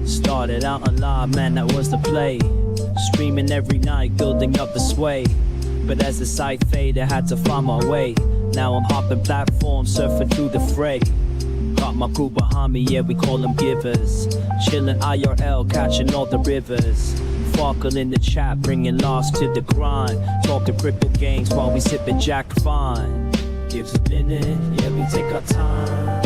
Started out alive, man, that was the play. Streaming every night, building up the sway. But as the sight faded, I had to find my way. Now I'm hopping platforms, surfing through the fray. Got my crew behind me, yeah, we call them givers. Chillin' IRL, catching all the rivers. Farkle in the chat, bringing loss to the grind. Talking crypto games while we sippin' Jack Fine. Gives a minute, yeah, we take our time.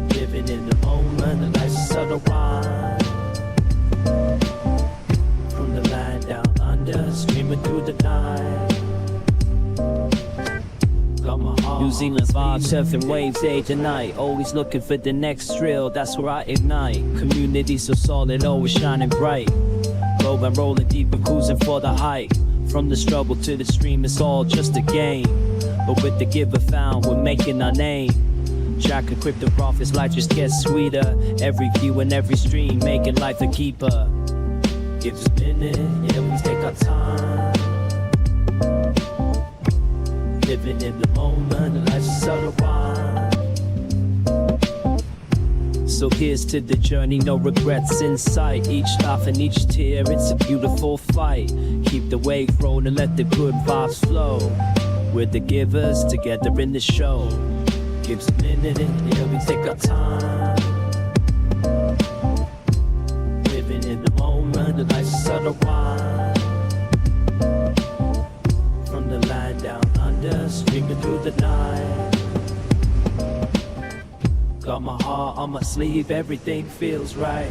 Living in the moment, the life's a subtle rhyme. From the land down under, streaming through the night. New Zealand's vibe, surfing waves day to night. Always looking for the next thrill, that's where I ignite. Community so solid, always shining bright. Rolling, rolling deep and cruising for the height. From the struggle to the stream, it's all just a game. But with the giver found, we're making our name. Jack and crypto profits, life just gets sweeter. Every view and every stream, making life a keeper. Give us a minute, yeah, we take our time. Living in the moment, life's a subtle rhyme. So here's to the journey, no regrets in sight. Each laugh and each tear, it's a beautiful fight. Keep the wave rolling, let the good vibes flow. We're the givers, together in the show. Give us a minute, yeah, we take our time. Living in the moment, life's a subtle rhyme. From the line down under, streaming through the night. Got my heart on my sleeve, everything feels right.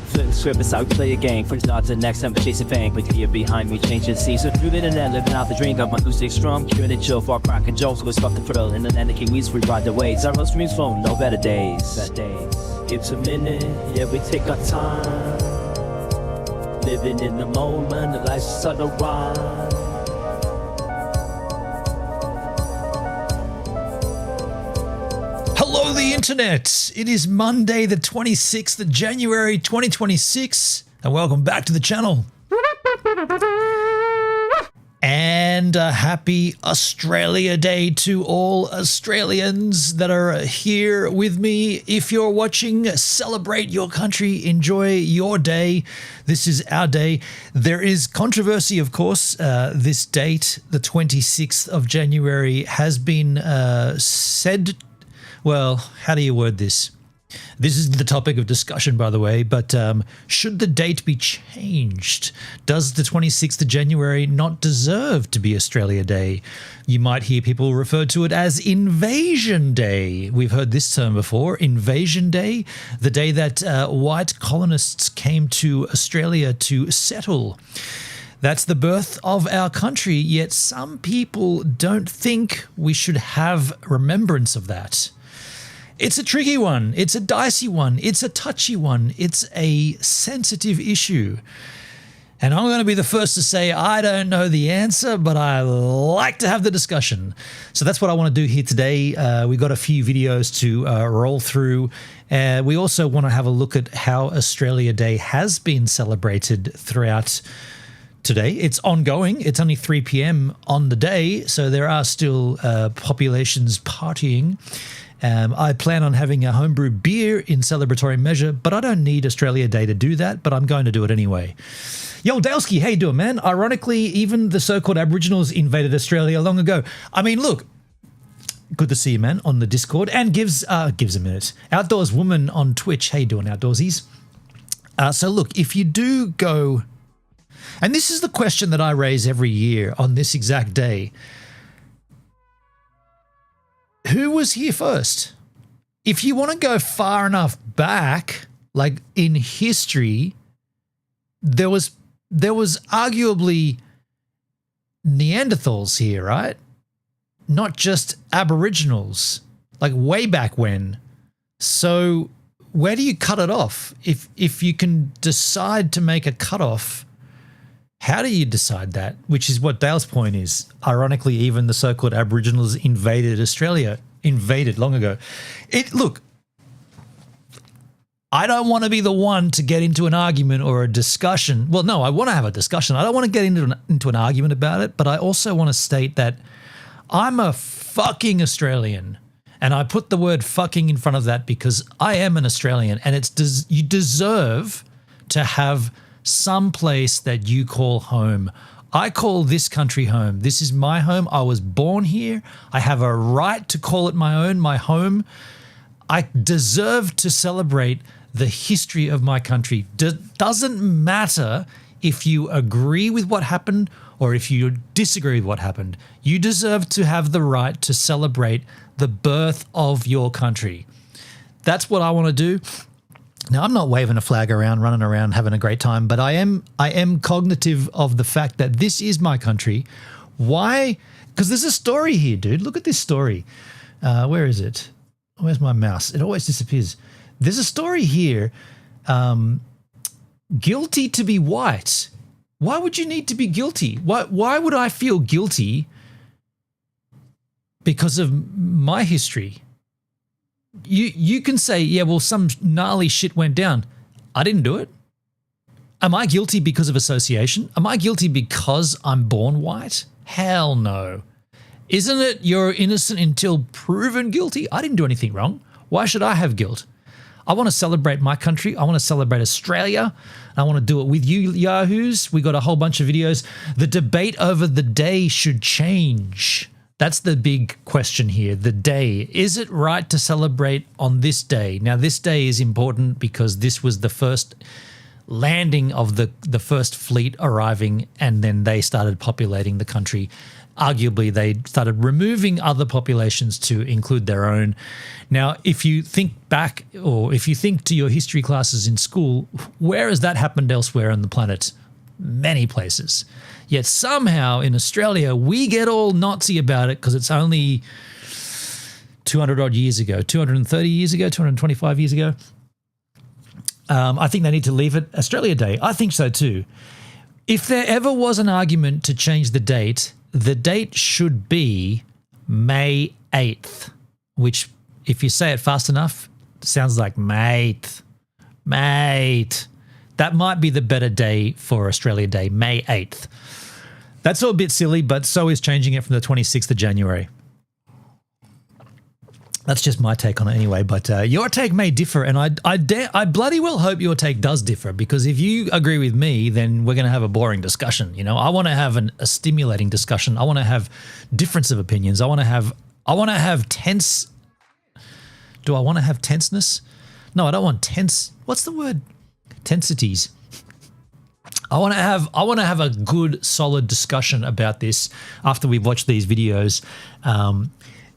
Flip the script, it's how we play a game. From start to next time, chasing fame. With the year behind me, changing scenes. So through the internet, living out the dream. Got my acoustic strum, curing it chill for cracking jokes. We'll stop the thrill. In the land of Kiwis, we ride the waves. Our road streams phone, no better days. It's a minute, yeah, we take our time. Living in the moment, the life's a subtle rhyme. Hello, the internet. It is Monday, the 26th of January, 2026, and welcome back to the channel. And a happy Australia Day to all Australians that are here with me. If you're watching, celebrate your country, enjoy your day. This is our day. There is controversy, of course. This date, the 26th of January, has been said. Well, how do you word this? This is the topic of discussion, by the way, but should the date be changed? Does the 26th of January not deserve to be Australia Day? You might hear people refer to it as Invasion Day. We've heard this term before, Invasion Day, the day that white colonists came to Australia to settle. That's the birth of our country, yet some people don't think we should have remembrance of that. It's a tricky one. It's a dicey one. It's a touchy one. It's a sensitive issue. And I'm going to be the first to say I don't know the answer, but I like to have the discussion. So that's what I want to do here today. We've got a few videos to roll through. We also want to have a look at how Australia Day has been celebrated throughout today. It's ongoing. It's only 3 p.m. on the day, so there are still populations partying. I plan on having a homebrew beer in celebratory measure, but I don't need Australia Day to do that, but I'm going to do it anyway. Yo, Dalsky, how you doing, man? Ironically, even the so-called Aboriginals invaded Australia long ago. I mean, look, good to see you, man, on the Discord, and gives a minute. Outdoors Woman on Twitch, how you doing, Outdoorsies? So look, if you do go, and this is the question that I raise every year on this exact day, who was here first? If you want to go far enough back, like in history, there was arguably Neanderthals here, right? Not just Aboriginals, like way back when. So where do you cut it off? If you can decide to make a cutoff, how do you decide that? Which is what Dale's point is. Ironically, even the so-called Aboriginals invaded Australia. invaded long ago. Look, I don't want to be the one to get into an argument or a discussion. Well, no, I want to have a discussion. I don't want to get into an argument about it, but I also want to state that I'm a fucking Australian. And I put the word fucking in front of that because I am an Australian, and you deserve to have some place that you call home. I call this country home. This is my home. I was born here. I have a right to call it my own, my home. I deserve to celebrate the history of my country. Doesn't matter if you agree with what happened or if you disagree with what happened. You deserve to have the right to celebrate the birth of your country. That's what I want to do. Now, I'm not waving a flag around, running around, having a great time, but I am cognitive of the fact that this is my country. Why? Because there's a story here, dude. Look at this story. Where is it? Where's my mouse? It always disappears. There's a story here. Guilty to be white. Why would you need to be guilty? Why would I feel guilty because of my history? You can say, yeah, well, some gnarly shit went down. I didn't do it. Am I guilty because of association? Am I guilty because I'm born white? Hell no. Isn't it you're innocent until proven guilty? I didn't do anything wrong. Why should I have guilt? I want to celebrate my country. I want to celebrate Australia. I want to do it with you yahoos. We got a whole bunch of videos. The debate over the day should change. That's the big question here, the day. Is it right to celebrate on this day? Now, this day is important because this was the first landing of the first fleet arriving, and then they started populating the country. Arguably, they started removing other populations to include their own. Now, if you think back, or if you think to your history classes in school, where has that happened elsewhere on the planet? Many places. Yet somehow in Australia, we get all Nazi about it because it's only 200 odd years ago, 230 years ago, 225 years ago. I think they need to leave it Australia Day. I think so too. If there ever was an argument to change the date should be May 8th, which if you say it fast enough, sounds like mate. That might be the better day for Australia Day, May 8th. That's all a bit silly, but so is changing it from the 26th of January. That's just my take on it anyway, but your take may differ, and I bloody well hope your take does differ, because if you agree with me, then we're going to have a boring discussion. You know, I want to have a stimulating discussion. I want to have difference of opinions. I want to have tense. Do I want to have tenseness? No, I don't want tense. What's the word? Tensities. I want to have a good, solid discussion about this after we've watched these videos.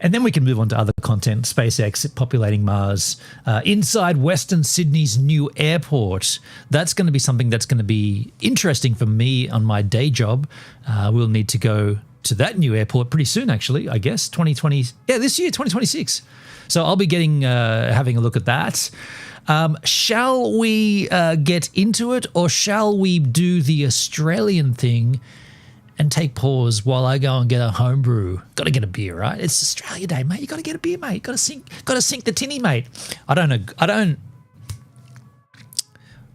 And then we can move on to other content, SpaceX populating Mars, inside Western Sydney's new airport. That's going to be something that's going to be interesting for me on my day job. We'll need to go to that new airport pretty soon, actually, I guess, 2020. Yeah, this year, 2026. So I'll be having a look at that. Shall we get into it, or shall we do the Australian thing and take pause while I go and get a homebrew? Got to get a beer, right? It's Australia Day, mate. You got to get a beer, mate. Got to sink the tinny, mate. I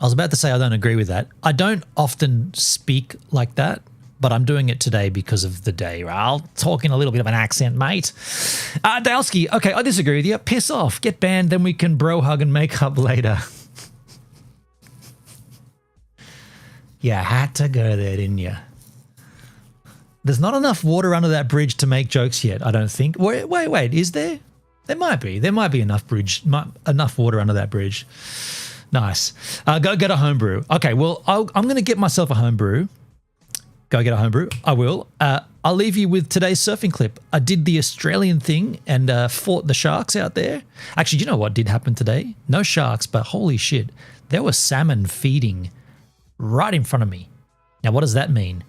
was about to say I don't agree with that. I don't often speak like that, but I'm doing it today because of the day, right? I'll talk in a little bit of an accent, mate. Dalski, okay, I disagree with you. Piss off. Get banned, then we can bro hug and make up later. You had to go there, didn't you? There's not enough water under that bridge to make jokes yet, I don't think. Wait, is there? There might be. There might be enough water under that bridge. Nice. Go get a homebrew. Okay, well, I'm going to get myself a homebrew. Go get a homebrew. I will. I'll leave you with today's surfing clip. I did the Australian thing and fought the sharks out there. Actually, do you know what did happen today? No sharks, but holy shit, there were salmon feeding right in front of me. Now, what does that mean?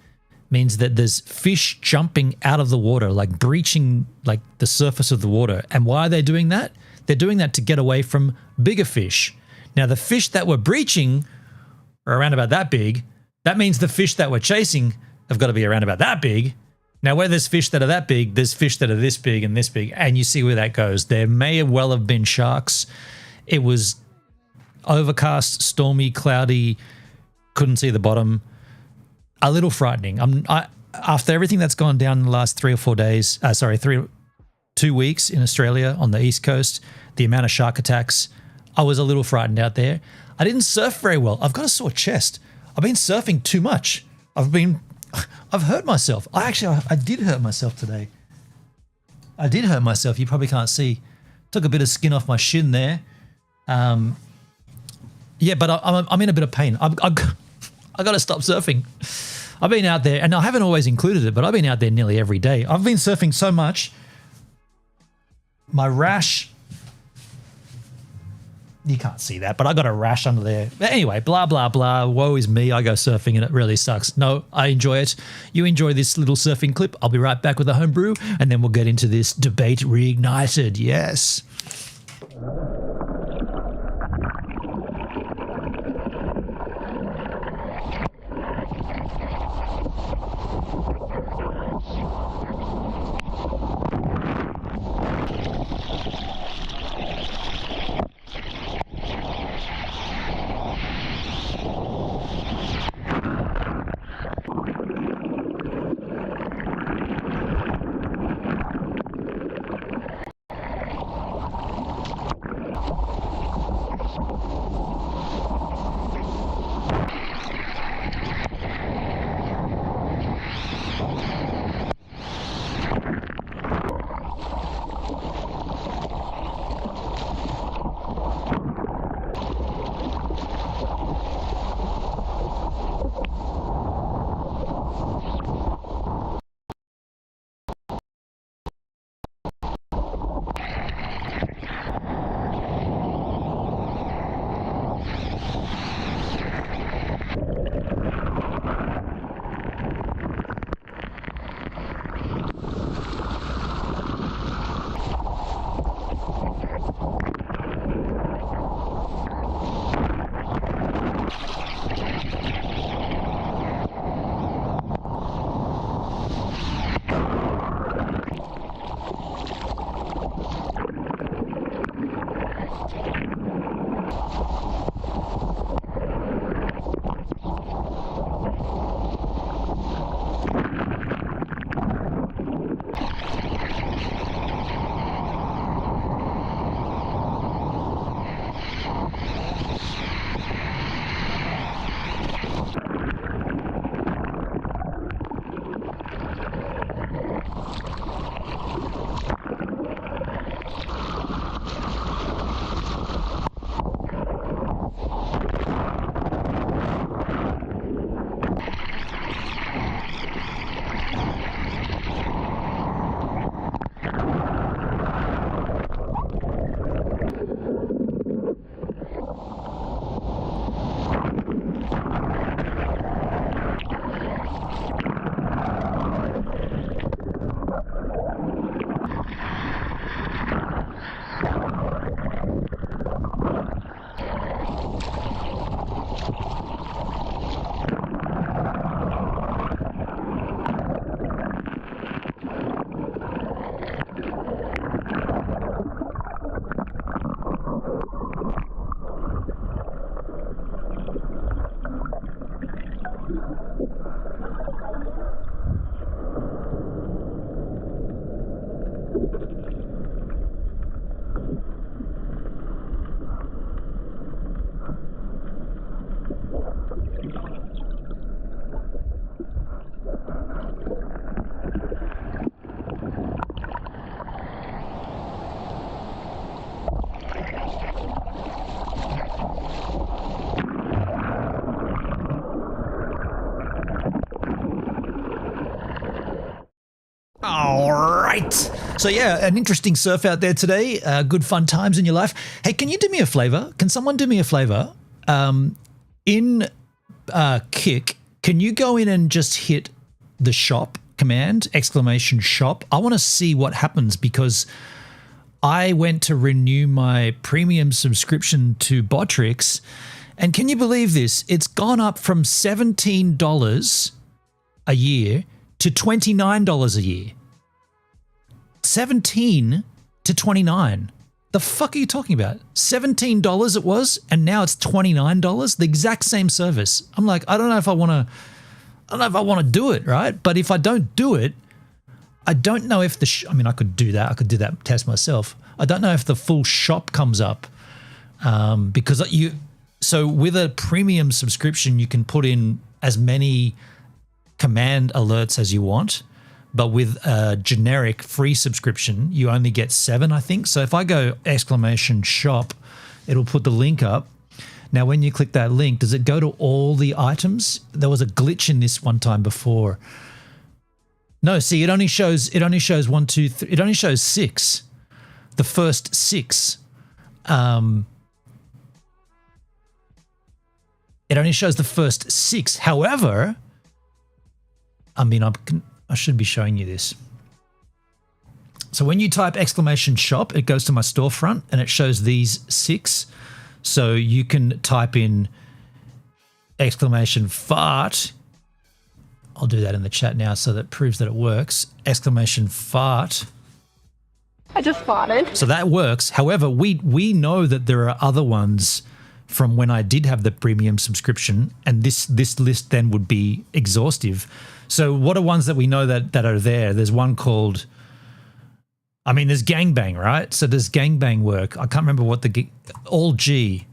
Means that there's fish jumping out of the water, like breaching like the surface of the water. And why are they doing that? They're doing that to get away from bigger fish. Now, the fish that were breaching are around about that big. That means the fish that we're chasing have got to be around about that big. Now, where there's fish that are that big, there's fish that are this big and this big, and you see where that goes. There may well have been sharks. It was overcast, stormy, cloudy, couldn't see the bottom. A little frightening. After everything that's gone down in the last 3 or 4 days, 2 weeks in Australia on the East Coast, the amount of shark attacks, I was a little frightened out there. I didn't surf very well. I've got a sore chest. I've been surfing too much. I've hurt myself. I did hurt myself today. I did hurt myself. You probably can't see. Took a bit of skin off my shin there. Yeah, but I'm in a bit of pain. I got to stop surfing. I've been out there, and I haven't always included it, but I've been out there nearly every day. I've been surfing so much. My rash, you can't see that, but I got a rash under there. But anyway, blah, blah, blah. Woe is me. I go surfing and it really sucks. No, I enjoy it. You enjoy this little surfing clip. I'll be right back with a homebrew, and then we'll get into this debate reignited. Yes. All right. So yeah, an interesting surf out there today. Good fun times in your life. Hey, can you do me a favor? Can someone do me a favor? In Kick, can you go in and just hit the shop command, !shop? I want to see what happens because I went to renew my premium subscription to Botrix, and can you believe this? It's gone up from $17 a year to $29 a year. 17 to 29. The fuck are you talking about? $17 it was, and now it's $29. The exact same service. I'm like, I don't know if I want to do it, right? But if I don't do it, I don't know if I mean, I could do that. I could do that test myself. I don't know if the full shop comes up because so with a premium subscription, you can put in as many command alerts as you want. But with a generic free subscription, you only get 7, I think. So if I go !shop, it'll put the link up. Now, when you click that link, does it go to all the items? There was a glitch in this one time before. No, see, it only shows 1, 2, 3. It only shows 6. The first 6. It only shows the first 6. However, I mean, I should be showing you this. So when you type !shop, it goes to my storefront and it shows these 6. So you can type in !fart. I'll do that in the chat now so that proves that it works. !fart. I just farted. So that works. However, we know that there are other ones from when I did have the premium subscription, and this list then would be exhaustive. So what are ones that we know that are there? There's one called, I mean, there's Gangbang, right? So does Gangbang work? I can't remember what all G.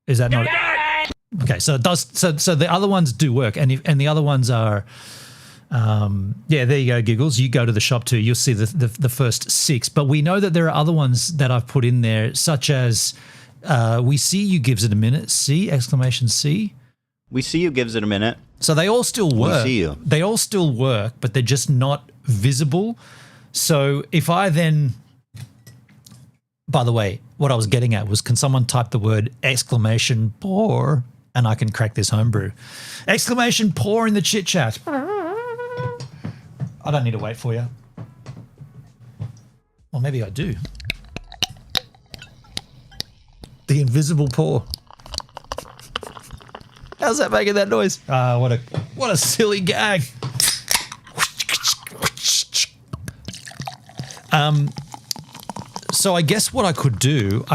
Is that not? Okay, so it does. So the other ones do work, and the other ones are, yeah, there you go, Giggles. You go to the shop too. You'll see the first 6, but we know that there are other ones that I've put in there, such as. We see you gives it a minute. C! C. We see you gives it a minute. So they all still work. We see you. They all still work, but they're just not visible. So if I then, by the way, what I was getting at was, can someone type the word !pour and I can crack this homebrew. !pour in the chit chat. I don't need to wait for you. Well, maybe I do. The invisible pour. How's that making that noise? What a silly gag. So I guess what I could do,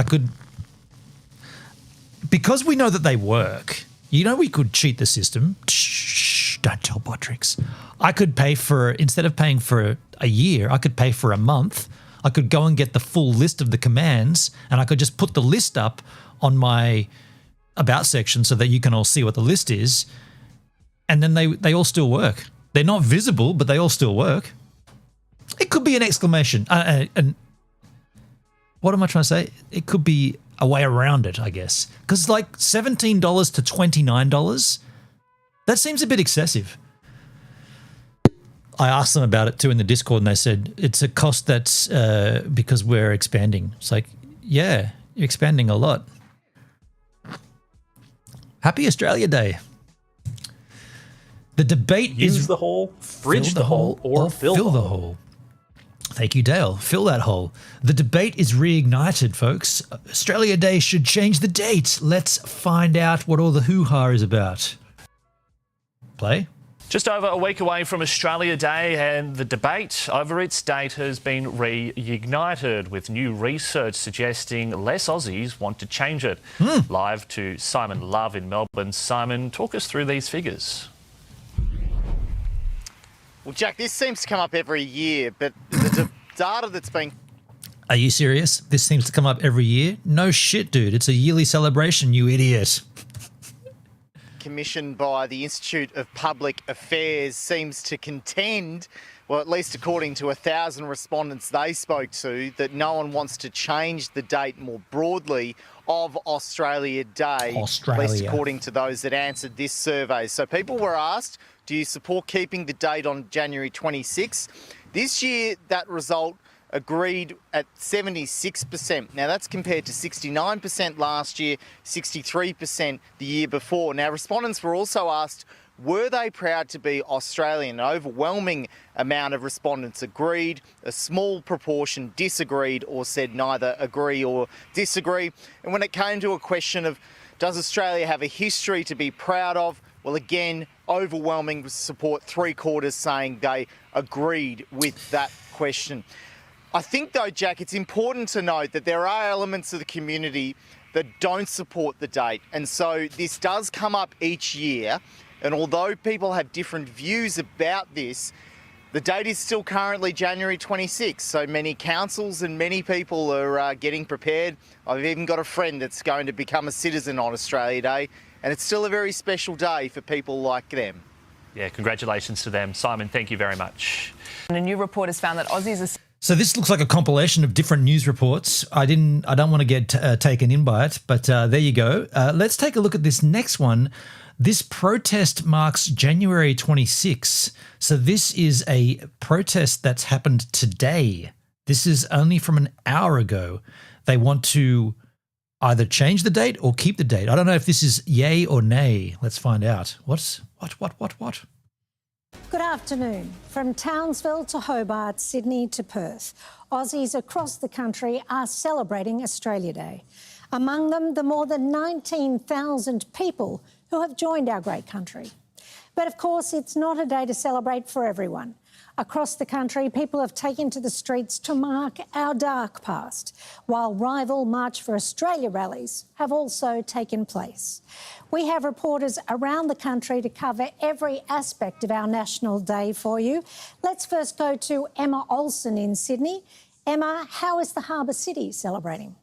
because we know that they work, we could cheat the system. Shh, don't tell Botrix. I could pay for, instead of paying for a year, I could pay for a month. I could go and get the full list of the commands, and I could just put the list up on my about section so that you can all see what the list is. And then they all still work. They're not visible, but they all still work. It could be an exclamation. And what am I trying to say? It could be a way around it, I guess. Because like $17 to $29, that seems a bit excessive. I asked them about it too in the Discord, and they said it's a cost that's because we're expanding. It's like, yeah, you're expanding a lot. Happy Australia Day. The debate is use the hole, fridge the hole, or fill the hole. Thank you, Dale. Fill that hole. The debate is reignited, folks. Australia Day should change the date. Let's find out what all the hoo-ha is about. Play. Just over a week away from Australia Day, and the debate over its date has been reignited, with new research suggesting less Aussies want to change it. Live to Simon Love in Melbourne. Simon, talk us through these figures. Well, Jack, this seems to come up every year, but the data that's been... Are you serious? This seems to come up every year? No shit, dude. It's a yearly celebration, you idiot. Commissioned by the Institute of Public Affairs seems to contend, well, at least according to 1,000 respondents they spoke to, that no one wants to change the date more broadly of Australia Day, at least according to those that answered this survey. So people were asked, do you support keeping the date on January 26? This year, that result agreed at 76%. Now, that's compared to 69% last year, 63% the year before. Now, respondents were also asked, were they proud to be Australian? An overwhelming amount of respondents agreed. A small proportion disagreed or said neither agree or disagree. And when it came to a question of Does Australia have a history to be proud of? Well, again, overwhelming support, 3/4 saying they agreed with that question. I think, though, Jack, it's important to note that there are elements of the community that don't support the date. And so this does come up each year. And although people have different views about this, the date is still currently January 26th. So many councils and many people are getting prepared. I've even got a friend that's going to become a citizen on Australia Day. And it's still a very special day for people like them. Yeah, congratulations to them. Simon, thank you very much. And a new report has found that Aussies are... So this looks like a compilation of different news reports. I don't want to get taken in by it, but there you go. Let's take a look at this next one. This protest marks January 26. So this is a protest that's happened today. This is only from an hour ago. They want to either change the date or keep the date. I don't know if this is yay or nay. Let's find out. What? Good afternoon. From Townsville to Hobart, Sydney to Perth, Aussies across the country are celebrating Australia Day. Among them, the more than 19,000 people who have joined our great country. But of course, it's not a day to celebrate for everyone. Across the country, people have taken to the streets to mark our dark past, while rival March for Australia rallies have also taken place. We have reporters around the country to cover every aspect of our National Day for you. Let's first go to Emma Olsen in Sydney. Emma, how is the Harbour City celebrating?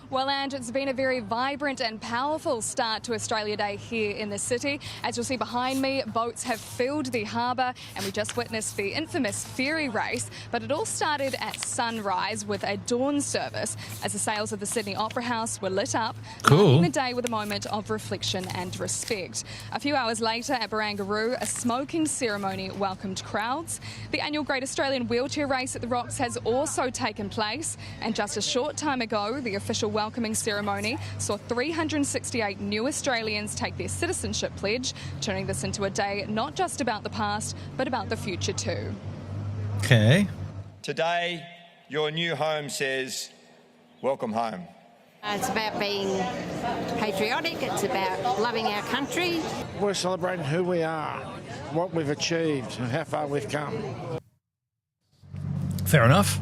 Well, and it's been a very vibrant and powerful start to Australia Day here in the city. As you'll see behind me, boats have filled the harbour and we just witnessed the infamous ferry race. But it all started at sunrise with a dawn service as the sails of the Sydney Opera House were lit up, marking the day with a moment of reflection and respect. A few hours later at Barangaroo, a smoking ceremony welcomed crowds. The annual Great Australian Wheelchair Race at the Rocks has also taken place. And just a short time ago, the official welcoming ceremony saw 368 new Australians take their citizenship pledge, turning this into a day not just about the past, but about the future too. Okay. Today, your new home says, welcome home. It's about being patriotic, it's about loving our country. We're celebrating who we are, what we've achieved and how far we've come. Fair enough.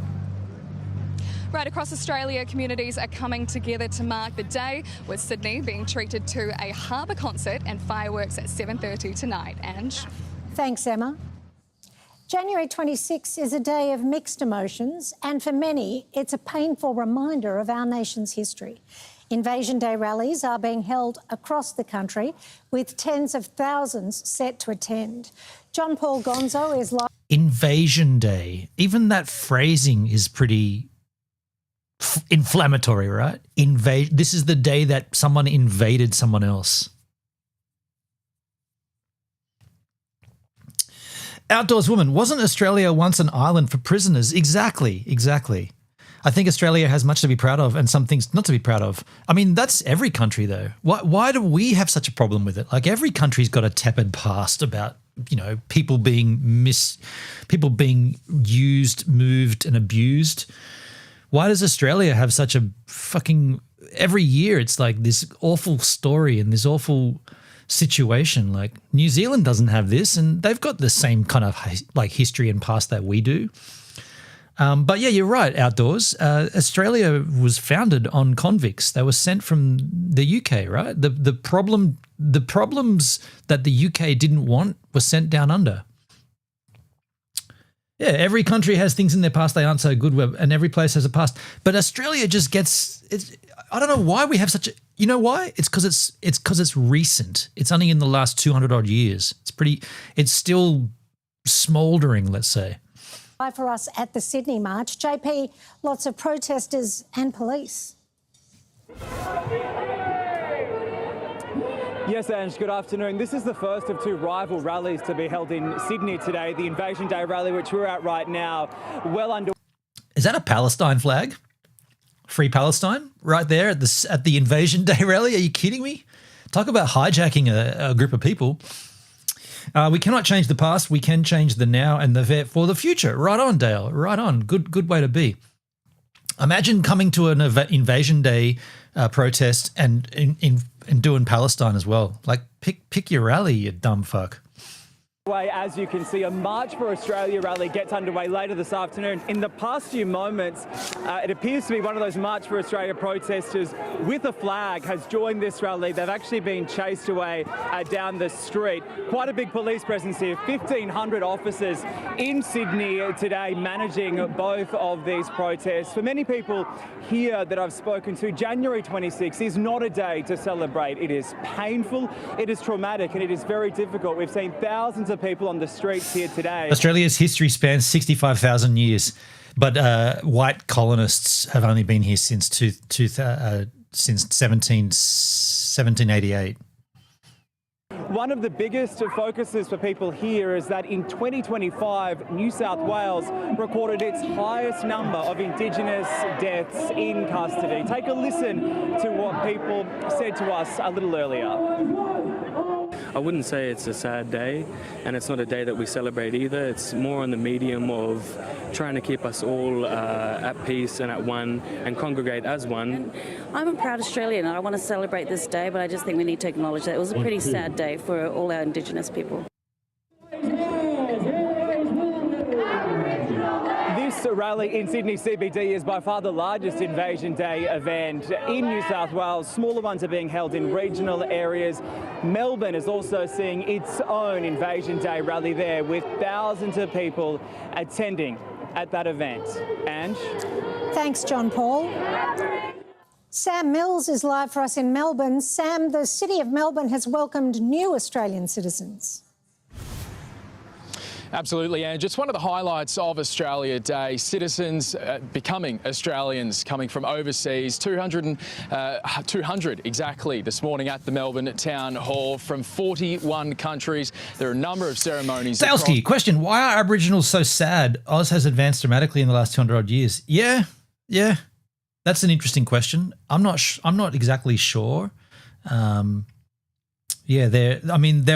Right across Australia, communities are coming together to mark the day, with Sydney being treated to a harbour concert and fireworks at 7:30 tonight. Ange? Thanks, Emma. January 26 is a day of mixed emotions, and for many, it's a painful reminder of our nation's history. Invasion Day rallies are being held across the country, with tens of thousands set to attend. John Paul Gonzo is live. Invasion Day. Even that phrasing is pretty inflammatory, right? This is the day that someone invaded someone else. Outdoors woman. Wasn't Australia once an island for prisoners? Exactly. I think Australia has much to be proud of and some things not to be proud of. I mean, that's every country though. Why do we have such a problem with it? Like every country's got a tepid past about, people being used, moved and abused. Why does Australia have such a fucking... Every year it's like this awful story and this awful situation. Like New Zealand doesn't have this and they've got the same kind of like history and past that we do. But yeah, you're right, Outdoors. Australia was founded on convicts. They were sent from the UK, right? The problems that the UK didn't want were sent down under. Yeah, every country has things in their past they aren't so good with, and every place has a past. But Australia just gets I don't know why we have such a... You know why? It's because it's recent. It's only in the last 200 odd years. It's still smouldering, let's say. For us at the Sydney March, JP, lots of protesters and police. Yes, Ange, good afternoon. This is the first of two rival rallies to be held in Sydney today, the Invasion Day rally, which we're at right now, well under... Is that a Palestine flag? Free Palestine? Right there at the Invasion Day rally? Are you kidding me? Talk about hijacking a group of people. We cannot change the past. We can change the now and the for the future. Right on, Dale. Right on. Good way to be. Imagine coming to an Invasion Day protest and doing Palestine as well. Like, pick your rally, you dumb fuck. As you can see, a March for Australia rally gets underway later this afternoon. In the past few moments, it appears to be one of those March for Australia protesters with a flag has joined this rally. They've actually been chased away down the street. Quite a big police presence here. 1,500 officers in Sydney today managing both of these protests. For many people here that I've spoken to, January 26 is not a day to celebrate. It is painful, it is traumatic, and it is very difficult. We've seen thousands of people on the streets here today. Australia's history spans 65,000 years, but white colonists have only been here since 1788. One of the biggest focuses for people here is that in 2025, New South Wales recorded its highest number of Indigenous deaths in custody. Take a listen to what people said to us a little earlier. I wouldn't say it's a sad day, and it's not a day that we celebrate either. It's more on the medium of trying to keep us all at peace and at one and congregate as one. I'm a proud Australian and I want to celebrate this day, but I just think we need to acknowledge that it was a pretty sad day for all our Indigenous people. This rally in Sydney CBD is by far the largest Invasion Day event in New South Wales. Smaller ones are being held in regional areas. Melbourne is also seeing its own Invasion Day rally there with thousands of people attending at that event. Ange? Thanks, John Paul. Sam Mills is live for us in Melbourne. Sam, the City of Melbourne has welcomed new Australian citizens. Absolutely, and just one of the highlights of Australia Day, citizens becoming Australians coming from overseas, 200 exactly this morning at the Melbourne Town Hall from 41 countries. There are a number of ceremonies. Salsky, question, why are Aboriginals so sad? Oz has advanced dramatically in the last 200 odd years. Yeah, that's an interesting question. I'm not exactly sure. There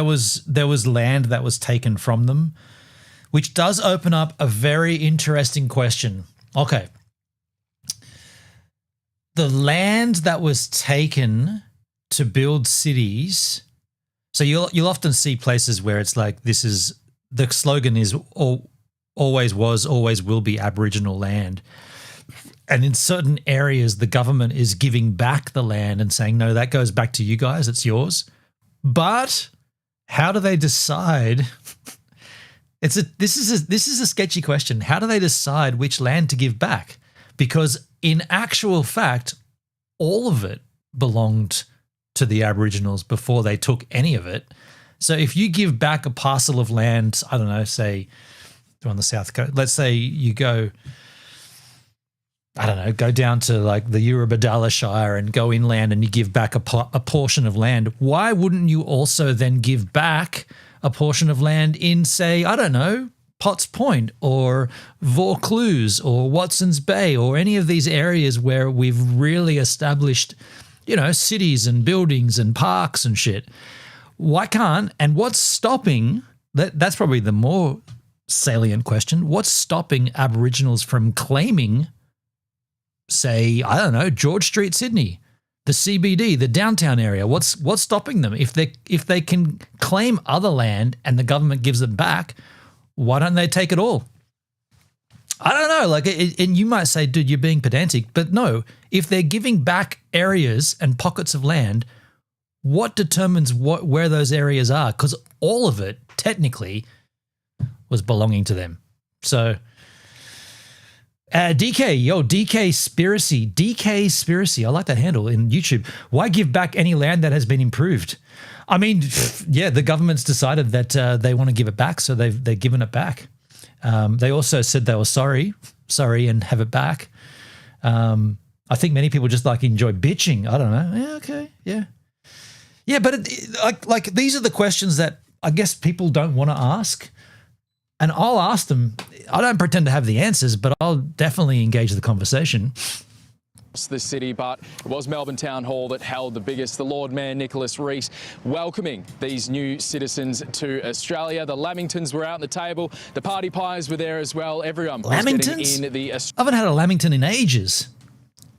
was land that was taken from them, which does open up a very interesting question. Okay. The land that was taken to build cities, so you'll often see places where it's like this is, the slogan is always was, always will be Aboriginal land. And in certain areas, the government is giving back the land and saying, no, that goes back to you guys, it's yours. But how do they decide? This is a sketchy question. How do they decide which land to give back? Because in actual fact, all of it belonged to the Aboriginals before they took any of it. So if you give back a parcel of land, I don't know, say on the south coast, let's say you go down to like the Eurobodalla Shire and go inland and you give back a portion of land, why wouldn't you also then give back a portion of land in, say, I don't know, Potts Point or Vaucluse or Watson's Bay or any of these areas where we've really established, cities and buildings and parks and shit? Why can't, and what's stopping, that's probably the more salient question, what's stopping Aboriginals from claiming, say, I don't know, George Street, Sydney, the CBD, the downtown area? What's stopping them? If they can claim other land and the government gives it back, why don't they take it all? I don't know. And you might say, dude, you're being pedantic, but no. If they're giving back areas and pockets of land, what determines where those areas are? Because all of it technically was belonging to them. So. DK-spiracy. I like that handle in YouTube. Why give back any land that has been improved? I mean, yeah, the government's decided that they want to give it back, so they've given it back. They also said they were sorry and have it back. I think many people just enjoy bitching. I don't know. Yeah, okay, yeah. Yeah, but these are the questions that I guess people don't want to ask. And I'll ask them. I don't pretend to have the answers, but I'll definitely engage the conversation. The city, but it was Melbourne Town Hall that held the biggest. The Lord Mayor Nicholas Rees welcoming these new citizens to Australia. The Lamingtons were out on the table. The party pies were there as well. Everyone was Lamingtons? getting in the. I haven't had a Lamington in ages.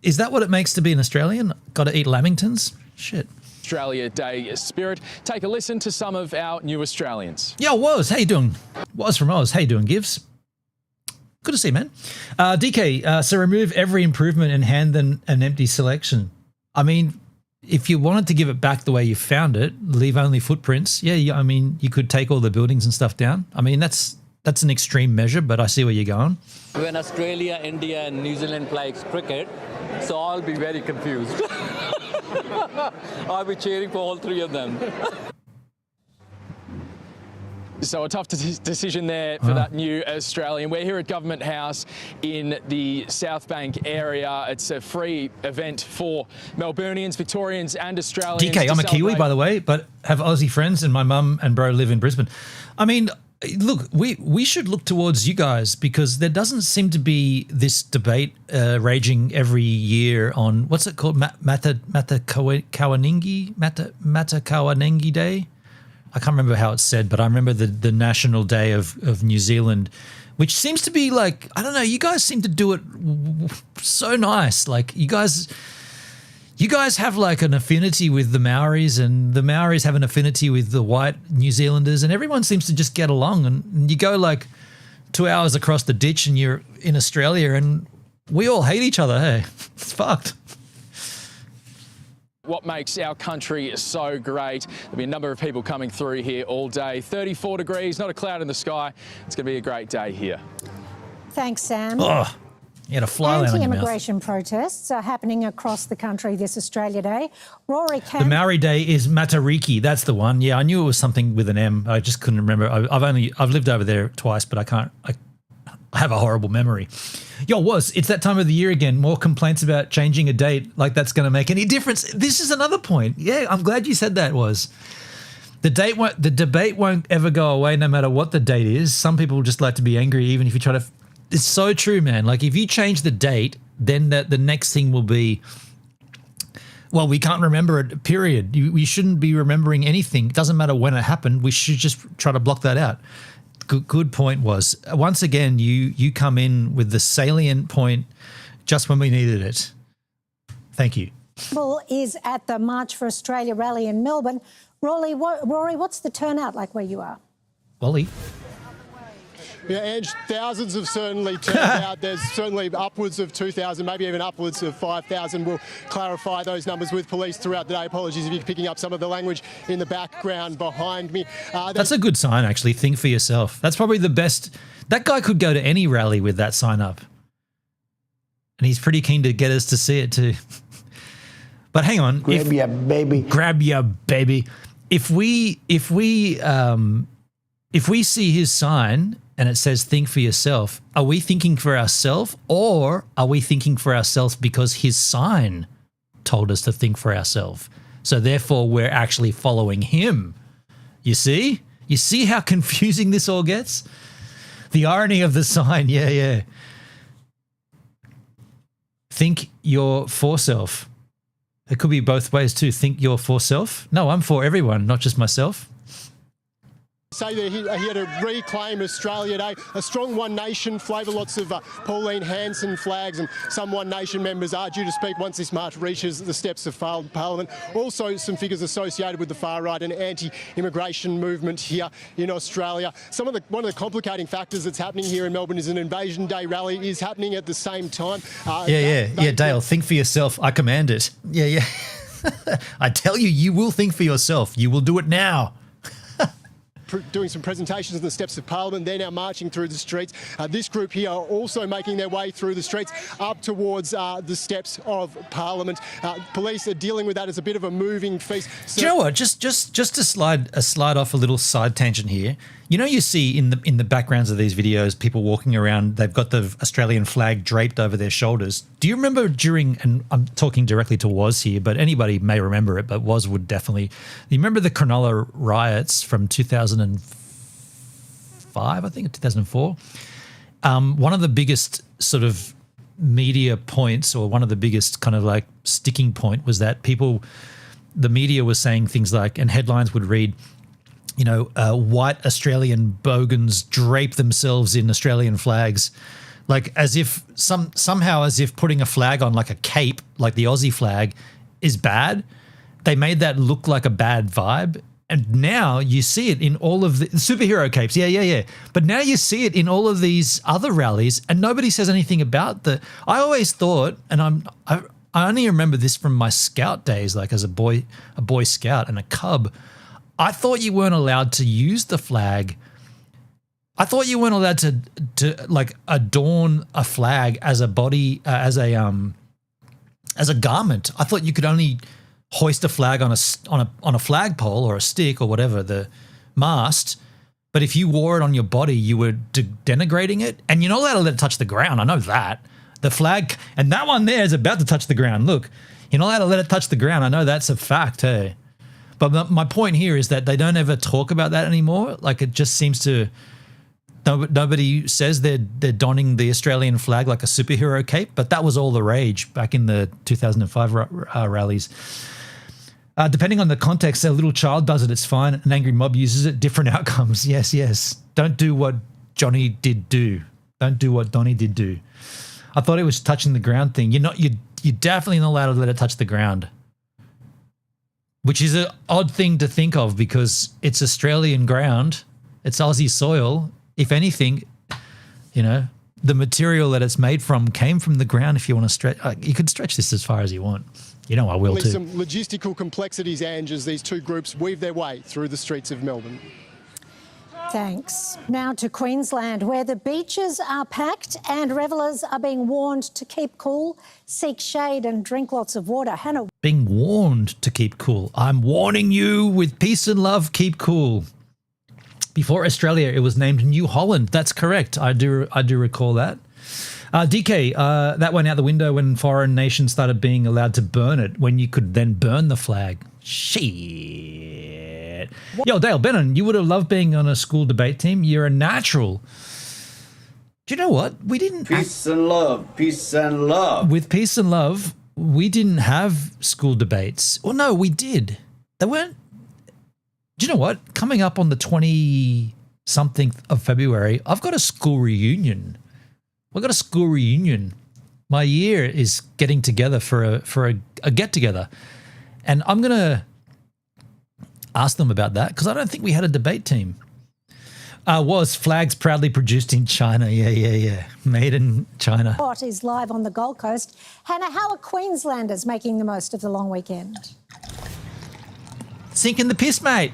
Is that what it makes to be an Australian? Got to eat lamingtons? Shit. Australia Day spirit. Take a listen to some of our new Australians. Yo, Woz, how you doing? Woz from Oz, how you doing, Gives? Good to see you, man. DK, so remove every improvement and hand them an empty selection. I mean, if you wanted to give it back the way you found it, leave only footprints. Yeah, I mean, you could take all the buildings and stuff down. I mean, that's an extreme measure, but I see where you're going. When Australia, India and New Zealand plays cricket, so I'll be very confused. I'll be cheering for all three of them. So a tough decision there for that new Australian. We're here at Government House in the South Bank area. It's a free event for Melburnians, Victorians and Australians. DK, I'm a Kiwi, by the way, but have Aussie friends, and my mum and bro live in Brisbane. I mean, look, we should look towards you guys, because there doesn't seem to be this debate raging every year on, what's it called, Matakawanengi Day? I can't remember how it's said, but I remember the National Day of New Zealand, which seems to be like, I don't know, you guys seem to do it so nice. Like you guys have like an affinity with the Maoris, and the Maoris have an affinity with the white New Zealanders, and everyone seems to just get along. And you go like 2 hours across the ditch and you're in Australia and we all hate each other, hey? It's fucked. What makes our country so great. There'll be a number of people coming through here all day. 34 degrees, not a cloud in the sky. It's going to be a great day here. Thanks, Sam. Oh, you had a fly line on your mouth. Anti-immigration protests are happening across the country this Australia Day. Rory The Maori Day is Matariki. That's the one. Yeah, I knew it was something with an M. I just couldn't remember. I've lived over there twice, but I have a horrible memory. Yo, it's that time of the year again. More complaints about changing a date, like that's going to make any difference. This is another point. Yeah, I'm glad you said that. The debate won't ever go away, no matter what the date is. Some people just like to be angry, even if you try to. It's so true, man. Like if you change the date, then the next thing will be, well, we can't remember it. Period. We shouldn't be remembering anything. It doesn't matter when it happened. We should just try to block that out. Good point. Once again, you come in with the salient point just when we needed it. Thank you. Is at the March for Australia rally in Melbourne. Rory, what's the turnout like where you are? Wally. Yeah, Ange, thousands have certainly turned out. There's certainly upwards of 2,000, maybe even upwards of 5,000. We'll clarify those numbers with police throughout the day. Apologies if you're picking up some of the language in the background behind me. That's a good sign, actually. Think for yourself. That's probably the best. That guy could go to any rally with that sign up. And he's pretty keen to get us to see it too. But hang on. Grab your baby. Grab your baby. If we see his sign and it says think for yourself, are we thinking for ourselves, or are we thinking for ourselves because his sign told us to think for ourselves? So therefore we're actually following him. You see? You see how confusing this all gets? The irony of the sign, yeah. Think your for self. It could be both ways too. Think your for self. No, I'm for everyone, not just myself. Say they're here to reclaim Australia Day. A strong One Nation flavour. Lots of Pauline Hanson flags, and some One Nation members are due to speak once this march reaches the steps of Parliament. Also some figures associated with the far right and anti-immigration movement here in Australia. One of the complicating factors that's happening here in Melbourne is an Invasion Day rally is happening at the same time. Yeah, Dale, think for yourself. I command it. Yeah. I tell you, you will think for yourself. You will do it now. Doing some presentations on the steps of Parliament. They're now marching through the streets. This group here are also making their way through the streets up towards the steps of Parliament. Police are dealing with that as a bit of a moving feast. So do you know what? Just to slide off a little side tangent here. You know, you see in the backgrounds of these videos, people walking around, they've got the Australian flag draped over their shoulders. Do you remember and I'm talking directly to Woz here, but anybody may remember it, but Woz would definitely. You remember the Cronulla riots from 2005, I think, 2004? One of the biggest sort of media points, or one of the biggest kind of like sticking point, was that the media was saying things like, and headlines would read, white Australian bogans drape themselves in Australian flags Like as if somehow as if putting a flag on like a cape, like the Aussie flag, is bad. They made that look like a bad vibe. And now you see it in all of the superhero capes. Yeah. But now you see it in all of these other rallies and nobody says anything about the. I always thought, and I only remember this from my scout days, like as a boy scout and a cub, I thought you weren't allowed to use the flag. I thought you weren't allowed to like adorn a flag as a body, as a garment. I thought you could only hoist a flag on a flagpole or a stick or whatever, the mast. But if you wore it on your body, you were denigrating it. And you're not allowed to let it touch the ground. I know that. The flag, and that one there is about to touch the ground. Look, you're not allowed to let it touch the ground. I know that's a fact, hey. But my point here is that they don't ever talk about that anymore. Like it just seems to, nobody says they're donning the Australian flag like a superhero cape, but that was all the rage back in the 2005 rallies. Depending on the context, a little child does it, it's fine. An angry mob uses it, different outcomes. Yes. Don't do what Johnny did do. Don't do what Donnie did do. I thought it was touching the ground thing. You're definitely not allowed to let it touch the ground, which is an odd thing to think of because it's Australian ground. It's Aussie soil. If anything, the material that it's made from came from the ground. If you want to stretch, you could stretch this as far as you want. I will too. Some logistical complexities, Ange, as these two groups weave their way through the streets of Melbourne. Thanks. Now to Queensland, where the beaches are packed and revellers are being warned to keep cool, seek shade and drink lots of water. Hannah. Being warned to keep cool. I'm warning you with peace and love, keep cool. Before Australia, it was named New Holland. That's correct. I do recall that. DK, that went out the window when foreign nations started being allowed to burn it, when you could then burn the flag. Shit. Yo, Dale Bennon, you would have loved being on a school debate team. You're a natural. Do you know what? We didn't... Peace and love. Peace and love. With peace and love, we didn't have school debates. Well, no, we did. They weren't... Do you know what? Coming up on the 20-something of February, I've got a school reunion. We've got a school reunion. My year is getting together for a get-together. And I'm going to ask them about that because I don't think we had a debate team. Was flags proudly produced in China. Yeah. Made in China. Spot is live on the Gold Coast. Hannah, how are Queenslanders making the most of the long weekend? Sinking the piss, mate.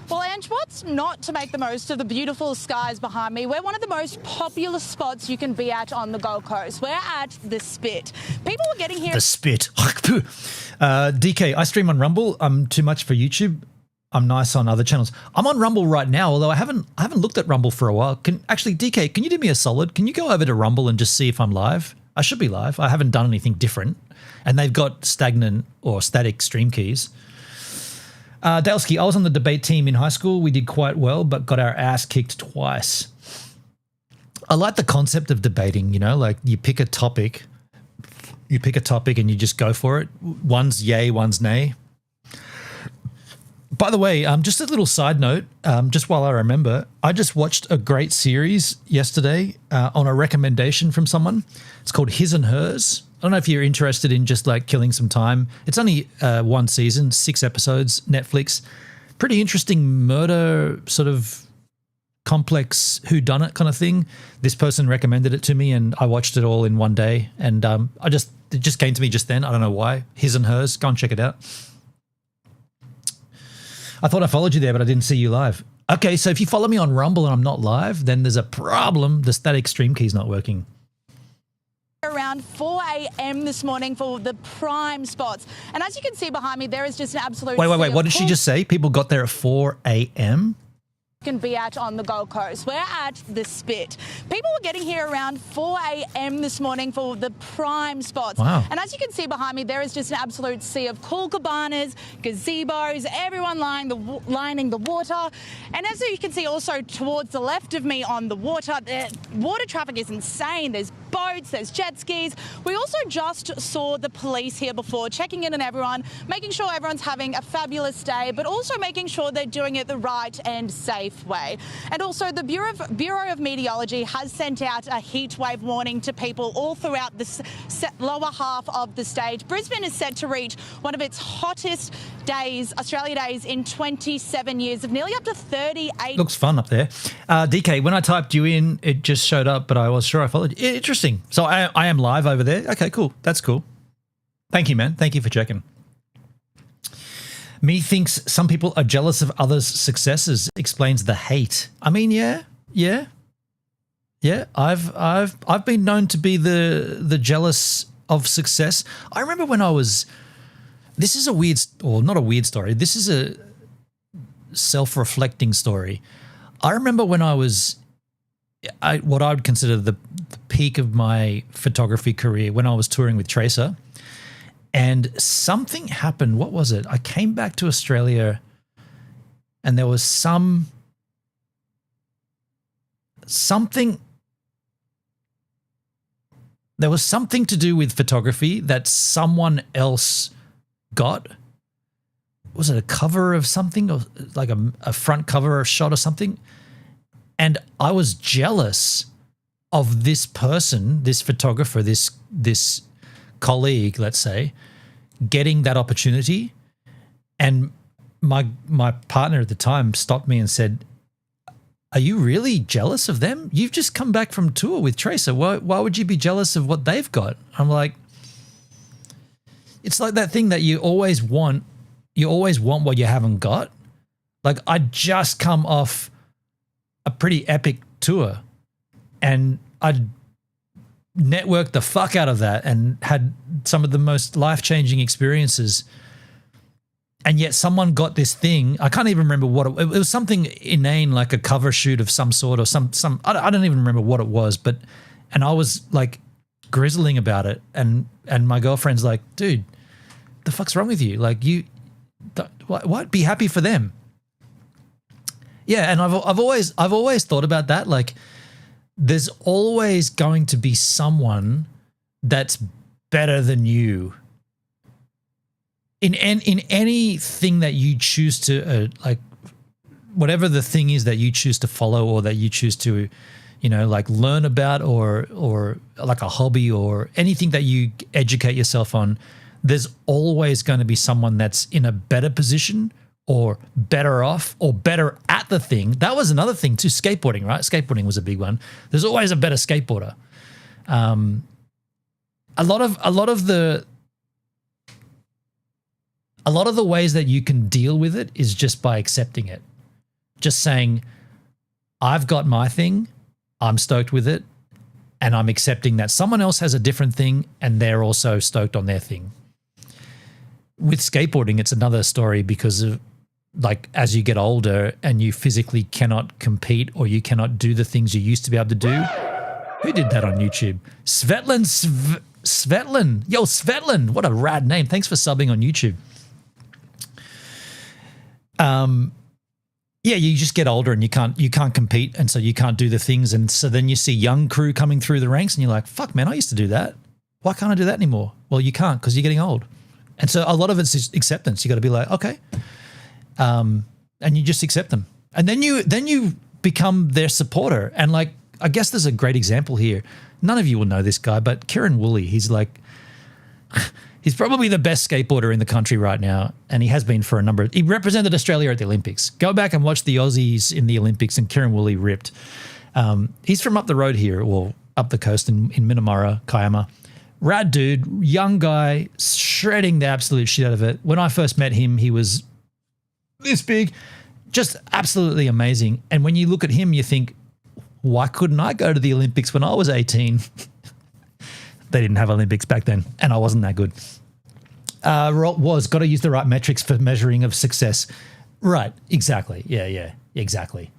Well, Ange, what's not to make the most of the beautiful skies behind me? We're one of the most popular spots you can be at on the Gold Coast. We're at The Spit. People are getting here... The Spit. DK, I stream on Rumble. I'm too much for YouTube. I'm nice on other channels. I'm on Rumble right now, although I haven't looked at Rumble for a while. DK, can you do me a solid? Can you go over to Rumble and just see if I'm live? I should be live. I haven't done anything different. And they've got stagnant or static stream keys. Dalesky, I was on the debate team in high school. We did quite well, but got our ass kicked twice. I like the concept of debating, like you pick a topic and you just go for it. One's yay, one's nay. By the way, just a little side note, just while I remember, I just watched a great series yesterday on a recommendation from someone. It's called His and Hers. I don't know if you're interested in just like killing some time. It's only one season, 6 episodes, Netflix. Pretty interesting murder sort of complex whodunit kind of thing. This person recommended it to me and I watched it all in one day. And it just came to me just then. I don't know why. His and Hers. Go and check it out. I thought I followed you there, but I didn't see you live. Okay, so if you follow me on Rumble and I'm not live, then there's a problem. The static stream key's not working. Around 4 a.m. this morning for the prime spots. And as you can see behind me, there is just an absolute... Wait. What did she just say? People got there at 4 a.m.? Can be at on the Gold Coast. We're at The Spit. People were getting here around 4 a.m. this morning for the prime spots. Wow. And as you can see behind me, there is just an absolute sea of cool cabanas, gazebos, everyone lining the water. And as you can see also towards the left of me on the water traffic is insane. There's boats, there's jet skis. We also just saw the police here before, checking in on everyone, making sure everyone's having a fabulous day, but also making sure they're doing it the right and safe halfway. And also the Bureau of Meteorology has sent out a heat wave warning to people all throughout the lower half of the state. Brisbane is set to reach one of its hottest days, Australia Days, in 27 years, of nearly up to 38. Looks fun up there. DK, when I typed you in, it just showed up, but I was sure I followed you. Interesting. So I am live over there. Okay, cool. That's cool. Thank you, man. Thank you for checking. Me thinks some people are jealous of others' successes, explains the hate. I mean, yeah. I've been known to be the jealous of success. I remember when I was. This is a weird, or not a weird story. This is a self-reflecting story. I remember when I was, what I would consider the peak of my photography career, when I was touring with Tracer, and something happened. What was it? I came back to Australia, and there was something. There was something to do with photography that someone else got. Was it a cover of something, or like a front cover or shot or something? And I was jealous of this person, this photographer, this colleague, let's say, getting that opportunity. And my partner at the time stopped me and said, "Are you really jealous of them? You've just come back from tour with Tracer. Why would you be jealous of what they've got?" I'm like, it's like that thing that you always want. You always want what you haven't got. Like, I just come off a pretty epic tour, and I networked the fuck out of that and had some of the most life-changing experiences. And yet someone got this thing. I can't even remember what it was. Something inane, like a cover shoot of some sort, or some. I don't even remember what it was. But, and I was like grizzling about it, and my girlfriend's like, "Dude, the fuck's wrong with you? Like, what? Be happy for them." Yeah, and I've always thought about that. Like, there's always going to be someone that's better than you in anything that you choose to like, whatever the thing is that you choose to follow, or that you choose to, like learn about, or like a hobby, or anything that you educate yourself on. There's always going to be someone that's in a better position, or better off, or better at the thing. That was another thing too. Skateboarding, right? Skateboarding was a big one. There's always a better skateboarder. A lot of the ways that you can deal with it is just by accepting it. Just saying, I've got my thing, I'm stoked with it, and I'm accepting that someone else has a different thing and they're also stoked on their thing. With skateboarding, it's another story, because of, like, as you get older and you physically cannot compete, or you cannot do the things you used to be able to do. Who did that on YouTube? Svetlin. Yo, Svetlin. What a rad name. Thanks for subbing on YouTube. Yeah, you just get older and you can't compete, and so you can't do the things, and so then you see young crew coming through the ranks and you're like, fuck man, I used to do that. Why can't I do that anymore? Well, you can't, because you're getting old. And so a lot of it's acceptance. You got to be like, okay. And you just accept them. And then you become their supporter. And like, I guess there's a great example here. None of you will know this guy, but Kieran Woolley, he's like, he's probably the best skateboarder in the country right now. And he has been for he represented Australia at the Olympics. Go back and watch the Aussies in the Olympics, and Kieran Woolley ripped. He's from up the road here, or up the coast in Minamara, Kiama. Rad dude, young guy, shredding the absolute shit out of it. When I first met him, he was this big, just absolutely amazing. And when you look at him, you think, why couldn't I go to the Olympics when I was 18? They didn't have Olympics back then, and I wasn't that good. Got to use the right metrics for measuring of success. Right, exactly. Yeah, exactly.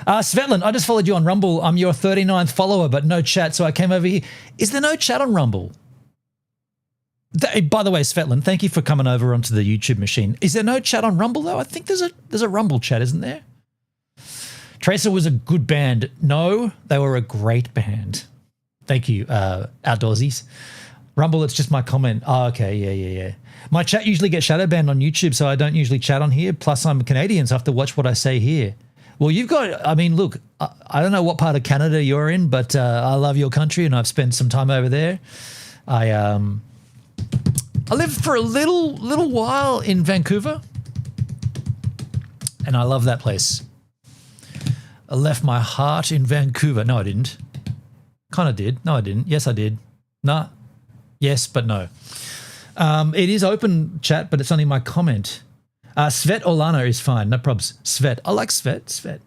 Svetlin, I just followed you on Rumble. I'm your 39th follower, but no chat, so I came over here. Is there no chat on Rumble? By the way, Svetlin, thank you for coming over onto the YouTube machine. Is there no chat on Rumble, though? I think there's a Rumble chat, isn't there? Tracer was a good band. No, they were a great band. Thank you, Outdoorsies. Rumble, it's just my comment. Oh, okay, yeah. My chat usually gets shadow banned on YouTube, so I don't usually chat on here. Plus, I'm Canadian, so I have to watch what I say here. Well, you've got, I mean, look, I don't know what part of Canada you're in, but I love your country and I've spent some time over there. I lived for a little while in Vancouver and I love that place. I left my heart in Vancouver. No, I didn't. Kind of did. No, I didn't. Yes, I did. Nah. Yes, but no. It is open chat, but it's only my comment. Svet Olana is fine. No probs. Svet. I like Svet.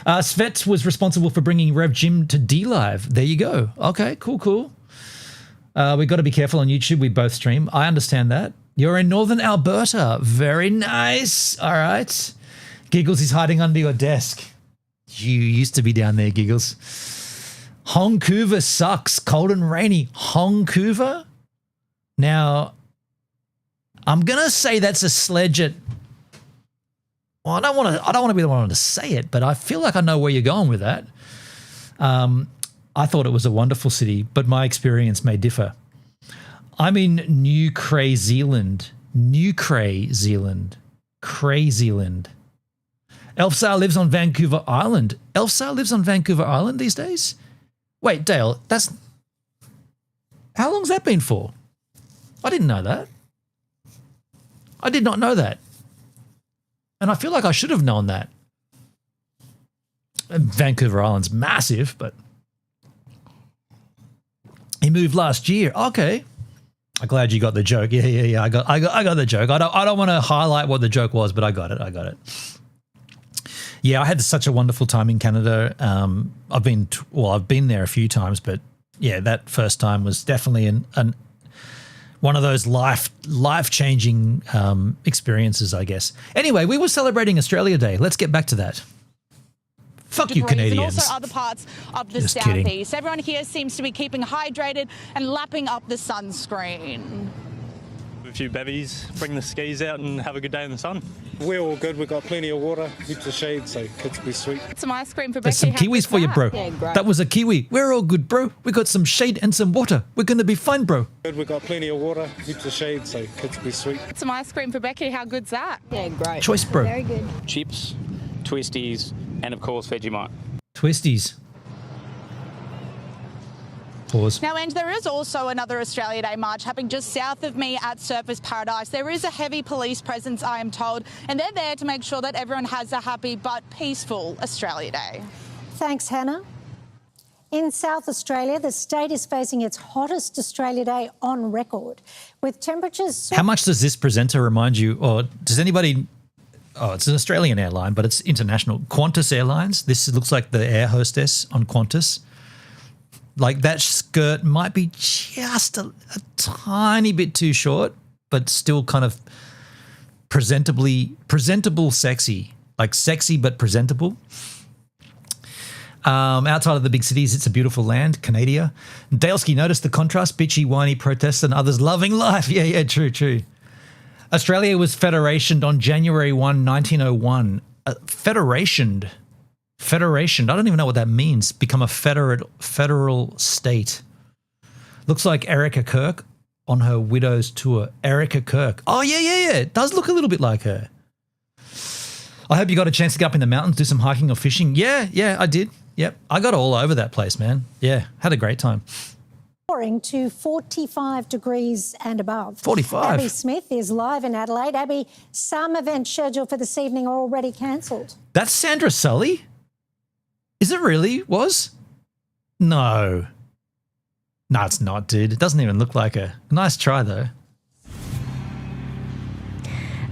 Svet was responsible for bringing Rev Jim to D-Live. There you go. Okay, cool. We've got to be careful on YouTube. We both stream. I understand that. You're in Northern Alberta. Very nice. All right. Giggles is hiding under your desk. You used to be down there, Giggles. Vancouver sucks. Cold and rainy. Vancouver? Now, I'm going to say that's a sledge at... Well, I don't want to be the one to say it, but I feel like I know where you're going with that. I thought it was a wonderful city, but my experience may differ. I'm in New Cray Zealand. Cray-Zealand. Elfsar lives on Vancouver Island. Elfsar lives on Vancouver Island these days? Wait, Dale, that's... How long's that been for? I didn't know that. I did not know that. And I feel like I should have known that. Vancouver Island's massive, but... He moved last year. Okay. I'm glad you got the joke. Yeah. I got the joke. I don't want to highlight what the joke was, but I got it. Yeah, I had such a wonderful time in Canada. I've been there a few times, but yeah, that first time was definitely one of those life-changing experiences, I guess. Anyway, we were celebrating Australia Day. Let's get back to that. Fuck you, Canadians. And also other parts of the Just southeast. kidding. Everyone here seems to be keeping hydrated and lapping up the sunscreen. A few bevies, bring the skis out and have a good day in the sun. We're all good. We've got plenty of water, heaps of shade, so kids will be sweet. Some ice cream for There's Becky. some kiwis for you, bro. Yeah, great. That was a kiwi. We're all good, bro. We got some shade and some water. We're going to be fine, bro. Good. We've got plenty of water, heaps of shade, so kids will be sweet. Some ice cream for Becky. How good's that? Yeah, great. Choice, bro. Very good. Chips, twisties, and of course Vegemite. Twisties. Pause. Now, and there is also another Australia Day march happening just south of me at Surfers Paradise. There is a heavy police presence, I am told, and they're there to make sure that everyone has a happy but peaceful Australia Day. Thanks, Hannah. In South Australia, the state is facing its hottest Australia Day on record, with temperatures... How much does this presenter remind you, or does anybody... Oh, it's an Australian airline, but it's international. Qantas Airlines. This looks like the air hostess on Qantas. Like that skirt might be just a tiny bit too short, but still kind of presentable sexy. Like sexy but presentable. Outside of the big cities, it's a beautiful land, Canada. Daleski, notice the contrast, bitchy, whiny protests and others loving life. Yeah, true. Australia was federationed on January 1, 1901. Federationed. I don't even know what that means. Become a federal state. Looks like Erica Kirk on her widow's tour. Erica Kirk. Oh, yeah. It does look a little bit like her. I hope you got a chance to go up in the mountains, do some hiking or fishing. Yeah, I did. Yep. I got all over that place, man. Yeah, had a great time. Soaring to 45 degrees and above. 45. Abby Smith is live in Adelaide. Abby, some events scheduled for this evening are already cancelled. That's Sandra Sully? Is it really? Was? No. No, it's not, dude. It doesn't even look like her. Nice try, though.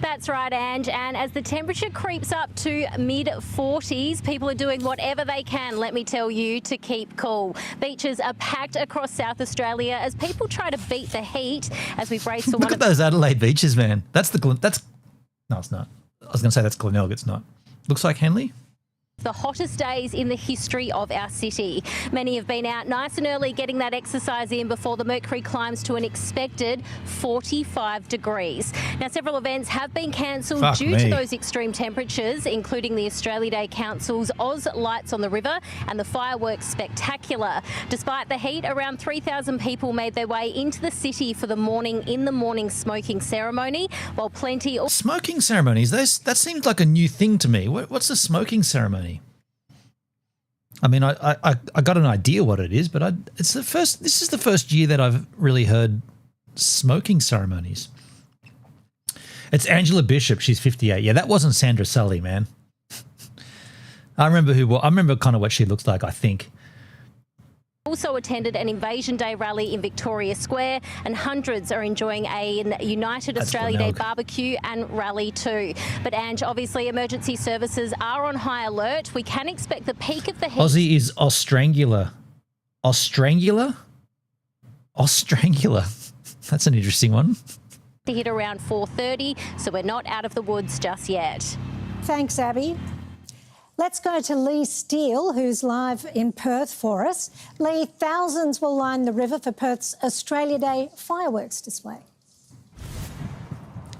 That's right, Ange. And as the temperature creeps up to mid-40s, people are doing whatever they can, let me tell you, to keep cool. Beaches are packed across South Australia as people try to beat the heat as we brace for Look at those Adelaide beaches, man. No, it's not. I was going to say that's Glenelg. It's not. Looks like Henley. the hottest days in the history of our city. Many have been out nice and early getting that exercise in before the mercury climbs to an expected 45 degrees. Now, several events have been cancelled due to those extreme temperatures, including the Australia Day Council's Oz Lights on the River and the Fireworks Spectacular. Despite the heat, around 3,000 people made their way into the city for the morning smoking ceremony, while plenty... Smoking ceremonies? That seems like a new thing to me. What's the smoking ceremony? I mean, I got an idea what it is, but this is the first year that I've really heard smoking ceremonies. It's Angela Bishop. She's 58. Yeah, that wasn't Sandra Sully, man. I remember kind of what she looks like, I think. Also attended an Invasion Day rally in Victoria Square, and hundreds are enjoying a United Australia Day barbecue and rally too. But Ange, obviously emergency services are on high alert. We can expect the peak of the heat. Aussie is Ostrangular. Ostrangular? Ostrangular. That's an interesting one. To hit around 4:30, so we're not out of the woods just yet. Thanks, Abby. Let's go to Lee Steele, who's live in Perth for us. Lee, thousands will line the river for Perth's Australia Day fireworks display.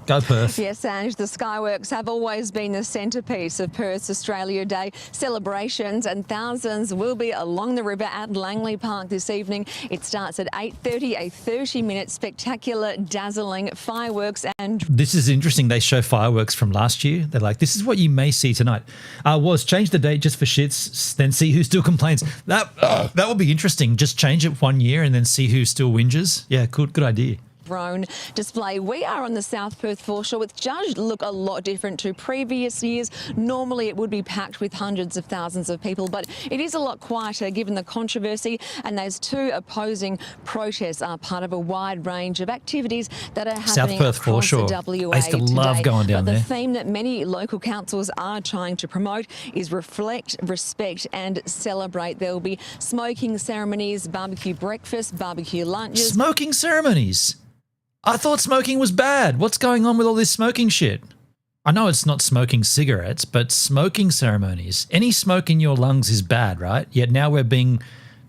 Go Perth. Yes, Ange, the Skyworks have always been the centrepiece of Perth's Australia Day celebrations, and thousands will be along the river at Langley Park this evening. It starts at 8:30, a 30-minute spectacular, dazzling fireworks and... This is interesting. They show fireworks from last year. They're like, this is what you may see tonight. Change the date just for shits, then see who still complains. That would be interesting. Just change it 1 year and then see who still whinges. Yeah, good idea. Drone display. We are on the South Perth foreshore, which does look a lot different to previous years. Normally it would be packed with hundreds of thousands of people, but it is a lot quieter given the controversy, and those two opposing protests are part of a wide range of activities that are happening South Perth across the foreshore. WA I used to love going down but there. The theme that many local councils are trying to promote is reflect, respect and celebrate. There will be smoking ceremonies, barbecue breakfast, barbecue lunches. Smoking ceremonies? I thought smoking was bad. What's going on with all this smoking shit? I know it's not smoking cigarettes, but smoking ceremonies. Any smoke in your lungs is bad, right? Yet now we're being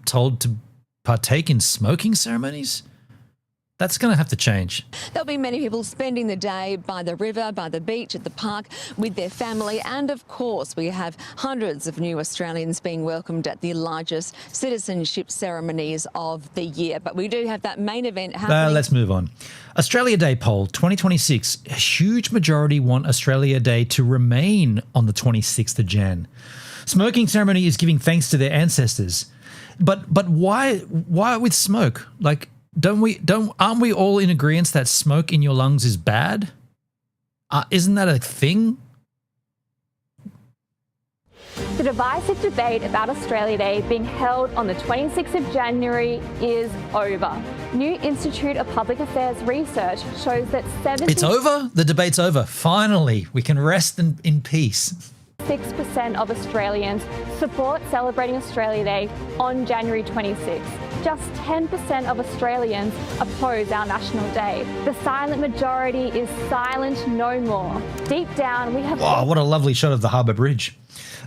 told to partake in smoking ceremonies? That's going to have to change. There'll be many people spending the day by the river, by the beach, at the park with their family. And of course, we have hundreds of new Australians being welcomed at the largest citizenship ceremonies of the year. But we do have that main event happening. Let's move on. Australia Day poll 2026. A huge majority want Australia Day to remain on the 26th of Jan. Smoking ceremony is giving thanks to their ancestors. But why with smoke? Like, aren't we all in agreement that smoke in your lungs is bad? Isn't that a thing? The divisive debate about Australia Day being held on the 26th of January is over. New Institute of Public Affairs research shows that 70... It's over? The debate's over. Finally, we can rest in peace. 6% of Australians support celebrating Australia Day on January 26th. Just 10% of Australians oppose our National Day. The silent majority is silent no more. Deep down, we have... Wow, what a lovely shot of the Harbour Bridge.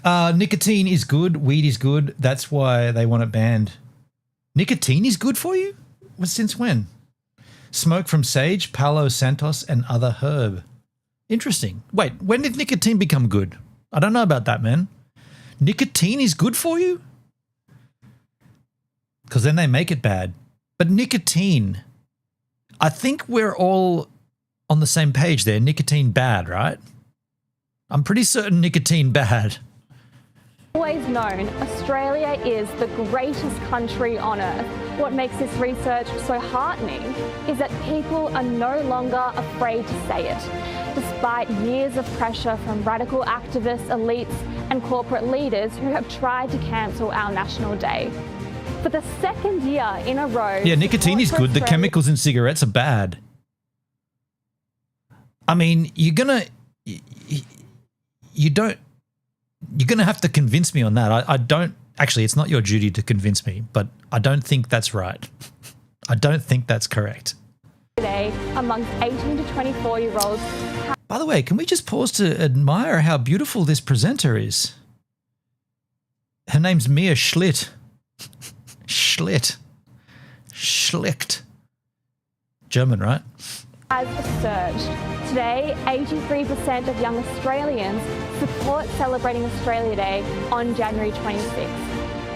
Nicotine is good. Weed is good. That's why they want it banned. Nicotine is good for you? Well, since when? Smoke from sage, Palo Santos, and other herb. Interesting. Wait, when did nicotine become good? I don't know about that, man. Nicotine is good for you? Because then they make it bad. But nicotine, I think we're all on the same page there. Nicotine bad, right? I'm pretty certain nicotine bad. Always known, Australia is the greatest country on earth. What makes this research so heartening is that people are no longer afraid to say it, despite years of pressure from radical activists, elites and corporate leaders who have tried to cancel our National Day. For the second year in a row... Yeah, nicotine is good. The chemicals in cigarettes are bad. I mean, you're going to have to convince me on that. I don't... Actually, it's not your duty to convince me, but I don't think that's right. I don't think that's correct. Today, amongst 18 to 24-year-olds... By the way, can we just pause to admire how beautiful this presenter is? Her name's Mia Schlitt. Schlicht. German, right? Has surged. Today, 83% of young Australians support celebrating Australia Day on January 26th.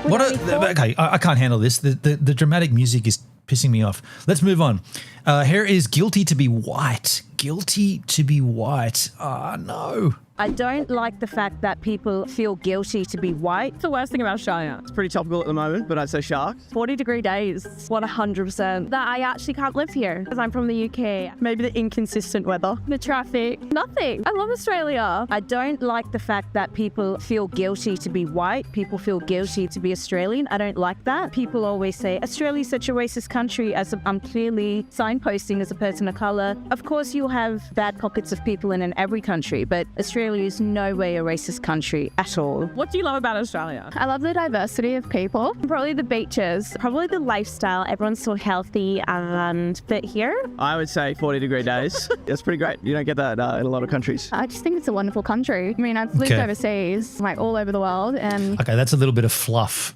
Okay, I can't handle this. The dramatic music is pissing me off. Let's move on. Here is Guilty to be White. guilty to be white. Ah, no. I don't like the fact that people feel guilty to be white. It's the worst thing about Australia. It's pretty topical at the moment, but I'd say sharks. 40-degree days, 100%. That I actually can't live here because I'm from the UK. Maybe the inconsistent weather, the traffic, nothing. I love Australia. I don't like the fact that people feel guilty to be white. People feel guilty to be Australian. I don't like that. People always say, Australia's such a racist country, as I'm clearly signposting as a person of colour. Of course, you'll have bad pockets of people in every country, but Australia is no way a racist country at all. What do you love about Australia? I love the diversity of people. Probably the beaches, probably the lifestyle. Everyone's so healthy and fit here. I would say 40-degree days. That's pretty great. You don't get that in a lot of countries. I just think it's a wonderful country. I mean, I've lived overseas, like all over the world. And Okay, that's a little bit of fluff.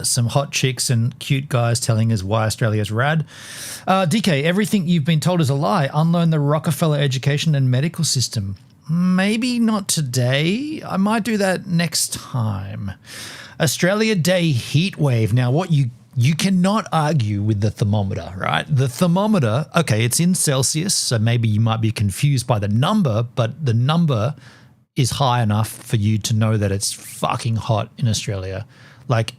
Some hot chicks and cute guys telling us why Australia's rad. DK, everything you've been told is a lie. Unlearn the Rockefeller education and medical system. Maybe not today. I might do that next time. Australia Day heat wave. Now, what you cannot argue with the thermometer, right? The thermometer, okay, it's in Celsius, so maybe you might be confused by the number, but the number is high enough for you to know that it's fucking hot in Australia. Like,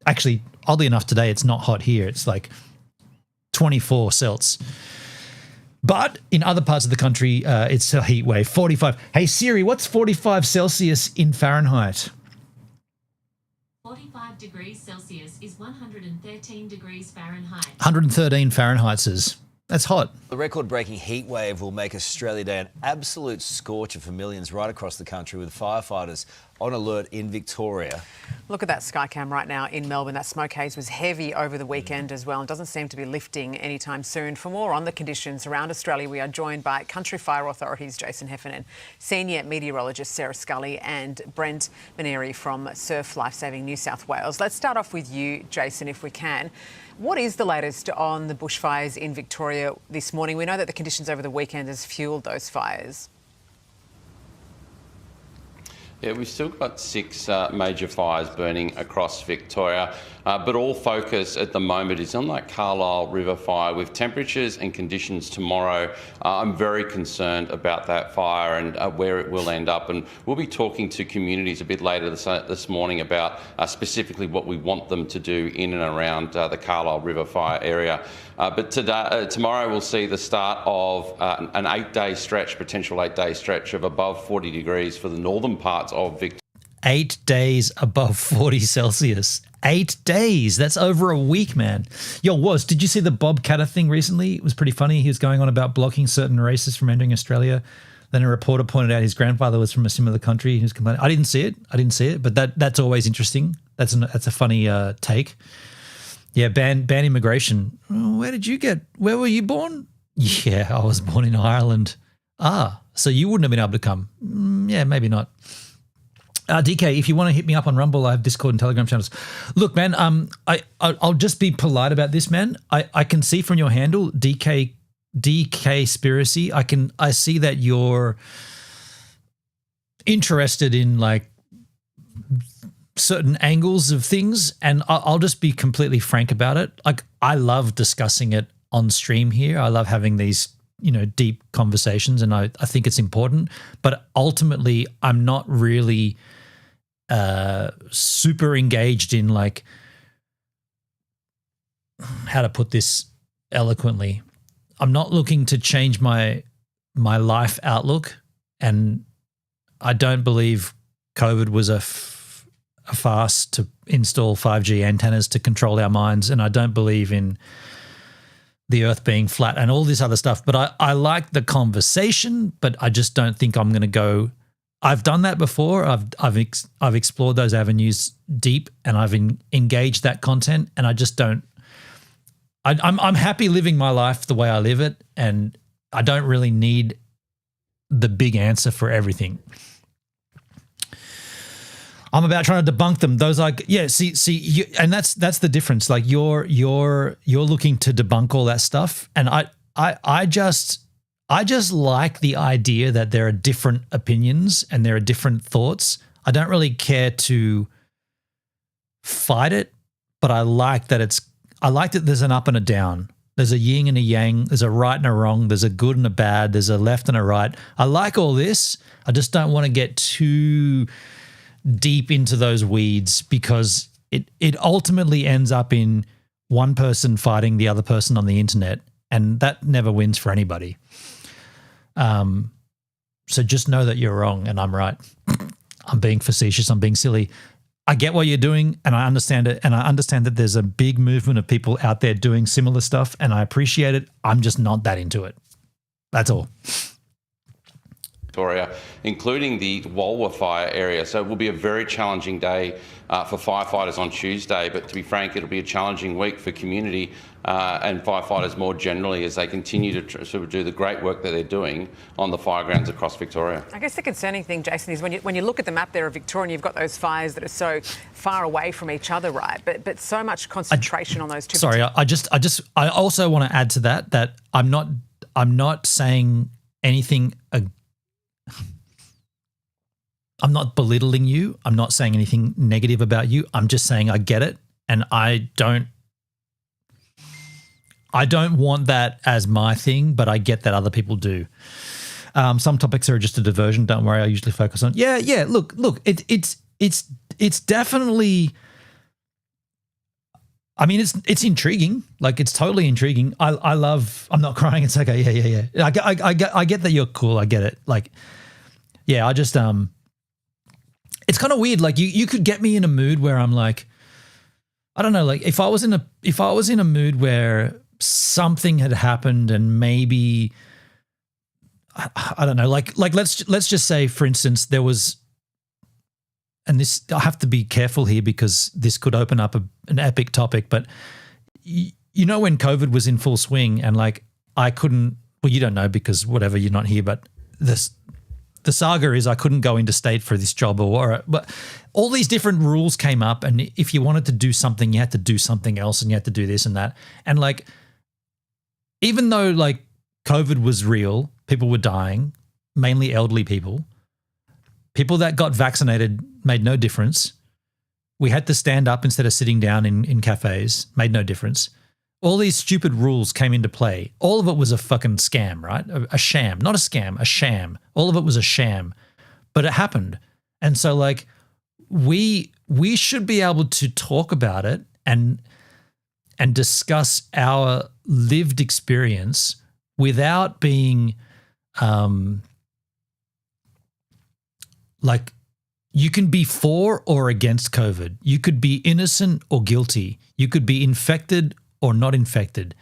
actually, oddly enough, today it's not hot here. It's like 24 Celsius. But in other parts of the country, it's a heat wave, 45. Hey, Siri, what's 45 Celsius in Fahrenheit? 45 degrees Celsius is 113 degrees Fahrenheit. 113 Fahrenheit says. That's hot. The record-breaking heat wave will make Australia Day an absolute scorcher for millions right across the country, with firefighters on alert in Victoria. Look at that Skycam right now in Melbourne. That smoke haze was heavy over the weekend as well and doesn't seem to be lifting anytime soon. For more on the conditions around Australia, we are joined by Country Fire Authority's Jason Heffernan, Senior Meteorologist Sarah Scully and Brent Maneri from Surf Lifesaving New South Wales. Let's start off with you, Jason, if we can. What is the latest on the bushfires in Victoria this morning? We know that the conditions over the weekend has fuelled those fires. Yeah, we've still got 6 major fires burning across Victoria, but all focus at the moment is on that Carlisle River fire. With temperatures and conditions tomorrow, I'm very concerned about that fire and where it will end up. And we'll be talking to communities a bit later this morning about specifically what we want them to do in and around the Carlisle River fire area. But tomorrow we'll see the start of an 8-day stretch, potential 8-day stretch of above 40 degrees for the northern parts of Victoria. 8 days above 40 Celsius. 8 days. That's over a week, man. Yo, did you see the Bob Catter thing recently? It was pretty funny. He was going on about blocking certain races from entering Australia. Then a reporter pointed out his grandfather was from a similar country. He was complaining. I didn't see it, but that's always interesting. That's a funny take. Yeah, ban immigration. Where were you born? Yeah, I was born in Ireland. So you wouldn't have been able to come. Yeah, maybe not. DK, if you want to hit me up on Rumble, I have Discord and Telegram channels. Look, man, I'll just be polite about this, man. I can see from your handle, DK Spiracy, I see that you're interested in like certain angles of things, and I'll just be completely frank about it. Like, I love discussing it on stream here. I love having these, deep conversations, and I think it's important. But ultimately, I'm not really super engaged in like, how to put this eloquently. I'm not looking to change my life outlook, and I don't believe COVID was a farce to install 5G antennas to control our minds, and I don't believe in the earth being flat and all this other stuff. But I like the conversation, but I just don't think I'm going to go. I've done that before. I've explored those avenues deep, and I've engaged that content, and I just don't. I'm happy living my life the way I live it, and I don't really need the big answer for everything. I'm about trying to debunk them. Those and that's the difference. Like you're looking to debunk all that stuff, and I just like the idea that there are different opinions and there are different thoughts. I don't really care to fight it, but I like that there's an up and a down. There's a yin and a yang. There's a right and a wrong. There's a good and a bad. There's a left and a right. I like all this. I just don't want to get too deep into those weeds because it ultimately ends up in one person fighting the other person on the internet, and that never wins for anybody. So just know that you're wrong and I'm right. I'm being facetious. I'm being silly. I get what you're doing and I understand it, and I understand that there's a big movement of people out there doing similar stuff, and I appreciate it. I'm just not that into it. That's all. Victoria, including the Walwa fire area. So it will be a very challenging day for firefighters on Tuesday, but to be frank, it'll be a challenging week for community and firefighters more generally as they continue to sort of do the great work that they're doing on the fire grounds across Victoria. I guess the concerning thing, Jason, is when you look at the map there of Victoria and you've got those fires that are so far away from each other, right? But so much concentration on those two. Sorry, I also want to add to that I'm not saying anything. I'm not belittling you. I'm not saying anything negative about you. I'm just saying I get it, and I don't want that as my thing, but I get that other people do. Some topics are just a diversion. Don't worry, I usually focus on. Yeah. Look. It's definitely. I mean, it's intriguing. Like, it's totally intriguing. I love. I'm not crying. It's okay. Yeah. I get that you're cool. I get it. Like, yeah. I just It's kind of weird. Like, you could get me in a mood where I'm like, I don't know. Like, if I was in a mood where something had happened and maybe I don't know. Like let's just say, for instance, there was. And this, I have to be careful here because this could open up an epic topic, but you know when COVID was in full swing and like I couldn't, well, you don't know because whatever, you're not here, but the saga is I couldn't go into state for this job but all these different rules came up, and if you wanted to do something, you had to do something else and you had to do this and that. And like, even though like COVID was real, people were dying, mainly elderly people. People that got vaccinated made no difference. We had to stand up instead of sitting down in cafes, made no difference. All these stupid rules came into play. All of it was a fucking scam, right? A sham, not a scam, a sham. All of it was a sham, but it happened. And so like we should be able to talk about it and discuss our lived experience without being like, you can be for or against COVID. You could be innocent or guilty. You could be infected or not infected,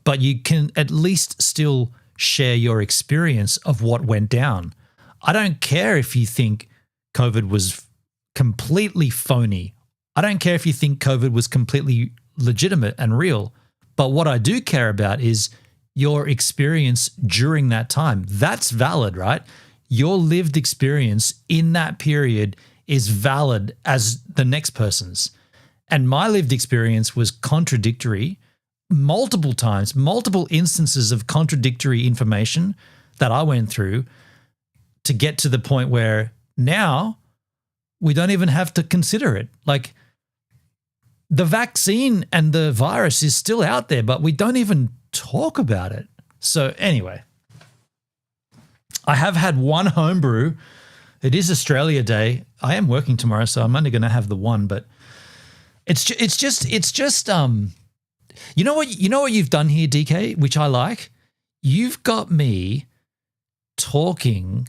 but you can at least still share your experience of what went down. I don't care if you think COVID was completely phony. I don't care if you think COVID was completely legitimate and real, but what I do care about is your experience during that time. That's valid, right? Your lived experience in that period is valid as the next person's. And my lived experience was contradictory multiple times, multiple instances of contradictory information that I went through to get to the point where now we don't even have to consider it. Like, the vaccine and the virus is still out there, but we don't even talk about it. So anyway, I have had one homebrew. It is Australia Day. I am working tomorrow, so I'm only going to have the one. But it's just you know what you've done here, DK, which I like. You've got me talking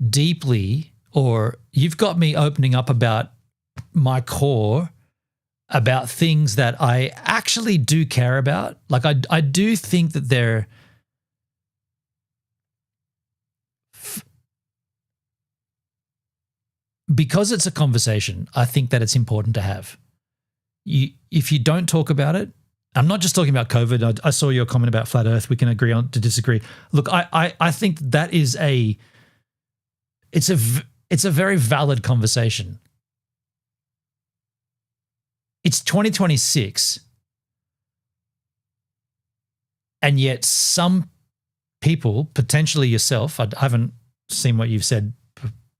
deeply, or you've got me opening up about my core, about things that I actually do care about. Like I do think that they're. Because it's a conversation, I think that it's important to have. If you don't talk about it, I'm not just talking about COVID. I saw your comment about flat Earth. We can agree on to disagree. Look, I think that is it's a very valid conversation. It's 2026, and yet some people, potentially yourself, I haven't seen what you've said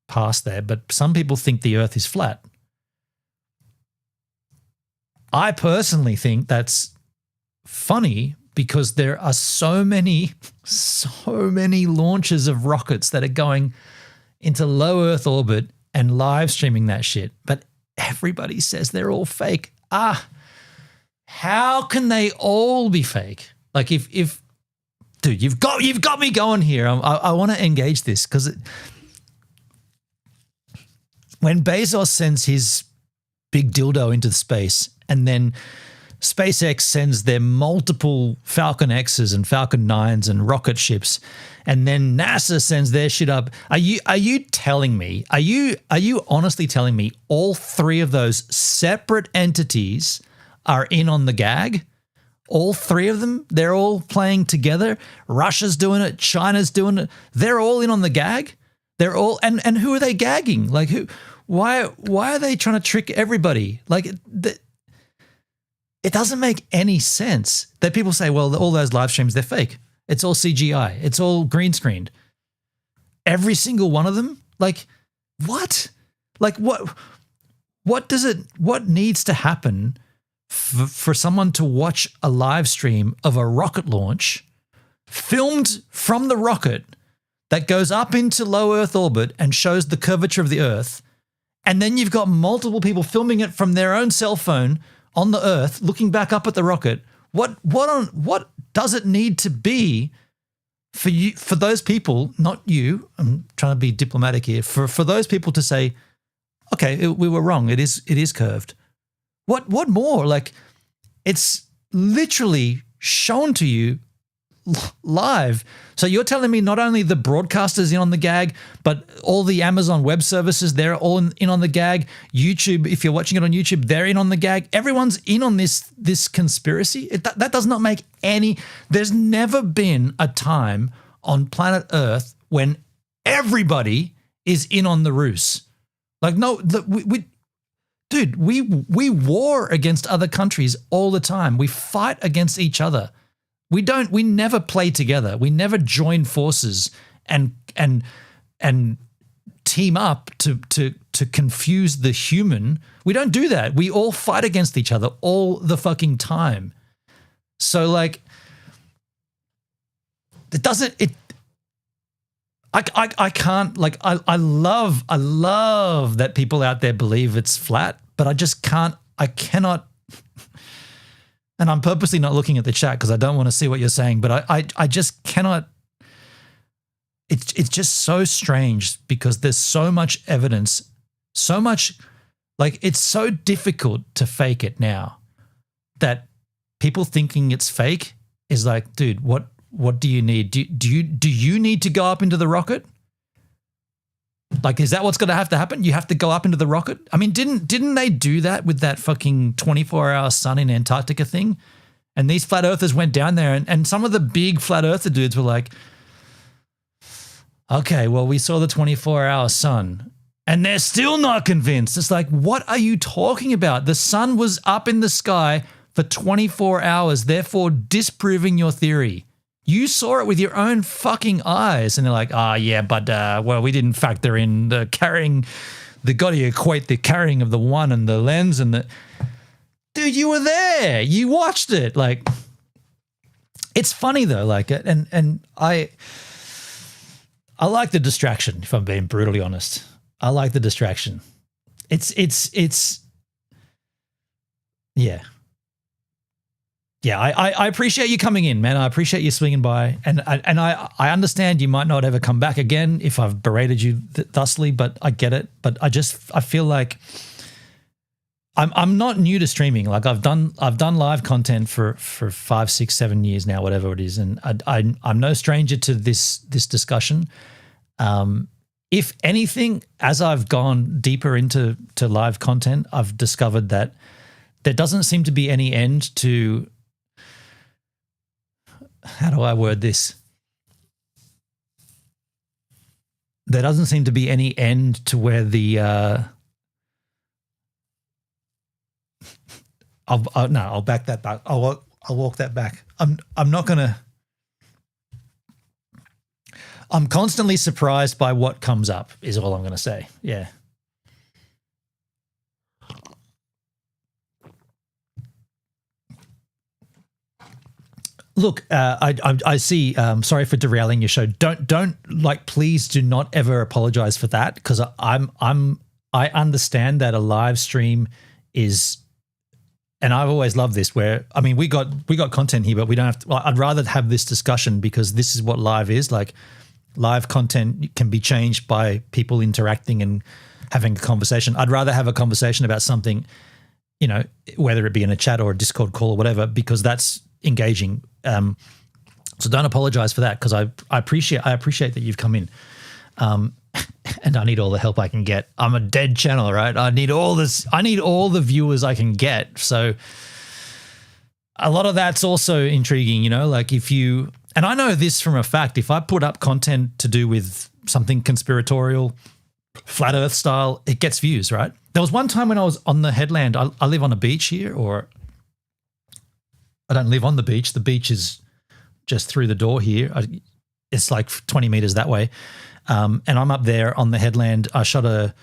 past there, but some people think the Earth is flat. I personally think that's funny because there are so many launches of rockets that are going into low Earth orbit and live streaming that shit. But everybody says they're all fake. How can they all be fake? Like if dude, you've got me going here. I want to engage this because when Bezos sends his big dildo into space and then SpaceX sends their multiple Falcon X's and Falcon 9s and rocket ships, and then NASA sends their shit up. Are you telling me? Are you honestly telling me all three of those separate entities are in on the gag? All three of them? They're all playing together. Russia's doing it. China's doing it. They're all in on the gag. They're all and who are they gagging? Like who? Why are they trying to trick everybody? Like it doesn't make any sense that people say, well, all those live streams, they're fake. It's all CGI. It's all green screened. Every single one of them? Like, what? Like, what needs to happen for someone to watch a live stream of a rocket launch filmed from the rocket that goes up into low Earth orbit and shows the curvature of the Earth, and then you've got multiple people filming it from their own cell phone on the Earth, looking back up at the rocket? What does it need to be for those people, not you, I'm trying to be diplomatic here, for those people to say, okay, we were wrong, it is curved. What more? Like, it's literally shown to you live. So you're telling me not only the broadcasters in on the gag, but all the Amazon Web Services, they're all in on the gag. YouTube, if you're watching it on YouTube, they're in on the gag. Everyone's in on this conspiracy. That does not make any. There's never been a time on planet Earth when everybody is in on the ruse. Like, no, dude, we war against other countries all the time. We fight against each other. We never play together. We never join forces and team up to confuse the human. We don't do that. We all fight against each other all the fucking time. So like, I can't, like, I love that people out there believe it's flat, but I cannot. And I'm purposely not looking at the chat because I don't want to see what you're saying, but I just cannot. It's just so strange because there's so much evidence, so much, like, it's so difficult to fake it now that people thinking it's fake is like, dude, what do you need? Do you need to go up into the rocket? Like, is that what's going to have to happen? You have to go up into the rocket? I mean, didn't they do that with that fucking 24-hour sun in Antarctica thing? And these flat earthers went down there and some of the big flat earther dudes were like, okay, well, we saw the 24-hour sun and they're still not convinced. It's like, what are you talking about? The sun was up in the sky for 24 hours, therefore disproving your theory. You saw it with your own fucking eyes. And they're like, yeah, but, well, we didn't factor in the carrying. They got to equate the carrying of the one and the lens and the. Dude, you were there. You watched it. Like, it's funny though. Like, and I like the distraction, if I'm being brutally honest. I like the distraction. It's yeah. Yeah, I appreciate you coming in, man. I appreciate you swinging by, and I understand you might not ever come back again if I've berated you thusly, but I get it. But I feel like I'm not new to streaming. Like, I've done live content for 5, 6, 7 years now, whatever it is, and I'm no stranger to this discussion. If anything, as I've gone deeper into live content, I've discovered that there doesn't seem to be any end to. How do I word this? There doesn't seem to be any end to where the I'll back that back. I'll walk that back. I'm not gonna. I'm constantly surprised by what comes up, is all I'm gonna say. Yeah. Look, I see. Sorry for derailing your show. Don't like. Please do not ever apologize for that, because I understand that a live stream is, and I've always loved this. Where I mean, we got content here, but we don't have to. Well, I'd rather have this discussion because this is what live is. Like, live content can be changed by people interacting and having a conversation. I'd rather have a conversation about something, you know, whether it be in a chat or a Discord call or whatever, because that's engaging. So don't apologize for that, because I appreciate that you've come in. And I need all the help I can get. I'm a dead channel, right? I need all the viewers I can get. So a lot of that's also intriguing, you know, like if you, and I know this from a fact, if I put up content to do with something conspiratorial, flat earth style, it gets views, right? There was one time when I was on the headland. I live on a beach here, or I don't live on the beach. The beach is just through the door here. It's like 20 meters that way. And I'm up there on the headland. I shot a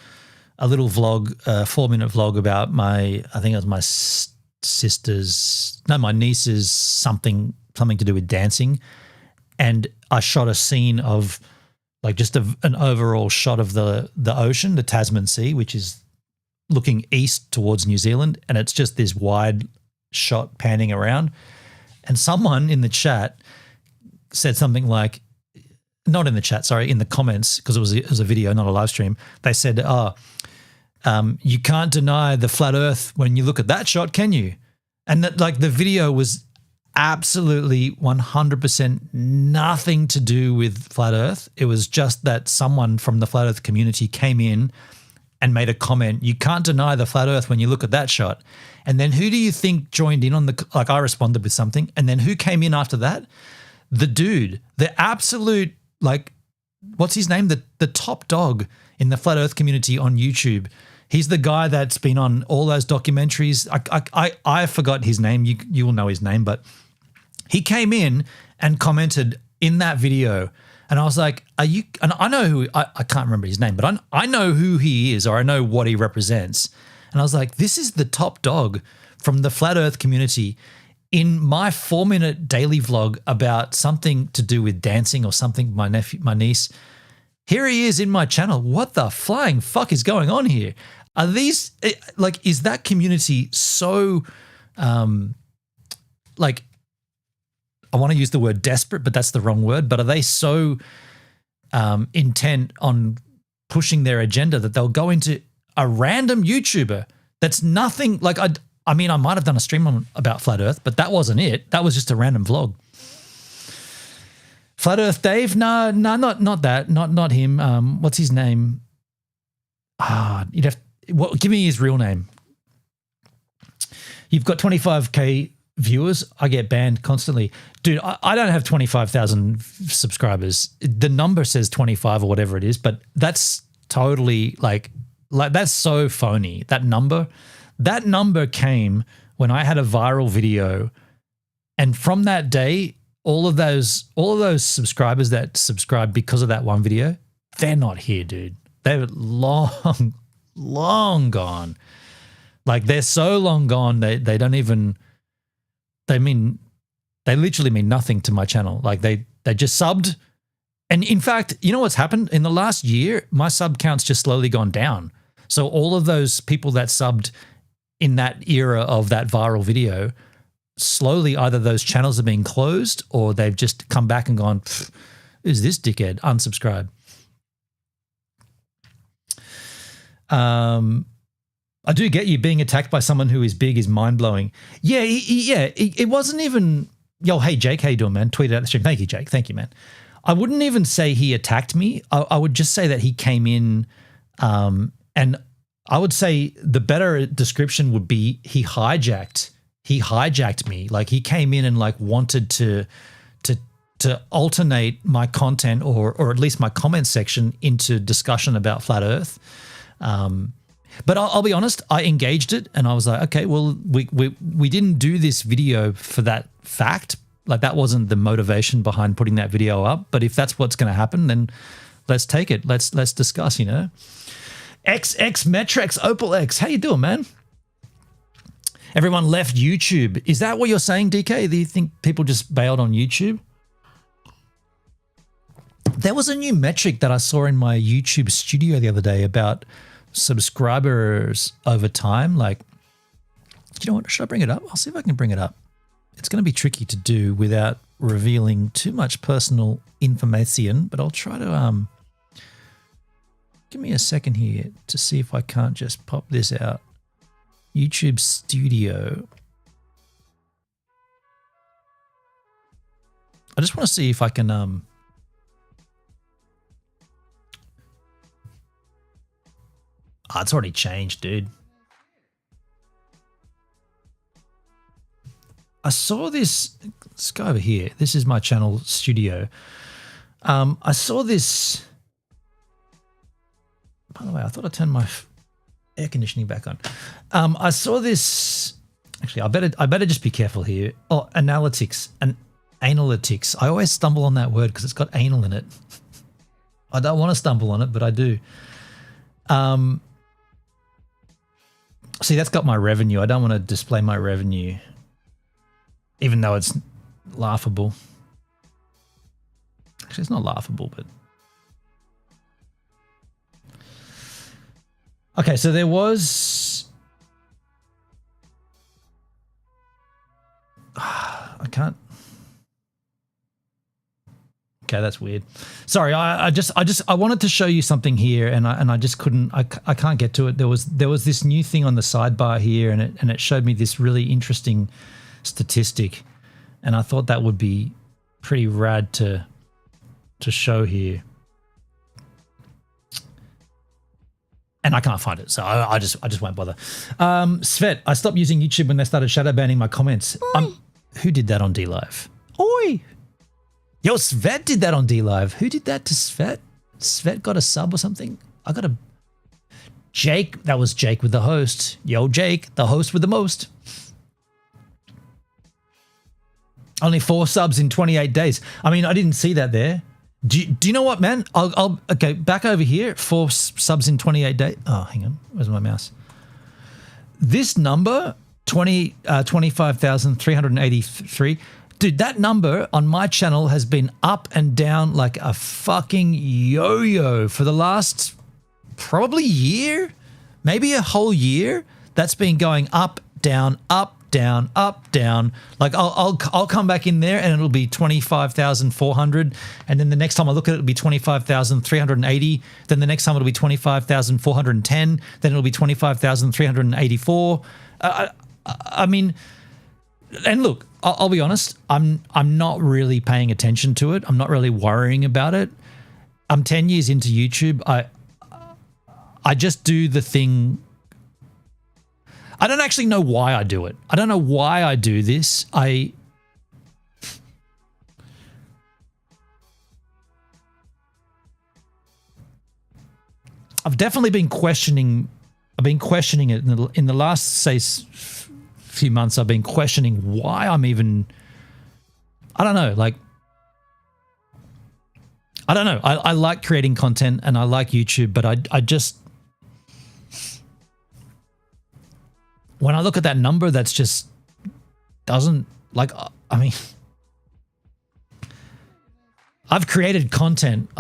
little vlog, a 4-minute vlog about my niece's something to do with dancing. And I shot a scene of like just an overall shot of the ocean, the Tasman Sea, which is looking east towards New Zealand. And it's just this wide shot panning around. And someone in the chat said something like, not in the chat, sorry, in the comments, because it was a video, not a live stream. They said, you can't deny the flat earth when you look at that shot, can you? And that, like, the video was absolutely 100% nothing to do with flat earth. It was just that someone from the flat earth community came in and made a comment. You can't deny the flat earth when you look at that shot. And then who do you think joined in on like I responded with something. And then who came in after that? The dude, the absolute, like, what's his name? The top dog in the flat earth community on YouTube. He's the guy that's been on all those documentaries. I forgot his name. You will know his name, but he came in and commented in that video. And I was like, are you, and I know who, I can't remember his name, but I know who he is, or I know what he represents. And I was like, this is the top dog from the flat earth community in my 4-minute daily vlog about something to do with dancing or something, my niece. Here he is in my channel. What the flying fuck is going on here? Are these, like, is that community so, like, I want to use the word desperate, but that's the wrong word. But are they so intent on pushing their agenda that they'll go into a random YouTuber that's nothing, like, I mean, I might have done a stream about Flat Earth, but that wasn't it. That was just a random vlog. Flat Earth Dave? No, not that. Not him. What's his name? You'd have, give me his real name. You've got 25K viewers. I get banned constantly. Dude, I don't have 25,000 subscribers. The number says 25 or whatever it is, but that's totally like that's so phony. That number came when I had a viral video, and from that day, all of those subscribers that subscribed because of that one video, they're not here, dude. They're long gone. Like, they're so long gone, they don't even, they literally mean nothing to my channel. Like, they just subbed. And in fact, you know what's happened? In the last year, my sub count's just slowly gone down. So all of those people that subbed in that era of that viral video, slowly either those channels are being closed or they've just come back and gone, who's this dickhead? Unsubscribe. I do get you, being attacked by someone who is big is mind-blowing. Yeah, it wasn't even, yo, hey, Jake, how you doing, man? Tweeted out the stream. Thank you, Jake. Thank you, man. I wouldn't even say he attacked me. I would just say that he came in, and I would say the better description would be he hijacked me. Like, he came in and like wanted to alternate my content or at least my comment section into discussion about flat Earth. But I'll be honest, I engaged it and I was like, okay, well, we didn't do this video for that fact. Like, that wasn't the motivation behind putting that video up. But if that's what's going to happen, then let's take it. Let's discuss, XX Metrex Opal X. How you doing, man? Everyone left YouTube. Is that what you're saying, DK? Do you think people just bailed on YouTube? There was a new metric that I saw in my YouTube studio the other day about subscribers over time. Like, you know what? Should I bring it up? I'll see if I can bring it up. It's going to be tricky to do without revealing too much personal information, but I'll try to give me a second here to see if I can't just pop this out. YouTube Studio. I just want to see if I can it's already changed, dude. I saw this. Let's go over here. This is my channel studio. I saw this. By the way, I thought I turned my air conditioning back on. I saw this. Actually, I better just be careful here. Oh, analytics and analytics. I always stumble on that word because it's got anal in it. I don't want to stumble on it, but I do. See, that's got my revenue. I don't want to display my revenue, even though it's laughable. Actually, it's not laughable, but... Okay, so there was... I can't... Okay, that's weird. Sorry, I wanted to show you something here, and I just couldn't. I can't get to it. There was this new thing on the sidebar here, and it showed me this really interesting statistic, and I thought that would be pretty rad to show here. And I can't find it, so I just won't bother. Svet, I stopped using YouTube when they started shadow banning my comments. Who did that on DLive? Oi! Yo, Svet did that on DLive. Who did that to Svet? Svet got a sub or something? I got a... Jake. That was Jake with the host. Yo, Jake, the host with the most. Only 4 subs in 28 days. I mean, I didn't see that there. Do you know what, man? Okay, back over here. 4 subs in 28 days. Oh, hang on. Where's my mouse? This number, 25,383. Dude, that number on my channel has been up and down like a fucking yo-yo for the last probably year, maybe a whole year. That's been going up, down, up, down, up, down. Like I'll come back in there and it'll be 25,400, and then the next time I look at it, it'll be 25,380. Then the next time it'll be 25,410. Then it'll be 25,384. I mean, and look, I'll be honest, I'm not really paying attention to it. I'm not really worrying about it. I'm 10 years into YouTube. I just do the thing. I don't actually know why I do it. I don't know why I do this. I've definitely been questioning. I've been questioning it in the last, say, few months. I've been questioning why I'm even, I don't know, like, I don't know. I like creating content and I like YouTube, but I just, when I look at that number, that's just doesn't, like, I mean, I've created content.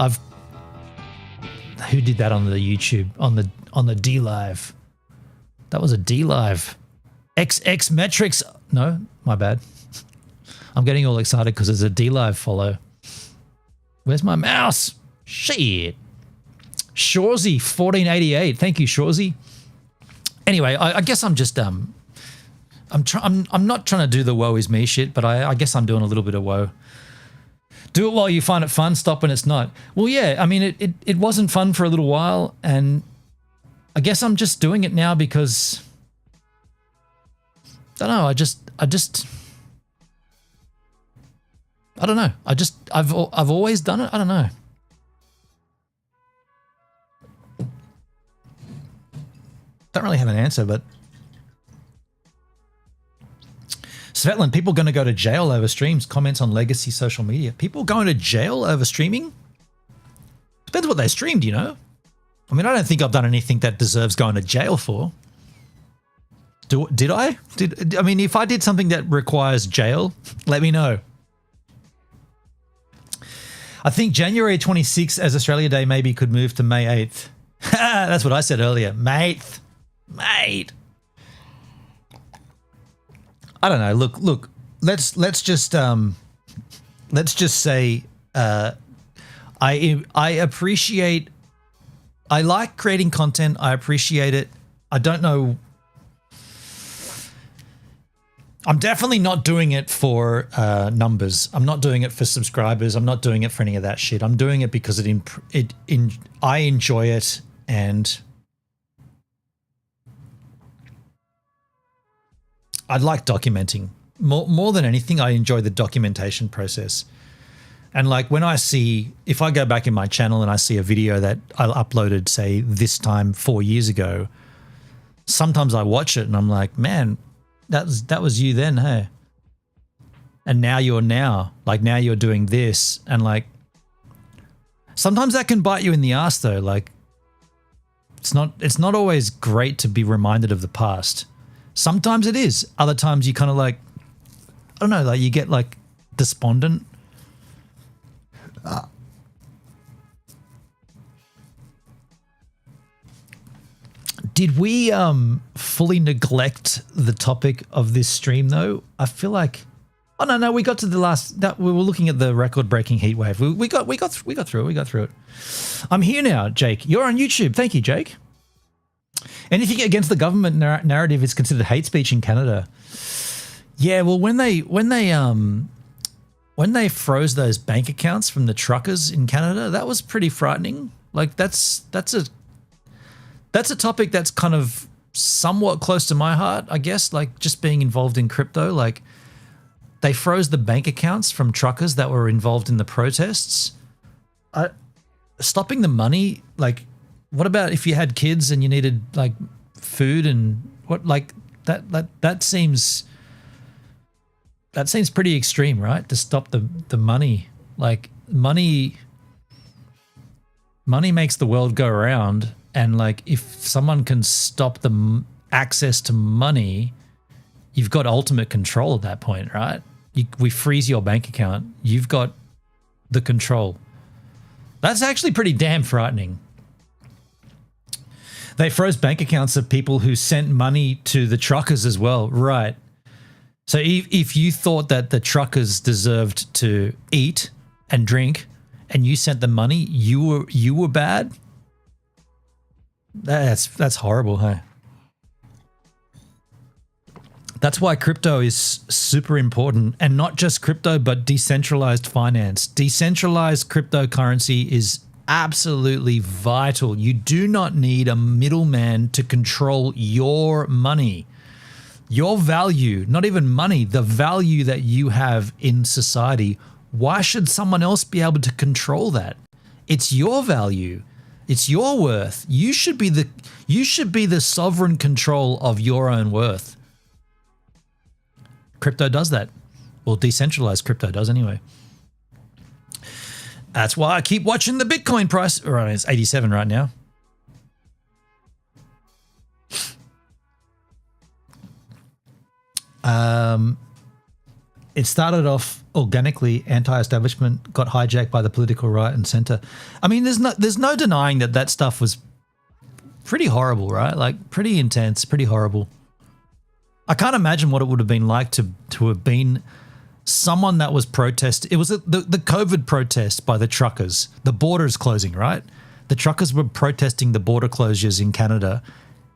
Who did that on the YouTube, on the DLive? That was a DLive. XX metrics. No, my bad. I'm getting all excited because there's a DLive follow. Where's my mouse? Shit. Shorzy 1488. Thank you, Shorzy. Anyway, I guess I'm just I'm not trying to do the woe is me shit, but I guess I'm doing a little bit of woe. Do it while you find it fun. Stop when it's not. Well, yeah. I mean, it wasn't fun for a little while, and I guess I'm just doing it now because. I don't know. I don't know. I've always done it. I don't know. Don't really have an answer, but Svetlin, people going to go to jail over streams, comments on legacy social media. People going to jail over streaming? Depends what they streamed, you know? I mean, I don't think I've done anything that deserves going to jail for. Did I? I mean, if I did something that requires jail, let me know. I think January 26th as Australia Day maybe could move to May 8th. That's what I said earlier. Mate. I don't know. Look. Let's just say I appreciate. I like creating content. I appreciate it. I don't know. I'm definitely not doing it for numbers. I'm not doing it for subscribers. I'm not doing it for any of that shit. I'm doing it because I enjoy it, and I like documenting. More than anything, I enjoy the documentation process. And like when I see, if I go back in my channel and I see a video that I uploaded, say this time 4 years ago, sometimes I watch it and I'm like, man, that was you then, hey? And now you're doing this, and like sometimes that can bite you in the ass though. Like it's not always great to be reminded of the past. Sometimes it is. Other times you kind of like, I don't know, like you get like despondent. Did we fully neglect the topic of this stream though? I feel like, oh no, we got to the last. That we were looking at the record-breaking heat wave. We got through it. I'm here now, Jake. You're on YouTube. Thank you, Jake. Anything against the government narrative is considered hate speech in Canada. Yeah, well, when they froze those bank accounts from the truckers in Canada, that was pretty frightening. Like that's a topic that's kind of somewhat close to my heart, I guess, like just being involved in crypto. Like they froze the bank accounts from truckers that were involved in the protests. Stopping the money, like what about if you had kids and you needed like food and what, like that seems pretty extreme, right? To stop the money. Like money makes the world go around. And like, if someone can stop the access to money, you've got ultimate control at that point, right? We freeze your bank account. You've got the control. That's actually pretty damn frightening. They froze bank accounts of people who sent money to the truckers as well, right? So if you thought that the truckers deserved to eat and drink, and you sent them money, you were bad. That's horrible, hey? That's why crypto is super important, and not just crypto, but decentralized finance. Decentralized cryptocurrency is absolutely vital. You do not need a middleman to control your money. Your value, not even money, the value that you have in society. Why should someone else be able to control that? It's your value. It's your worth. You should be the sovereign control of your own worth. Crypto does that. Well, decentralized crypto does anyway. That's why I keep watching the Bitcoin price. Right, it's 87 right now. It started off organically, anti-establishment, got hijacked by the political right and center. I mean, there's no denying that stuff was pretty horrible, right? Like pretty intense, pretty horrible. I can't imagine what it would have been like to have been someone that was protesting. It was the COVID protest by the truckers. The borders closing, right? The truckers were protesting the border closures in Canada,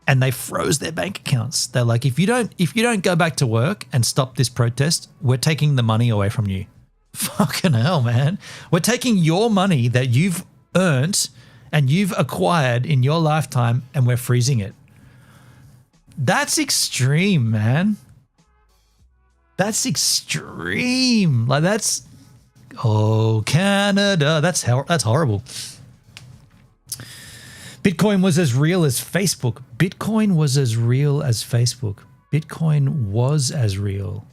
and they froze their bank accounts. They're like, if you don't go back to work and stop this protest, we're taking the money away from you. Fucking hell, man. We're taking your money that you've earned and you've acquired in your lifetime, and we're freezing it. That's extreme, man. That's extreme. Like that's, oh, Canada. That's horrible. Bitcoin was as real as Facebook. Bitcoin was as real as Facebook. Bitcoin was as real.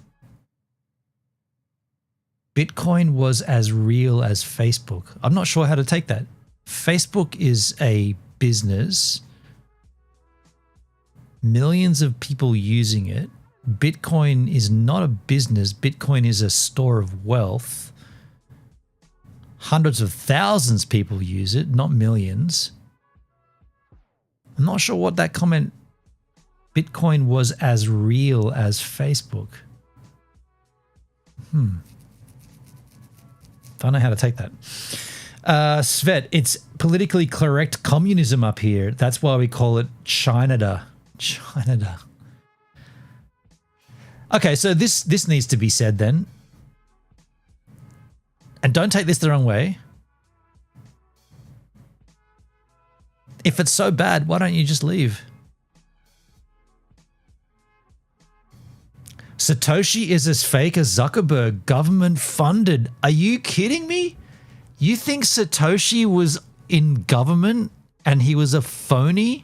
Bitcoin was as real as Facebook. I'm not sure how to take that. Facebook is a business. millions of people using it. Bitcoin is not a business. Bitcoin is a store of wealth. Hundreds of thousands of people use it, not millions. I'm not sure what that comment, Bitcoin was as real as Facebook. Don't know how to take that. Svet, it's politically correct communism up here. That's why we call it China-da. China-da. Okay, so this needs to be said then. And don't take this the wrong way. If it's so bad, why don't you just leave? Satoshi is as fake as Zuckerberg, government funded. Are you kidding me? You think Satoshi was in government and he was a phony?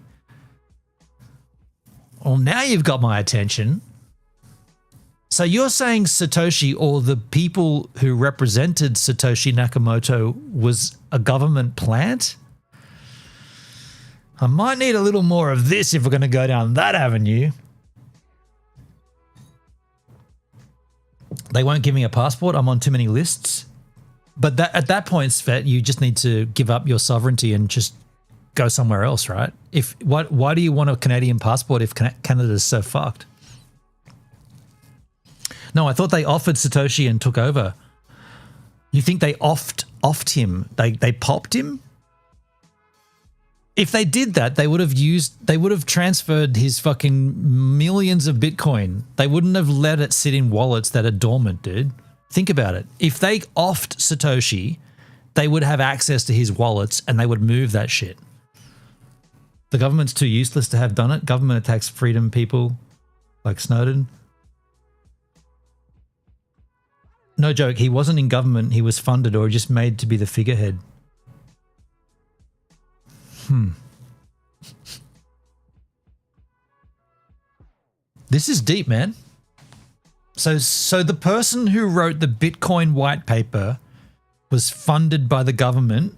Well, now you've got my attention. So you're saying Satoshi, or the people who represented Satoshi Nakamoto, was a government plant? I might need a little more of this if we're going to go down that avenue. They won't give me a passport. I'm on too many lists. But at that point, Svet, you just need to give up your sovereignty and just go somewhere else, right? Why do you want a Canadian passport if Canada's so fucked? No, I thought they offered Satoshi and took over. You think they offed him? They popped him? If they did that, they would have transferred his fucking millions of Bitcoin. They wouldn't have let it sit in wallets that are dormant, dude. Think about it. If they offed Satoshi, they would have access to his wallets and they would move that shit. The government's too useless to have done it. Government attacks freedom people like Snowden. No joke, he wasn't in government. He was funded or just made to be the figurehead. This is deep, man. So the person who wrote the Bitcoin white paper was funded by the government.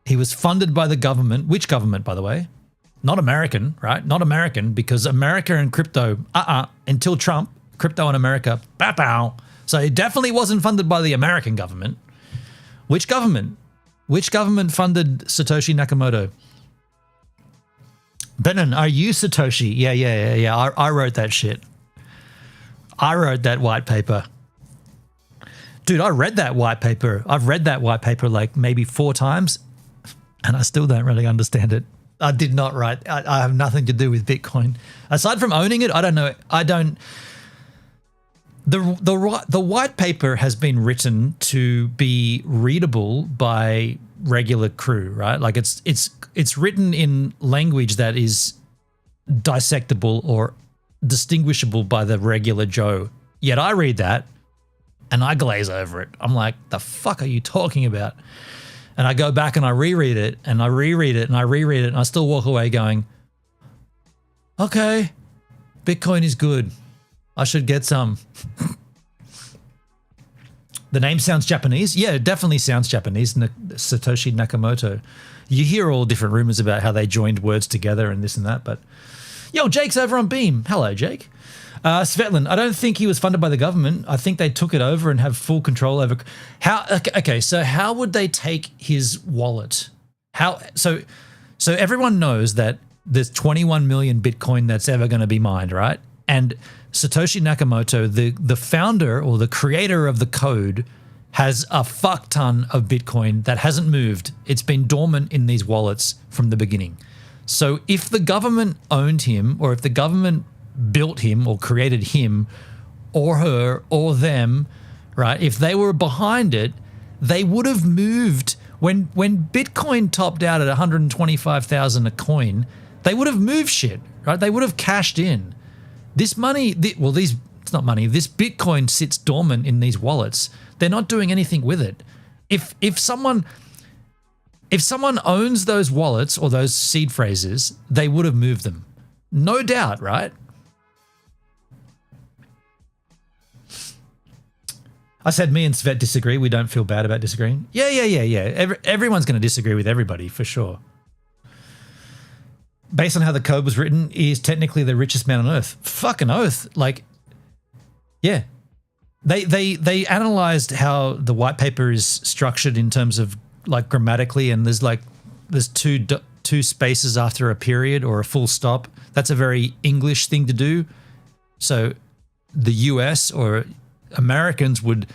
He was funded by the government. Which government, by the way? Not American, right? Not American, because America and crypto, until Trump, crypto in America, bow. So he definitely wasn't funded by the American government. Which government? Which government funded Satoshi Nakamoto? Benon, are you Satoshi? Yeah. I wrote that shit. I wrote that white paper. Dude, I read that white paper. I've read that white paper like maybe 4 times, and I still don't really understand it. I did not write. I have nothing to do with Bitcoin. Aside from owning it, I don't know. The white paper has been written to be readable by regular crew, right? Like it's written in language that is dissectable or distinguishable by the regular Joe. Yet I read that and I glaze over it. I'm like, the fuck are you talking about? And I go back and I reread it and I reread it and I reread it and I still walk away going, okay, Bitcoin is good. I should get some. The name sounds Japanese. Yeah, it definitely sounds Japanese. Satoshi Nakamoto. You hear all different rumors about how they joined words together and this and that, but yo, Jake's over on Beam. Hello, Jake. Svetlin, I don't think he was funded by the government. I think they took it over and have full control over how. Okay, so how would they take his wallet? So everyone knows that there's 21 million Bitcoin that's ever going to be mined, right? And Satoshi Nakamoto, the founder or the creator of the code, has a fuck ton of Bitcoin that hasn't moved. It's been dormant in these wallets from the beginning. So if the government owned him, or if the government built him or created him or her or them, right, if they were behind it, they would have moved. When Bitcoin topped out at 125,000 a coin, they would have moved shit, right? They would have cashed in. This money, it's not money. This Bitcoin sits dormant in these wallets. They're not doing anything with it. If someone owns those wallets or those seed phrases, they would have moved them. No doubt, right? I said me and Svet disagree. We don't feel bad about disagreeing. Yeah. Everyone's going to disagree with everybody for sure. based on how the code was written, is technically the richest man on earth. Fucking oath. Like, yeah. They analyzed how the white paper is structured in terms of like grammatically, and there's two spaces after a period or a full stop. That's a very English thing to do. So the US or Americans would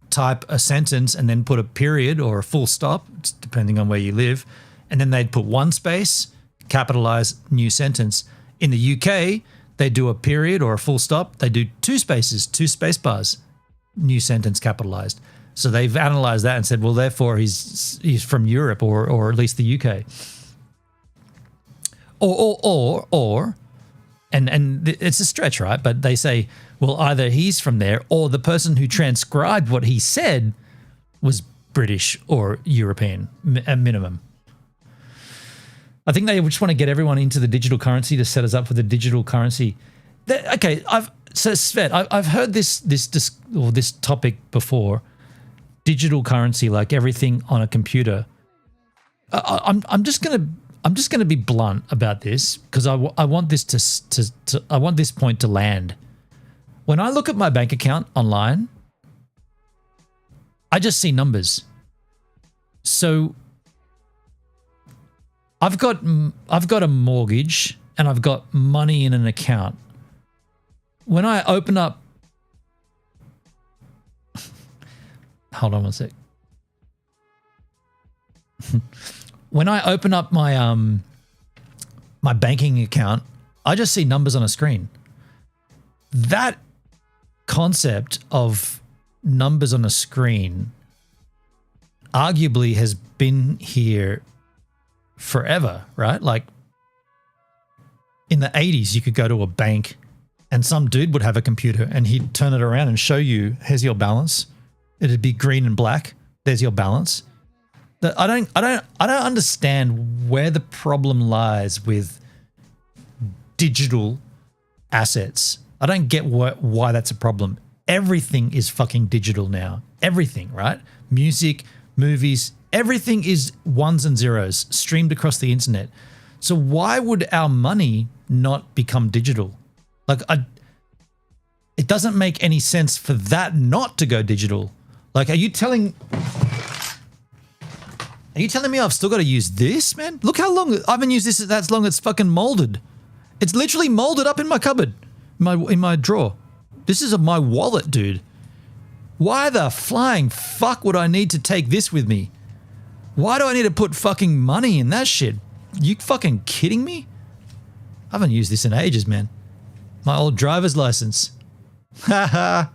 type a sentence and then put a period or a full stop, depending on where you live, and then they'd put one space, capitalize, new sentence. In the UK, they do a period or a full stop. They do two spaces, two space bars, new sentence, capitalized. So they've analyzed that and said, well, therefore he's from Europe or at least the UK. And it's a stretch, right? But they say, well, either he's from there or the person who transcribed what he said was British or European at minimum. I think they just want to get everyone into the digital currency to set us up for the digital currency. Okay, Svet, I've heard this topic before. Digital currency, like everything on a computer. I'm just gonna be blunt about this because I want this I want this point to land. When I look at my bank account online, I just see numbers. So I've got a mortgage and I've got money in an account. When I open up, hold on one sec. When I open up my my banking account, I just see numbers on a screen. That concept of numbers on a screen arguably has been here forever, right? Like in the 80s, you could go to a bank and some dude would have a computer and he'd turn it around and show you, here's your balance. It'd be green and black. There's your balance. I don't understand where the problem lies with digital assets. I don't get why that's a problem. Everything is fucking digital now. Everything, right? Music, movies, everything is ones and zeros streamed across the internet. So why would our money not become digital? Like, it doesn't make any sense for that not to go digital. Like, are you telling me I've still got to use this, man? Look how long I haven't used this. That's long. It's fucking molded. It's literally molded up in my cupboard, in my drawer. This is my wallet, dude. Why the flying fuck would I need to take this with me? Why do I need to put fucking money in that shit? You fucking kidding me? I haven't used this in ages, man. My old driver's license. Haha.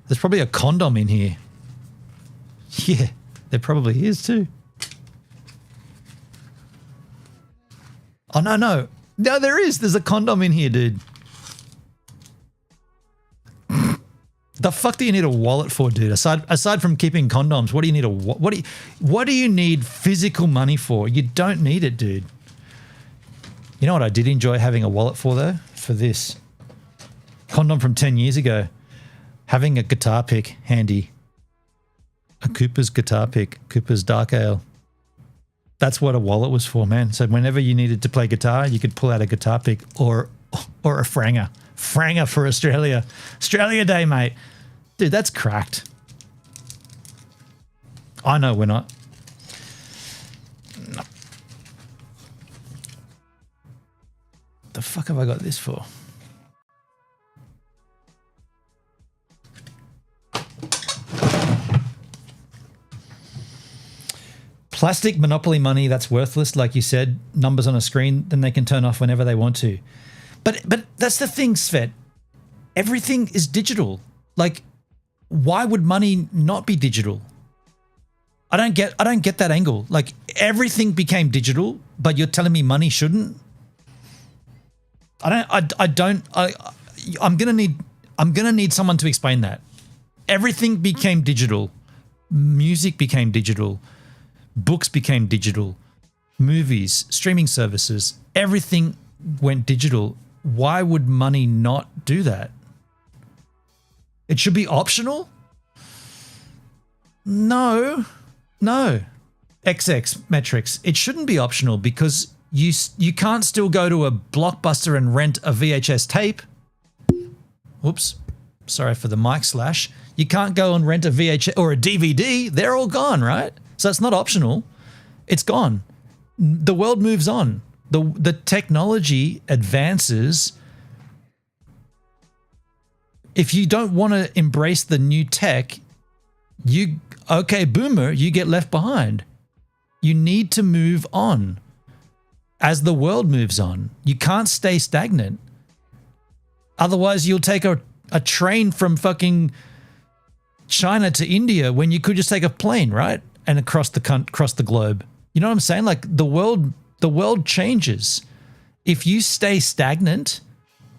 There's probably a condom in here. Yeah, there probably is too. Oh, no. No, there is. There's a condom in here, dude. The fuck do you need a wallet for, dude? Aside from keeping condoms, what do you need what do you need physical money for? You don't need it, dude. You know what I did enjoy having a wallet for though? For this. Condom from 10 years ago. Having a guitar pick handy. A Cooper's guitar pick. Cooper's Dark Ale. That's what a wallet was for, man. So whenever you needed to play guitar, you could pull out a guitar pick or a franger. Franger for Australia. Australia Day, mate. Dude, that's cracked. I know we're not. No. The fuck have I got this for? Plastic monopoly money, that's worthless, like you said. Numbers on a screen, then they can turn off whenever they want to. But that's the thing, Svet. Everything is digital. Like, why would money not be digital? I don't get that angle. Like, everything became digital, but you're telling me money shouldn't? I'm gonna need someone to explain that. Everything became digital. Music became digital. Books became digital. Movies, streaming services, everything went digital. Why would money not do that? It should be optional? No. XX metrics. It shouldn't be optional because You can't still go to a Blockbuster and rent a VHS tape. Whoops. Sorry for the mic slash. You can't go and rent a VHS or a DVD. They're all gone, right? So it's not optional. It's gone. The world moves on. The technology advances. If you don't want to embrace the new tech, boomer, you get left behind. You need to move on as the world moves on. You can't stay stagnant. Otherwise, you'll take a train from fucking China to India when you could just take a plane, right? And across the globe. You know what I'm saying? Like the world changes. If you stay stagnant,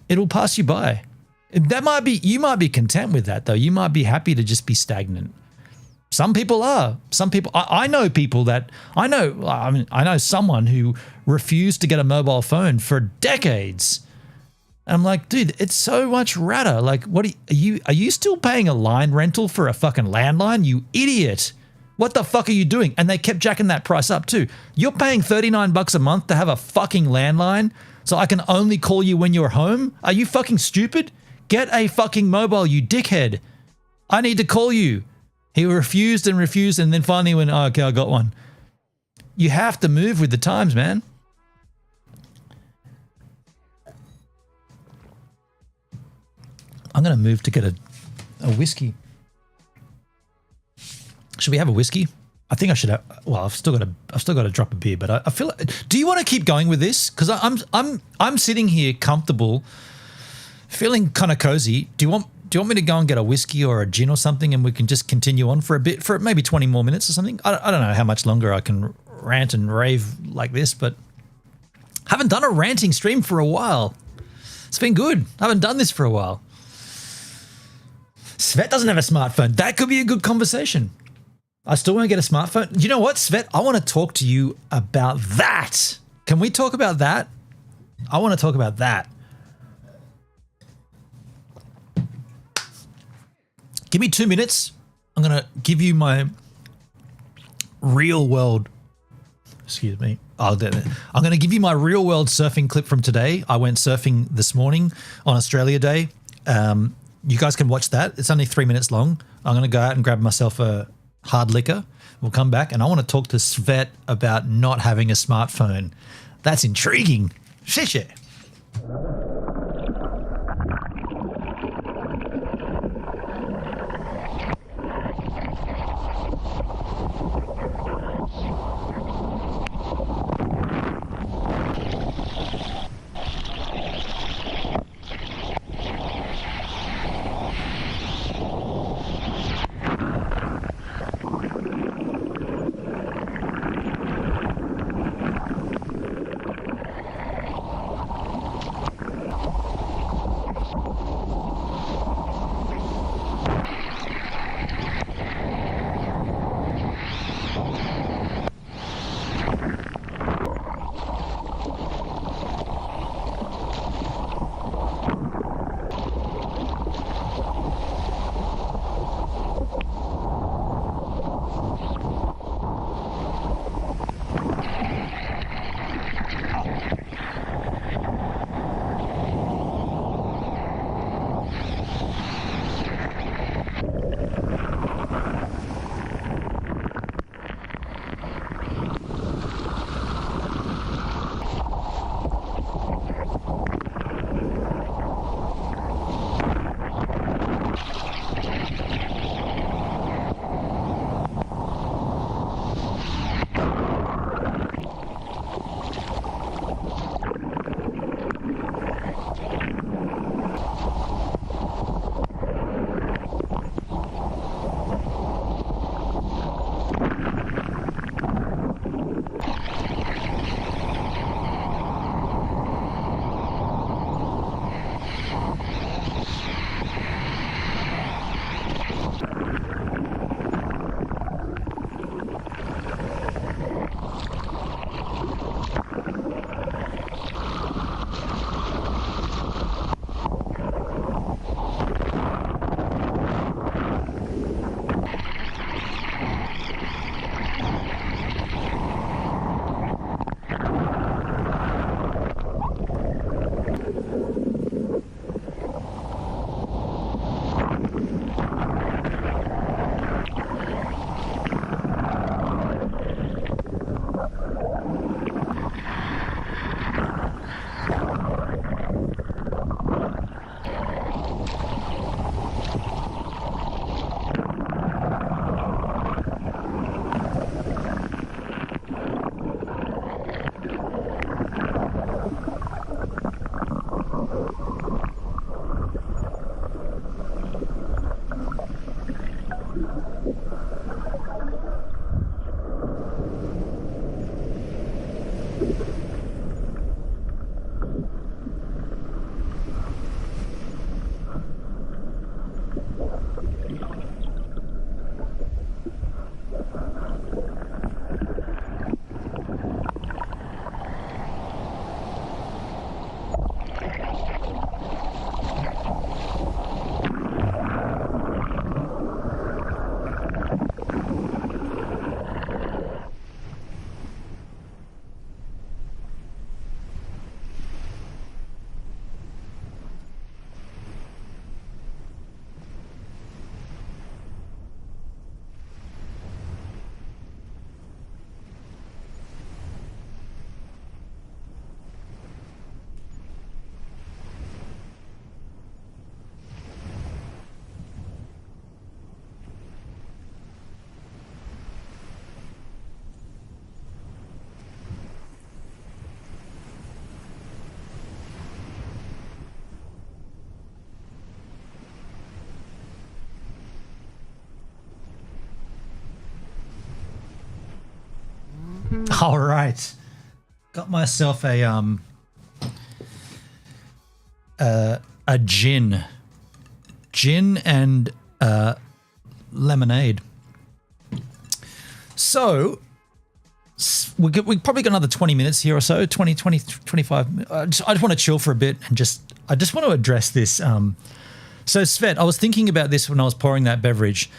it'll pass you by. You might be content with that though. You might be happy to just be stagnant. Some people are. Some people. I know people that I know someone who refused to get a mobile phone for decades. And I'm like, dude, it's so much radder. Like, what are you still paying a line rental for a fucking landline? You idiot. What the fuck are you doing? And they kept jacking that price up too. You're paying $39 a month to have a fucking landline so I can only call you when you're home? Are you fucking stupid? Get a fucking mobile, you dickhead. I need to call you. He refused and refused and then finally went, oh, okay, I got one. You have to move with the times, man. I'm going to move to get a whiskey. Should we have a whiskey? I think I should have. Well, I've still got to drop a beer, but I feel like, do you want to keep going with this? Because I'm sitting here comfortable, feeling kind of cozy. Do you want me to go and get a whiskey or a gin or something, and we can just continue on for a bit, for maybe 20 more minutes or something? I don't know how much longer I can rant and rave like this, but I haven't done a ranting stream for a while. It's been good. I haven't done this for a while. Svet doesn't have a smartphone. That could be a good conversation. I still want to get a smartphone. You know what, Svet? I want to talk to you about that. Can we talk about that? I want to talk about that. Give me 2 minutes. I'm going to give you my real world. Excuse me. I'm going to give you my real world surfing clip from today. I went surfing this morning on Australia Day. You guys can watch that. It's only 3 minutes long. I'm going to go out and grab myself a hard liquor. We'll come back and I want to talk to Svet about not having a smartphone. That's intriguing. Shit. All right, got myself a gin and lemonade. So we probably got another 20 minutes here or so, 20, 25. I just want to chill for a bit and I just want to address this. So Svet, I was thinking about this when I was pouring that beverage.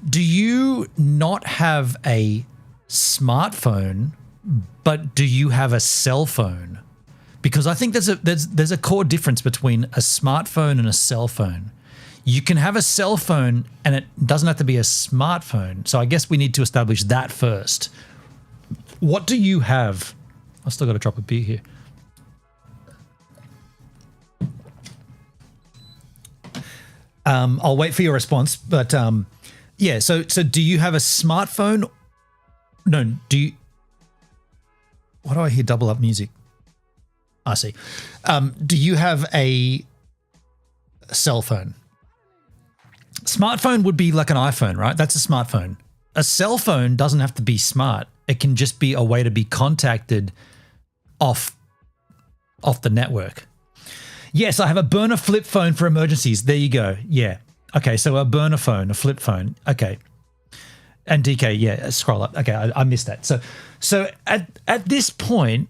Do you not have a smartphone, but do you have a cell phone? Because I think there's a core difference between a smartphone and a cell phone. You can have a cell phone and it doesn't have to be a smartphone. So I guess we need to establish that first. What do you have? I still got to drop a beer here. I'll wait for your response, but yeah. So do you have a smartphone? No. Do you? Why do I hear double up music? I see. Do you have a cell phone? Smartphone would be like an iPhone, right? That's a smartphone. A cell phone doesn't have to be smart. It can just be a way to be contacted off the network. Yes, I have a burner flip phone for emergencies. There you go. Yeah. Okay, so a burner phone, a flip phone. Okay. And DK, yeah, scroll up. Okay, I missed that. So at this point,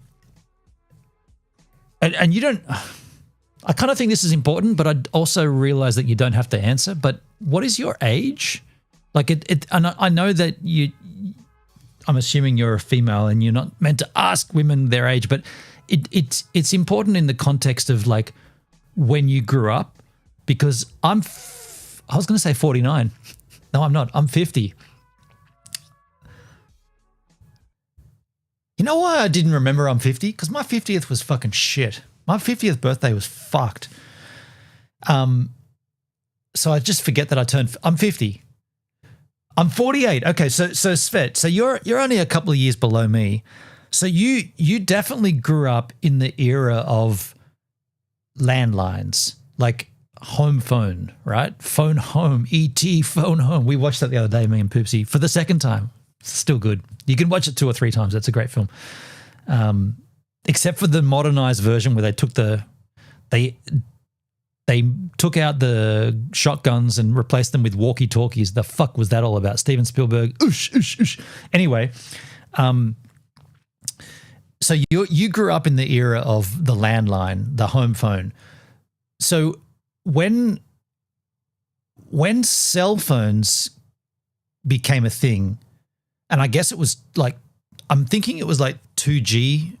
and you don't, I kind of think this is important, but I also realize that you don't have to answer. But what is your age? Like and I know that I'm assuming you're a female and you're not meant to ask women their age, but it's important in the context of like when you grew up, because I was going to say 49. No, I'm not. I'm 50. You know why I didn't remember I'm 50? Because my 50th was fucking shit. My 50th birthday was fucked. So I just forget that I'm 50. I'm 48. Okay, so Svet, so you're only a couple of years below me. So you definitely grew up in the era of landlines, like home phone, right? Phone home, ET, phone home. We watched that the other day, me and Poopsie, for the second time. It's still good. You can watch it 2 or 3 times. That's a great film. Except for the modernized version where they took they took out the shotguns and replaced them with walkie-talkies. The fuck was that all about? Steven Spielberg. Oosh, oosh, oosh. Anyway, so you grew up in the era of the landline, the home phone. So when cell phones became a thing, and I guess it was like, I'm thinking it was like 2G.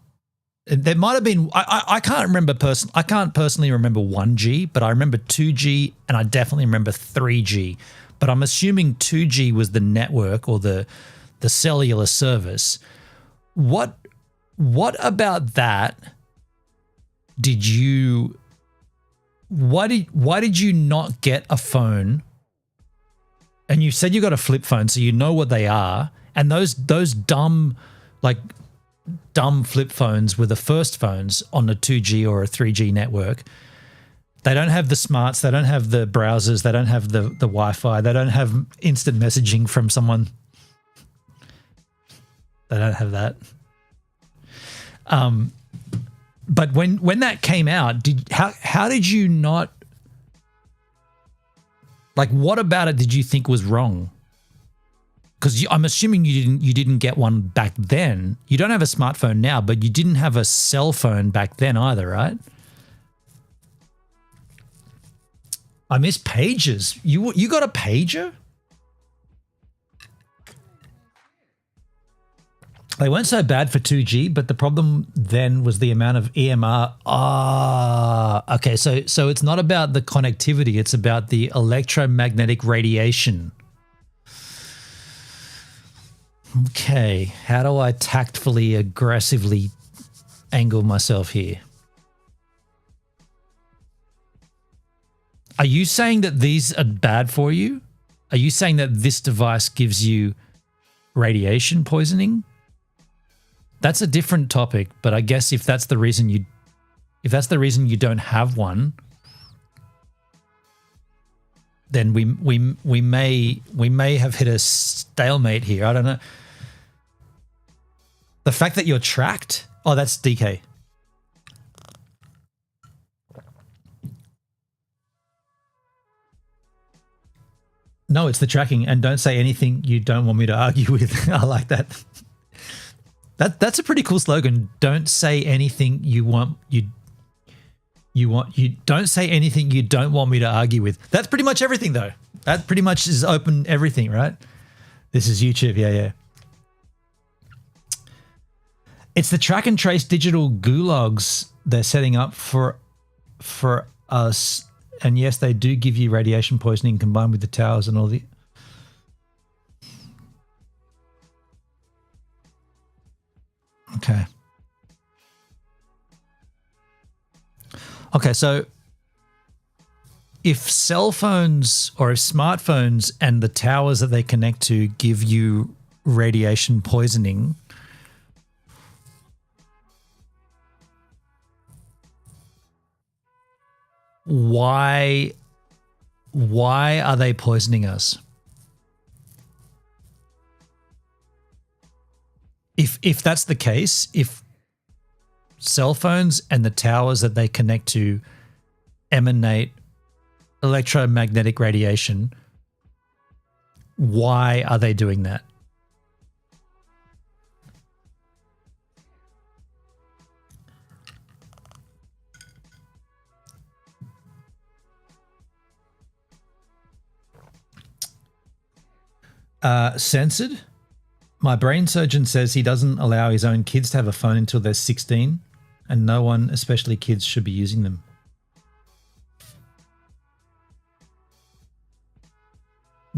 There might have been, I can't remember I can't personally remember 1G, but I remember 2G and I definitely remember 3G. But I'm assuming 2G was the network or the cellular service. What about that why did you not get a phone? And you said you got a flip phone, so you know what they are. And those dumb flip phones were the first phones on a 2G or a 3G network. They don't have the smarts. They don't have the browsers. They don't have the Wi-Fi. They don't have instant messaging from someone. They don't have that. But when that came out, how did you not, like, what about it did you think was wrong? Because I'm assuming you didn't get one back then. You don't have a smartphone now, but you didn't have a cell phone back then either, right? I miss pages. You got a pager? They weren't so bad for 2G, but the problem then was the amount of EMR. Okay, so it's not about the connectivity, it's about the electromagnetic radiation. Okay, how do I tactfully, aggressively angle myself here? Are you saying that these are bad for you? Are you saying that this device gives you radiation poisoning? That's a different topic, but I guess if that's the reason you don't have one, then we may have hit a stalemate here. I don't know. The fact that you're tracked? Oh, that's DK. No, it's the tracking. And don't say anything you don't want me to argue with. I like that. That's a pretty cool slogan. Don't say anything you don't say anything you don't want me to argue with. That's pretty much everything though. That pretty much is open everything, right? This is YouTube. Yeah. It's the track and trace digital gulags they're setting up for us. And yes, they do give you radiation poisoning combined with the towers and all the... Okay, so if cell phones or if smartphones and the towers that they connect to give you radiation poisoning, why are they poisoning us? If that's the case, if cell phones and the towers that they connect to emanate electromagnetic radiation, why are they doing that? Censored? My brain surgeon says he doesn't allow his own kids to have a phone until they're 16, and no one, especially kids, should be using them.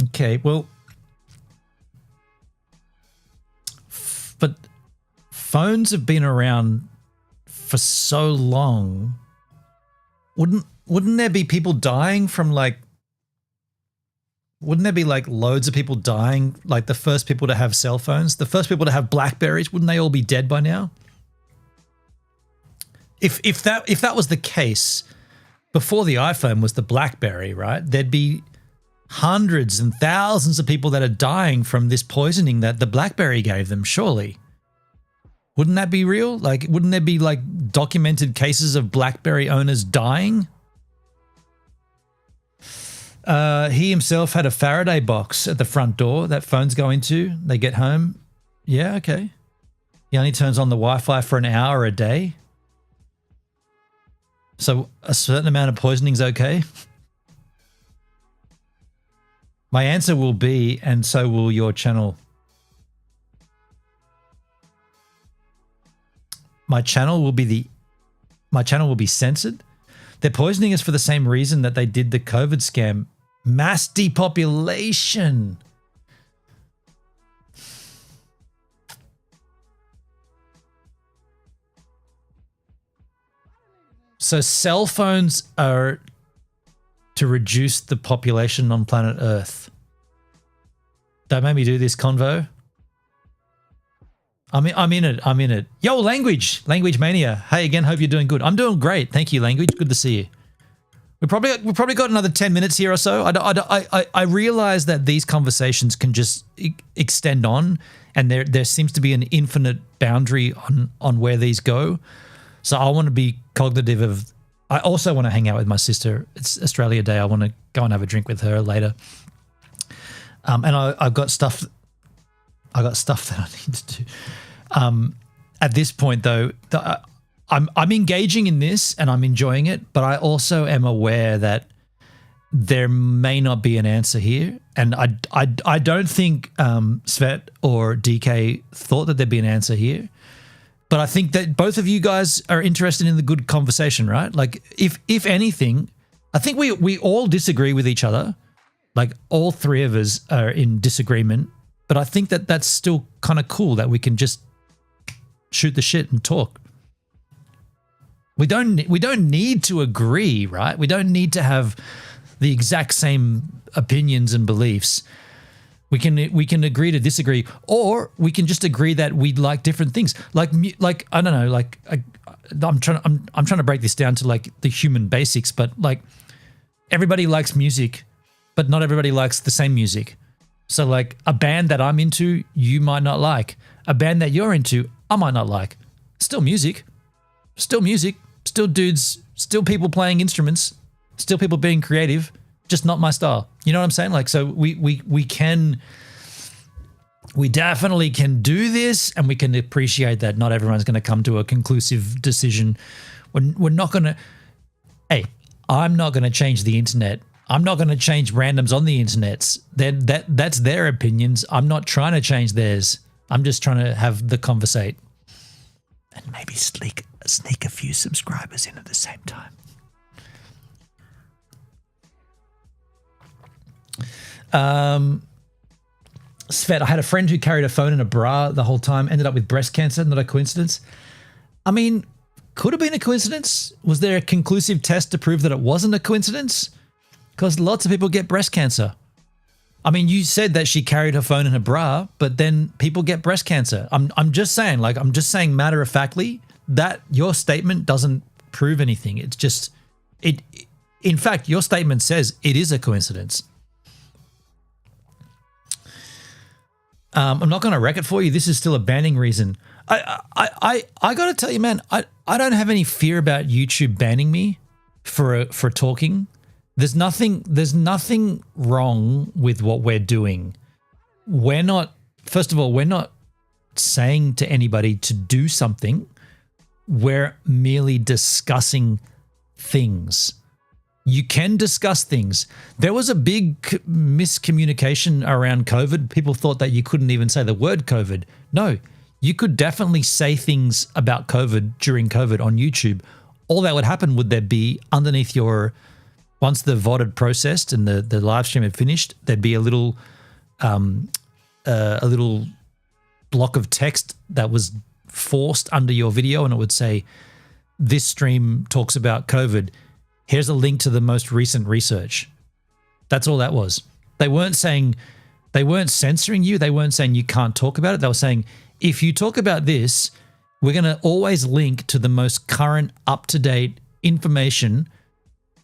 Okay, well, but phones have been around for so long. Wouldn't there be people dying from like? Wouldn't there be like loads of people dying? Like the first people to have cell phones, the first people to have Blackberries, wouldn't they all be dead by now? If that was the case, before the iPhone was the Blackberry, right? There'd be hundreds and thousands of people that are dying from this poisoning that the Blackberry gave them, surely. Wouldn't that be real? Like, wouldn't there be like documented cases of Blackberry owners dying? He himself had a Faraday box at the front door that phones go into. They get home. Yeah, okay. He only turns on the Wi-Fi for an hour a day. So a certain amount of poisoning is okay. My answer will be, and so will your channel. My channel will be censored. They're poisoning us for the same reason that they did the COVID scam. Mass depopulation. So cell phones are to reduce the population on planet Earth. Don't make me do this convo. I'm in it. Yo, Language Mania. Hey again, hope you're doing good. I'm doing great. Thank you, Language. Good to see you. We probably got another 10 minutes here or so. I realize that these conversations can just extend on, and there seems to be an infinite boundary on where these go. So I want to be cognitive of. I also want to hang out with my sister. It's Australia Day. I want to go and have a drink with her later. And I've got stuff. I got stuff that I need to do. At this point, though, I'm engaging in this and I'm enjoying it, but I also am aware that there may not be an answer here. And I don't think Svet or DK thought that there'd be an answer here. But I think that both of you guys are interested in the good conversation, right? Like, if anything, I think we all disagree with each other. Like, all three of us are in disagreement. But I think that that's still kind of cool that we can just shoot the shit and talk. We don't need to agree, right? We don't need to have the exact same opinions and beliefs. We can agree to disagree, or we can just agree that we like different things. Like I don't know, like I'm trying to break this down to like the human basics, but like everybody likes music, but not everybody likes the same music. So like a band that I'm into, you might not like. A band that you're into, I might not like. Still music, still dudes, still people playing instruments, still people being creative, just not my style. You know what I'm saying? Like, so we definitely can do this, and we can appreciate that not everyone's going to come to a conclusive decision. We're not going to, hey, I'm not going to change the internet. I'm not going to change randoms on the internet. That's their opinions. I'm not trying to change theirs. I'm just trying to have the conversate. And maybe sneak a few subscribers in at the same time. Svet, I had a friend who carried a phone in a bra the whole time, ended up with breast cancer. Not a coincidence. I mean, could have been a coincidence. Was there a conclusive test to prove that it wasn't a coincidence? Because lots of people get breast cancer. I mean, you said that she carried her phone in a bra, but then people get breast cancer. I'm just saying, like, I'm just saying matter of factly that your statement doesn't prove anything. It's just, in fact, your statement says it is a coincidence. I'm not going to wreck it for you. This is still a banning reason. I got to tell you, man, I don't have any fear about YouTube banning me for talking. There's nothing wrong with what we're doing. First of all, we're not saying to anybody to do something. We're merely discussing things. You can discuss things. There was a big miscommunication around COVID. People thought that you couldn't even say the word COVID. No, you could definitely say things about COVID during COVID on YouTube. All that would happen would there be underneath your, once the VOD had processed and the live stream had finished, there'd be a little block of text that was forced under your video, and it would say, "This stream talks about COVID. Here's a link to the most recent research." That's all that was. They weren't censoring you. They weren't saying you can't talk about it. They were saying, if you talk about this, we're going to always link to the most current, up-to-date information.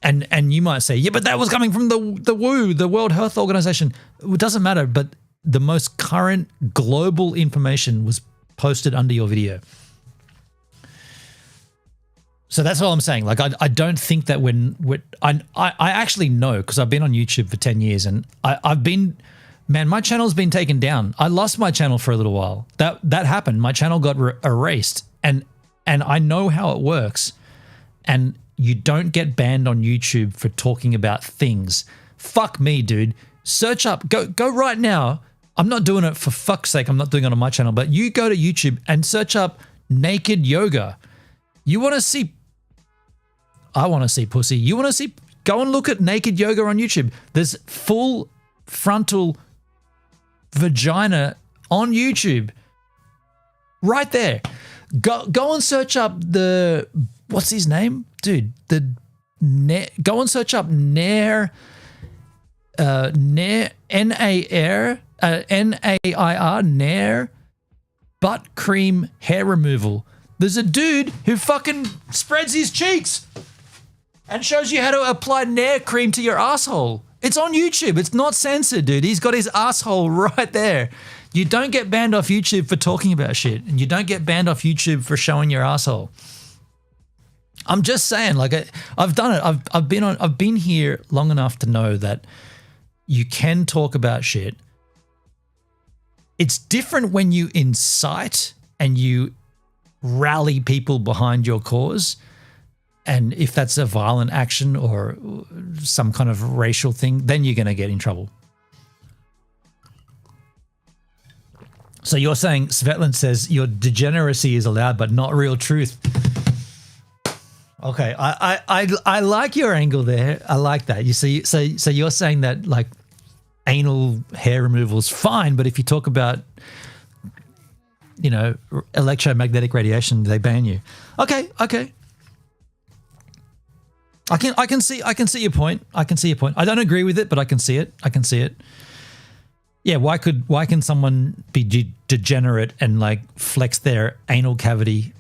And you might say, yeah, but that was coming from the WHO, the World Health Organization. It doesn't matter, but the most current global information was posted under your video. So that's all I'm saying. Like, I don't think that I actually know, because I've been on YouTube for 10 years and my channel's been taken down. I lost my channel for a little while. That happened. My channel got erased, and I know how it works. And you don't get banned on YouTube for talking about things. Fuck me, dude. Search up, go right now. I'm not doing it for fuck's sake. I'm not doing it on my channel, but you go to YouTube and search up naked yoga. You want to see, I want to see pussy. You want to see, go and look at naked yoga on YouTube. There's full frontal vagina on YouTube. Right there. Go and search up the, what's his name? Dude, go and search up Nair, N-A-I-R, Nair butt cream hair removal. There's a dude who fucking spreads his cheeks. and shows you how to apply Nair cream to your asshole. It's on YouTube. It's not censored, dude. He's got his asshole right there. You don't get banned off YouTube for talking about shit, and you don't get banned off YouTube for showing your asshole. I'm just saying, like, I've done it. I've been here long enough to know that you can talk about shit. It's different when you incite and you rally people behind your cause. And if that's a violent action or some kind of racial thing, then you're going to get in trouble. So you're saying, Svetlin says, your degeneracy is allowed, but not real truth. Okay, I like your angle there. I like that. You see, so you're saying that like anal hair removal is fine, but if you talk about, you know, electromagnetic radiation, they ban you. Okay. I can see your point. I can see your point. I don't agree with it, but I can see it. Yeah, why can someone be degenerate and like flex their anal cavity?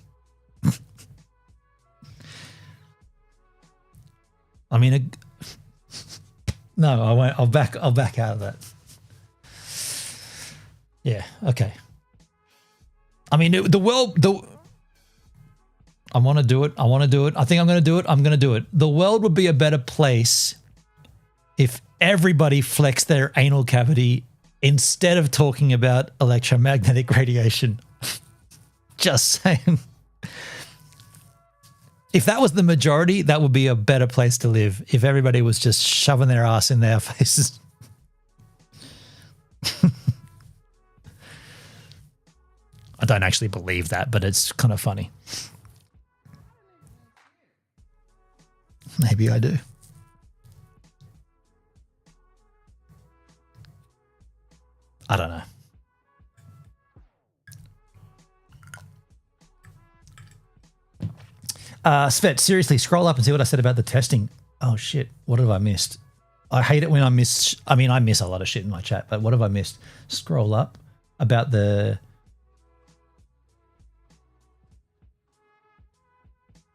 I mean, no, I won't. I'll back out of that. Yeah. Okay. I mean, I want to do it. I think I'm going to do it. I'm going to do it. The world would be a better place if everybody flexed their anal cavity instead of talking about electromagnetic radiation. Just saying. If that was the majority, that would be a better place to live. If everybody was just shoving their ass in their faces. I don't actually believe that, but it's kind of funny. Maybe I do. I don't know. Svet, seriously, scroll up and see what I said about the testing. Oh, shit. What have I missed? I hate it when I miss a lot of shit in my chat, but what have I missed? Scroll up about the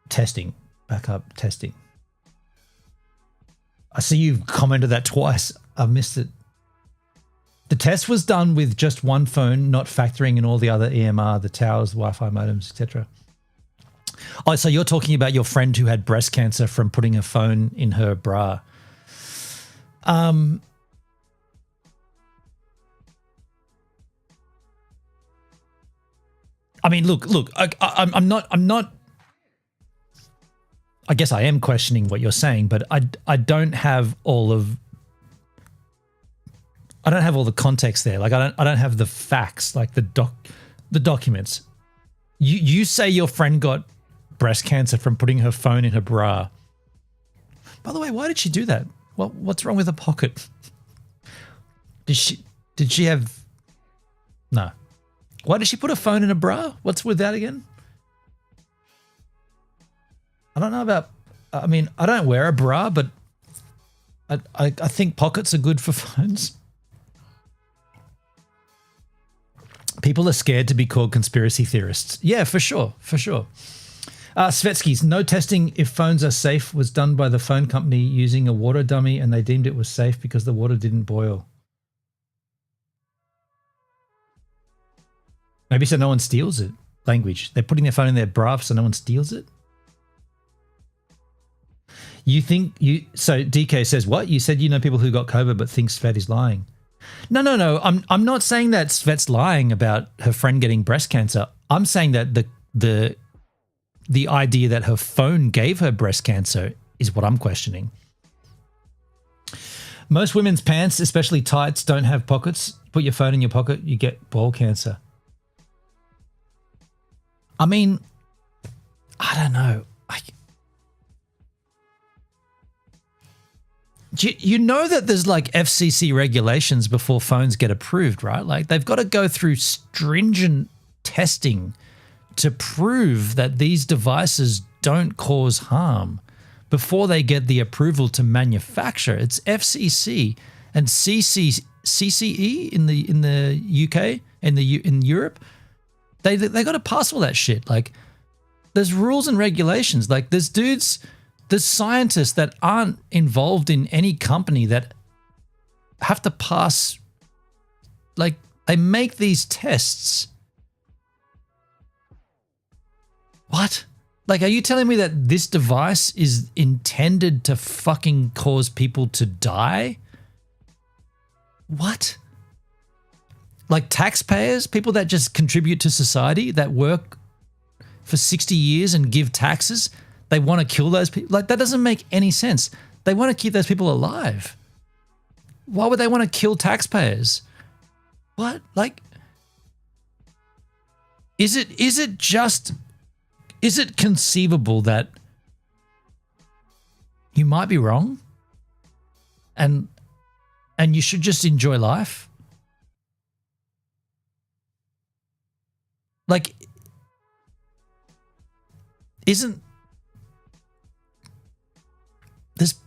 testing. Back up, testing. I see you've commented that twice. I've missed it. The test was done with just one phone, not factoring in all the other EMR, the towers, Wi-Fi modems, etc. Oh, so you're talking about your friend who had breast cancer from putting a phone in her bra. I mean, look, I'm not, I guess I am questioning what you're saying, but I don't have all the context there. Like I don't have the facts, like the documents. You say your friend got breast cancer from putting her phone in her bra. By the way, why did she do that? What's wrong with her pocket? Did she have? No. Why did she put a phone in a bra? What's with that again? I don't know about. I mean, I don't wear a bra, but I think pockets are good for phones. People are scared to be called conspiracy theorists. Yeah, for sure. Svetsky's, no testing if phones are safe was done by the phone company using a water dummy and they deemed it was safe because the water didn't boil. Maybe so no one steals it. Language. They're putting their phone in their bra so no one steals it? So DK says, what? You said you know people who got COVID but think Svet is lying. No. I'm not saying that Svet's lying about her friend getting breast cancer. I'm saying that the idea that her phone gave her breast cancer is what I'm questioning. Most women's pants, especially tights, don't have pockets. Put your phone in your pocket, you get ball cancer. I mean, I don't know. You know that there's like FCC regulations before phones get approved, right? Like they've got to go through stringent testing to prove that these devices don't cause harm before they get the approval to manufacture. It's FCC and CCE in the UK and in Europe. They got to pass all that shit. Like there's rules and regulations. Like there's dudes the scientists that aren't involved in any company that have to pass, like, they make these tests. What? Like, are you telling me that this device is intended to fucking cause people to die? What? Like taxpayers, people that just contribute to society, that work for 60 years and give taxes, they want to kill those people? Like, that doesn't make any sense. They want to keep those people alive. Why would they want to kill taxpayers? What? Like, is it conceivable that you might be wrong and you should just enjoy life? Like,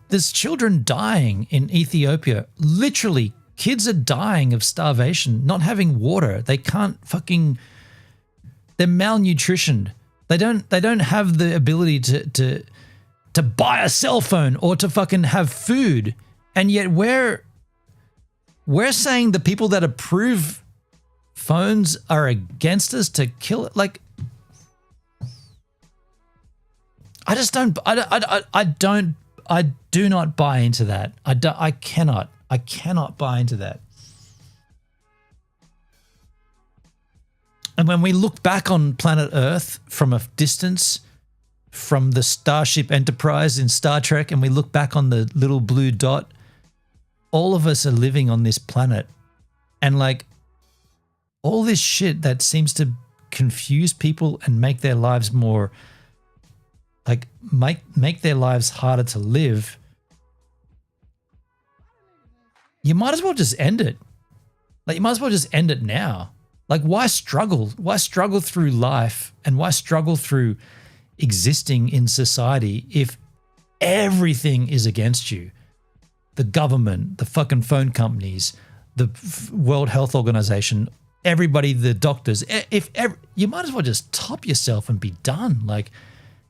there's children dying in Ethiopia. Literally, kids are dying of starvation, not having water. They can't fucking, they're malnutritioned. They don't have the ability to buy a cell phone or to fucking have food. And yet we're saying the people that approve phones are against us to kill it. Like, I do not buy into that. I cannot buy into that. And when we look back on planet Earth from a distance, from the Starship Enterprise in Star Trek, and we look back on the little blue dot, all of us are living on this planet. And like, all this shit that seems to confuse people and make their lives more, like, make their lives harder to live, you might as well just end it. Like, you might as well just end it now. Like, why struggle? Why struggle through life, and why struggle through existing in society if everything is against you? The government, the fucking phone companies, the World Health Organization, everybody, the doctors. You might as well just top yourself and be done. Like,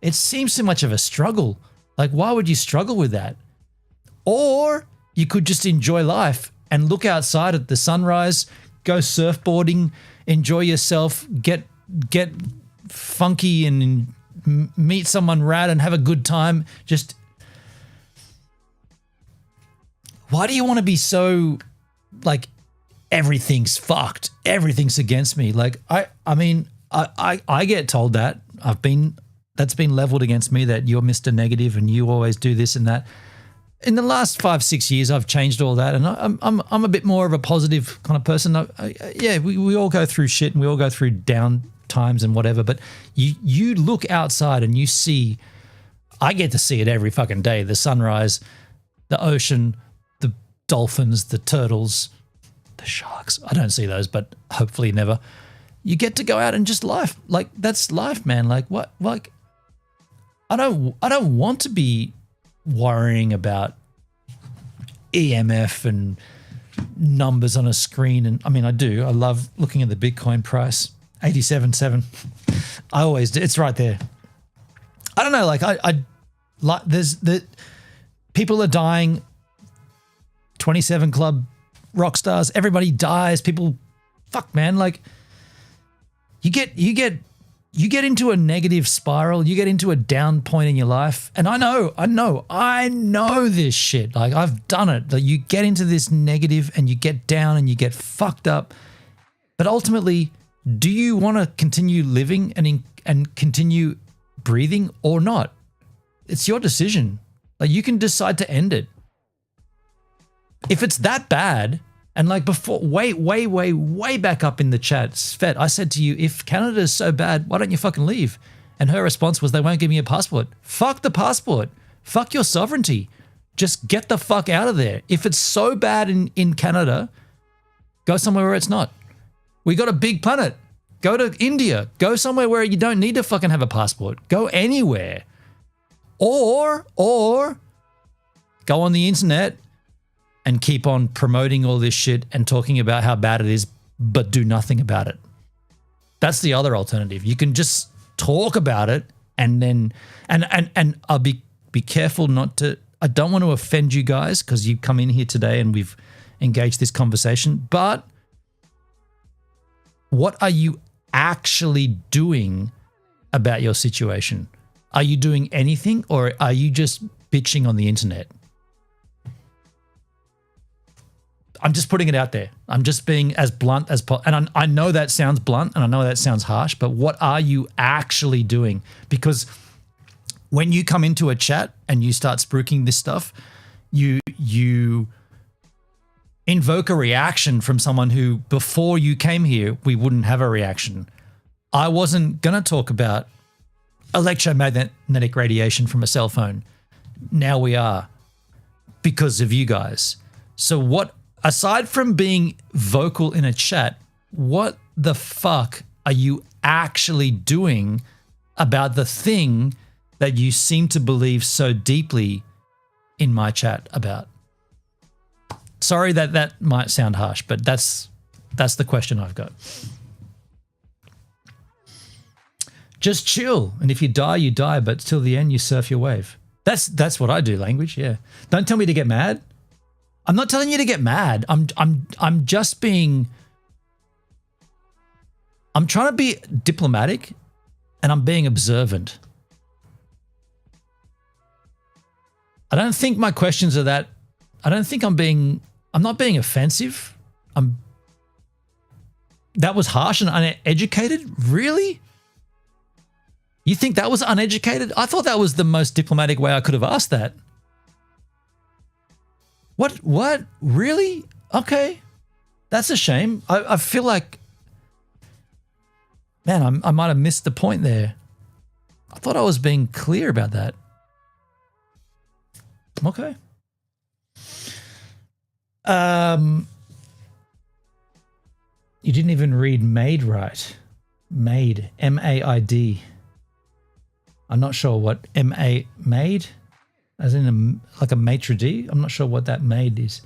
it seems too much of a struggle. Like, why would you struggle with that? Or you could just enjoy life and look outside at the sunrise, go surfboarding, enjoy yourself, get funky and meet someone rad and have a good time. Just, why do you want to be so, like, everything's fucked, everything's against me? Like, I mean, I get told that. That's been leveled against me, that you're Mr. Negative and you always do this and that. In the last 5-6 years, I've changed all that, and I'm a bit more of a positive kind of person. We all go through shit and we all go through down times and whatever. But you look outside and you see, I get to see it every fucking day: the sunrise, the ocean, the dolphins, the turtles, the sharks. I don't see those, but hopefully never. You get to go out and just life. Like, that's life, man. Like, what? Like, I don't want to be worrying about EMF and numbers on a screen. And I mean, I do. I love looking at the Bitcoin price, 87.7. I always do. It's right there. I don't know. Like, I like, there's the people are dying. 27 Club rock stars. Everybody dies. People, fuck, man. Like, you get into a negative spiral. You get into a down point in your life. And I know this shit. Like, I've done it. Like, you get into this negative and you get down and you get fucked up. But ultimately, do you want to continue living and continue breathing or not? It's your decision. Like, you can decide to end it. If it's that bad, and like before, way back up in the chat, Svet, I said to you, if Canada is so bad, why don't you fucking leave? And her response was, they won't give me a passport. Fuck the passport. Fuck your sovereignty. Just get the fuck out of there. If it's so bad in Canada, go somewhere where it's not. We got a big planet. Go to India. Go somewhere where you don't need to fucking have a passport. Go anywhere. Or go on the internet and keep on promoting all this shit and talking about how bad it is, but do nothing about it. That's the other alternative. You can just talk about it and then, and I'll be be careful not to, I don't want to offend you guys because you come in here today and we've engaged this conversation, but what are you actually doing about your situation? Are you doing anything, or are you just bitching on the internet? I'm just putting it out there. I'm just being as blunt as possible. And I know that sounds blunt and I know that sounds harsh, but what are you actually doing? Because when you come into a chat and you start spruiking this stuff, you invoke a reaction from someone who, before you came here, we wouldn't have a reaction. I wasn't going to talk about electromagnetic radiation from a cell phone. Now we are, because of you guys. So what, aside from being vocal in a chat, what the fuck are you actually doing about the thing that you seem to believe so deeply in my chat about? Sorry that might sound harsh, but that's the question I've got. Just chill, and if you die, you die, but till the end, you surf your wave. That's what I do, language, yeah. Don't tell me to get mad. I'm not telling you to get mad. I'm just being, I'm trying to be diplomatic, and I'm being observant. I don't think my questions are that, I don't think I'm not being offensive. That was harsh and uneducated? Really? You think that was uneducated? I thought that was the most diplomatic way I could have asked that. What? Really? Okay. That's a shame. I feel like, man, I might have missed the point there. I thought I was being clear about that. Okay. You didn't even read maid right. Maid, M-A-I-D. I'm not sure what maid, as in like a maitre d'. I'm not sure what that maid is.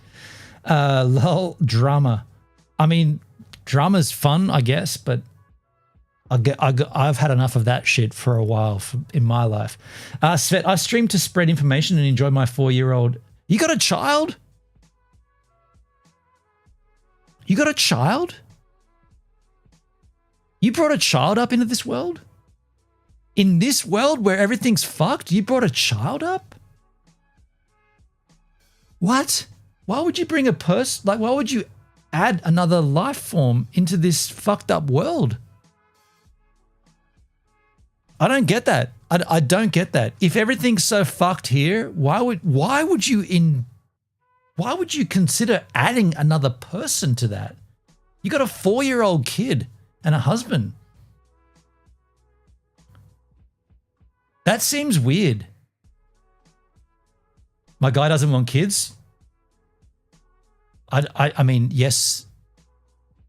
Lol, drama. I mean, drama's fun, I guess, but I've had enough of that shit for a while in my life. Svet, I stream to spread information and enjoy my 4-year-old. You got a child? You got a child? You brought a child up into this world? In this world where everything's fucked, you brought a child up? What? Why would you bring a person? Like, why would you add another life form into this fucked up world? I don't get that. I don't get that. If everything's so fucked here, why would you consider adding another person to that? You got a 4-year-old kid and a husband. That seems weird. My guy doesn't want kids. I mean, yes,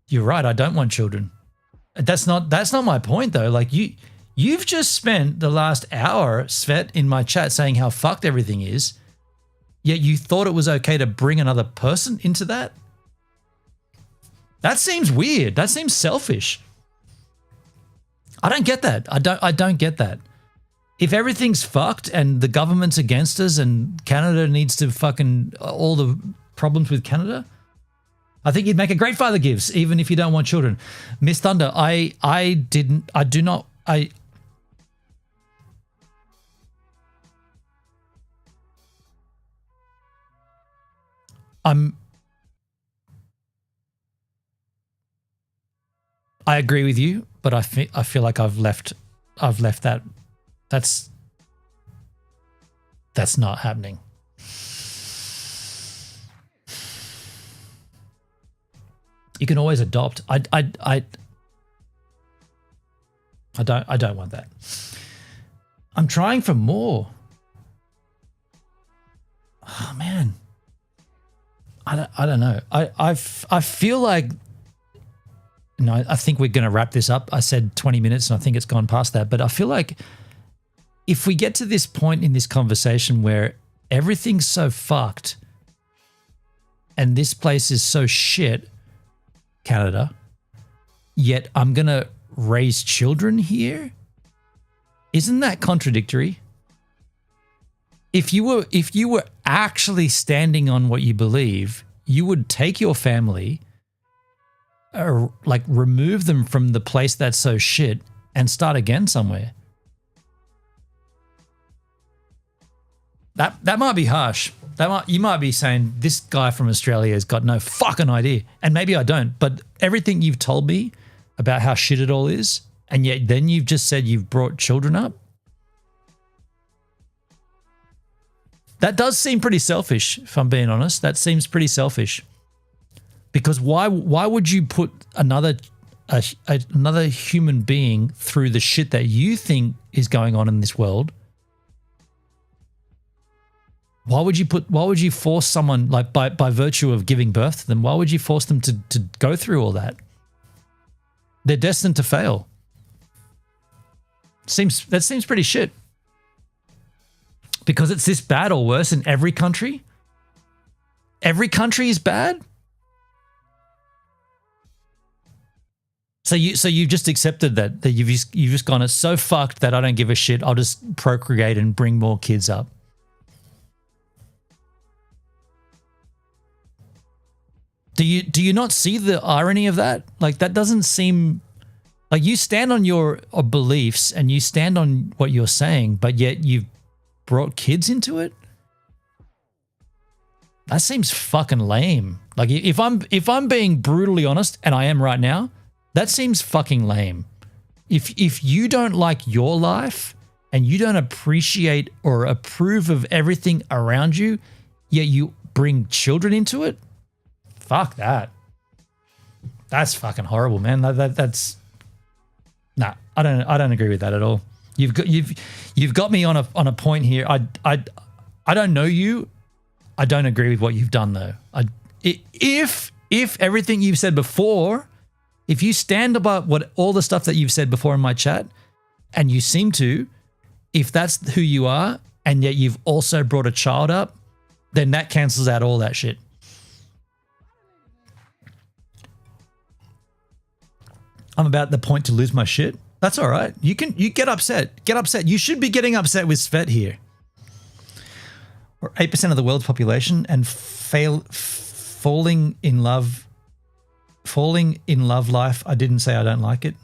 you're right. I don't want children. That's not my point though. Like you've just spent the last hour, Svet, in my chat saying how fucked everything is. Yet you thought it was okay to bring another person into that? That seems weird. That seems selfish. I don't get that. I don't get that. If everything's fucked and the government's against us and Canada needs to fucking all the problems with Canada, I think you'd make a great Father Gives, even if you don't want children. Miss Thunder, I agree with you, but I feel like I've left that. That's not happening. You can always adopt. I don't want that. I'm trying for more. Oh man. I don't know. I feel like, I think we're going to wrap this up. I said 20 minutes and I think it's gone past that, but I feel like if we get to this point in this conversation where everything's so fucked and this place is so shit, Canada, yet I'm going to raise children here, isn't that contradictory? if you were actually standing on what you believe, you would take your family, like remove them from the place that's so shit and start again somewhere. That might be harsh. You might be saying this guy from Australia has got no fucking idea, and maybe I don't. But everything you've told me about how shit it all is, and yet then you've just said you've brought children up. That does seem pretty selfish, if I'm being honest. That seems pretty selfish. Because why would you put another human being through the shit that you think is going on in this world? Why would you force someone, like by virtue of giving birth to them, why would you force them to go through all that? They're destined to fail. That seems pretty shit. Because it's this bad or worse in every country? Every country is bad? So you've just accepted that you've just gone, it's so fucked that I don't give a shit. I'll just procreate and bring more kids up. Do you not see the irony of that? Like, that doesn't seem like you stand on your beliefs and you stand on what you're saying, but yet you've brought kids into it. That seems fucking lame. Like, if I'm being brutally honest, and I am right now, that seems fucking lame. If you don't like your life and you don't appreciate or approve of everything around you, yet you bring children into it, fuck that. That's fucking horrible, man. That's nah. I don't agree with that at all. You've got me on a point here. I don't know you. I don't agree with what you've done though. If everything you've said before, if you stand about all the stuff that you've said before in my chat, and you seem to, if that's who you are, and yet you've also brought a child up, then that cancels out all that shit. I'm about the point to lose my shit. That's all right. You get upset. Get upset. You should be getting upset with Svet here. We're 8% of the world's population and falling in love life. I didn't say I don't like it.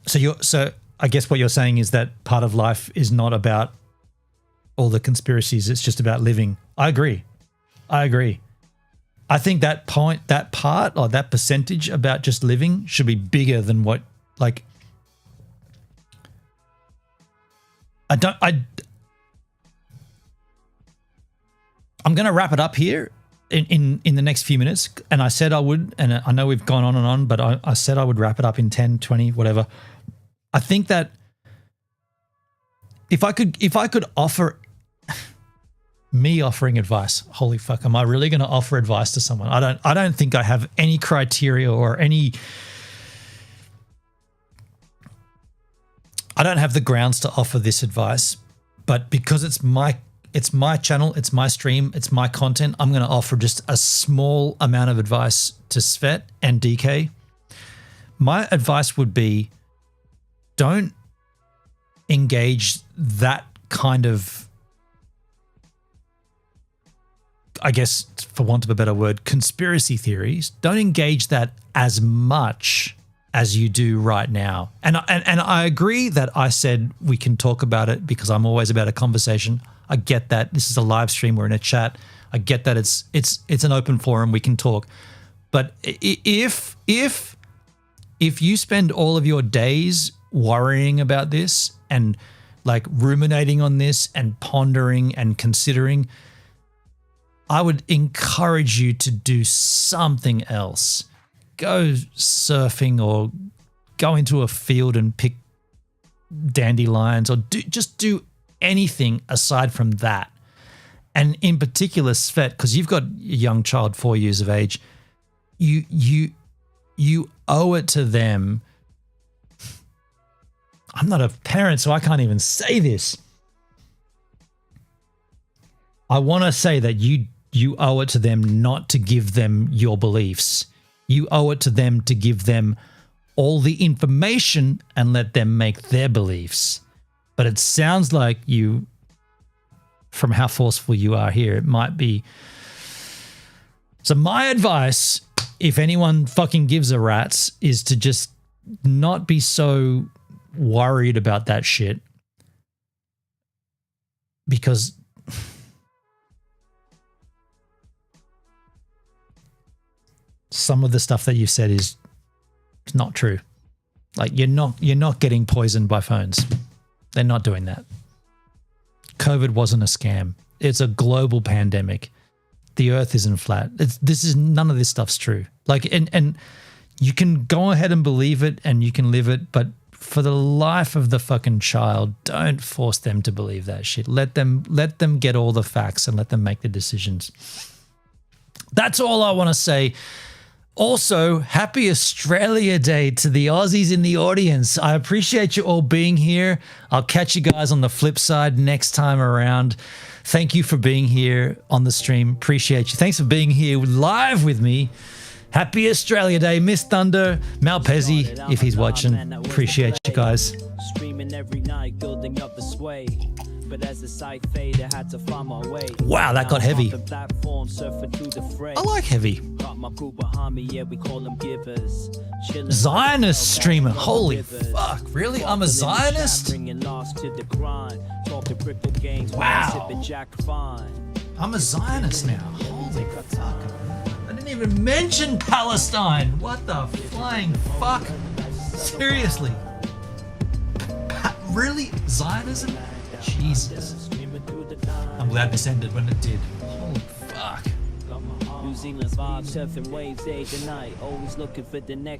So I guess what you're saying is that part of life is not about all the conspiracies. It's just about living. I agree. I think that part or that percentage about just living should be bigger than what, like, I'm going to wrap it up here in the next few minutes. And I said I would, and I know we've gone on and on, but I said I would wrap it up in 10, 20, whatever. I think that if I could offer me offering advice, holy fuck, am I really going to offer advice to someone? I don't think I have any criteria or any, I don't have the grounds to offer this advice, but because it's my channel, it's my stream, it's my content, I'm going to offer just a small amount of advice to Svet and DK. My advice would be, don't engage that kind of, I guess, for want of a better word, conspiracy theories. Don't engage that as much as you do right now. And I agree that I said we can talk about it because I'm always about a conversation. I get that. This is a live stream. We're in a chat. I get that it's an open forum. We can talk. But if you spend all of your days worrying about this and like ruminating on this and pondering and considering, I would encourage you to do something else. Go surfing or go into a field and pick dandelions, or just do anything aside from that. And in particular, Svet, because you've got a young child, 4 years of age, you owe it to them. I'm not a parent, so I can't even say this. I want to say that you owe it to them not to give them your beliefs. You owe it to them to give them all the information and let them make their beliefs. But it sounds like you, from how forceful you are here, it might be. So my advice, if anyone fucking gives a rat's, is to just not be so worried about that shit. Because some of the stuff that you've said is not true. Like you're not getting poisoned by phones. They're not doing that. COVID wasn't a scam. It's a global pandemic. The earth isn't flat. None of this stuff's true. Like, and you can go ahead and believe it and you can live it, but for the life of the fucking child, don't force them to believe that shit. Let them get all the facts and let them make the decisions. That's all I want to say. Also, happy Australia Day to the Aussies in the audience. I appreciate you all being here. I'll catch you guys on the flip side next time around. Thank you for being here on the stream. Appreciate you. Thanks for being here live with me. Happy Australia Day, Miss Thunder, Malpezzi, if he's watching. Appreciate you guys. Streaming every night, building up the sway. But as the sight faded, had to find my way. Wow, that got heavy. I like heavy. Zionist streamer. Holy fuck. Really? I'm a Zionist? Wow. I'm a Zionist now. Holy fuck. I didn't even mention Palestine. What the flying fuck? Seriously. Really? Zionism? Jesus. I'm glad this ended when it did. Holy fuck. New Zealand's vibe, surfing waves day to night, always looking for the next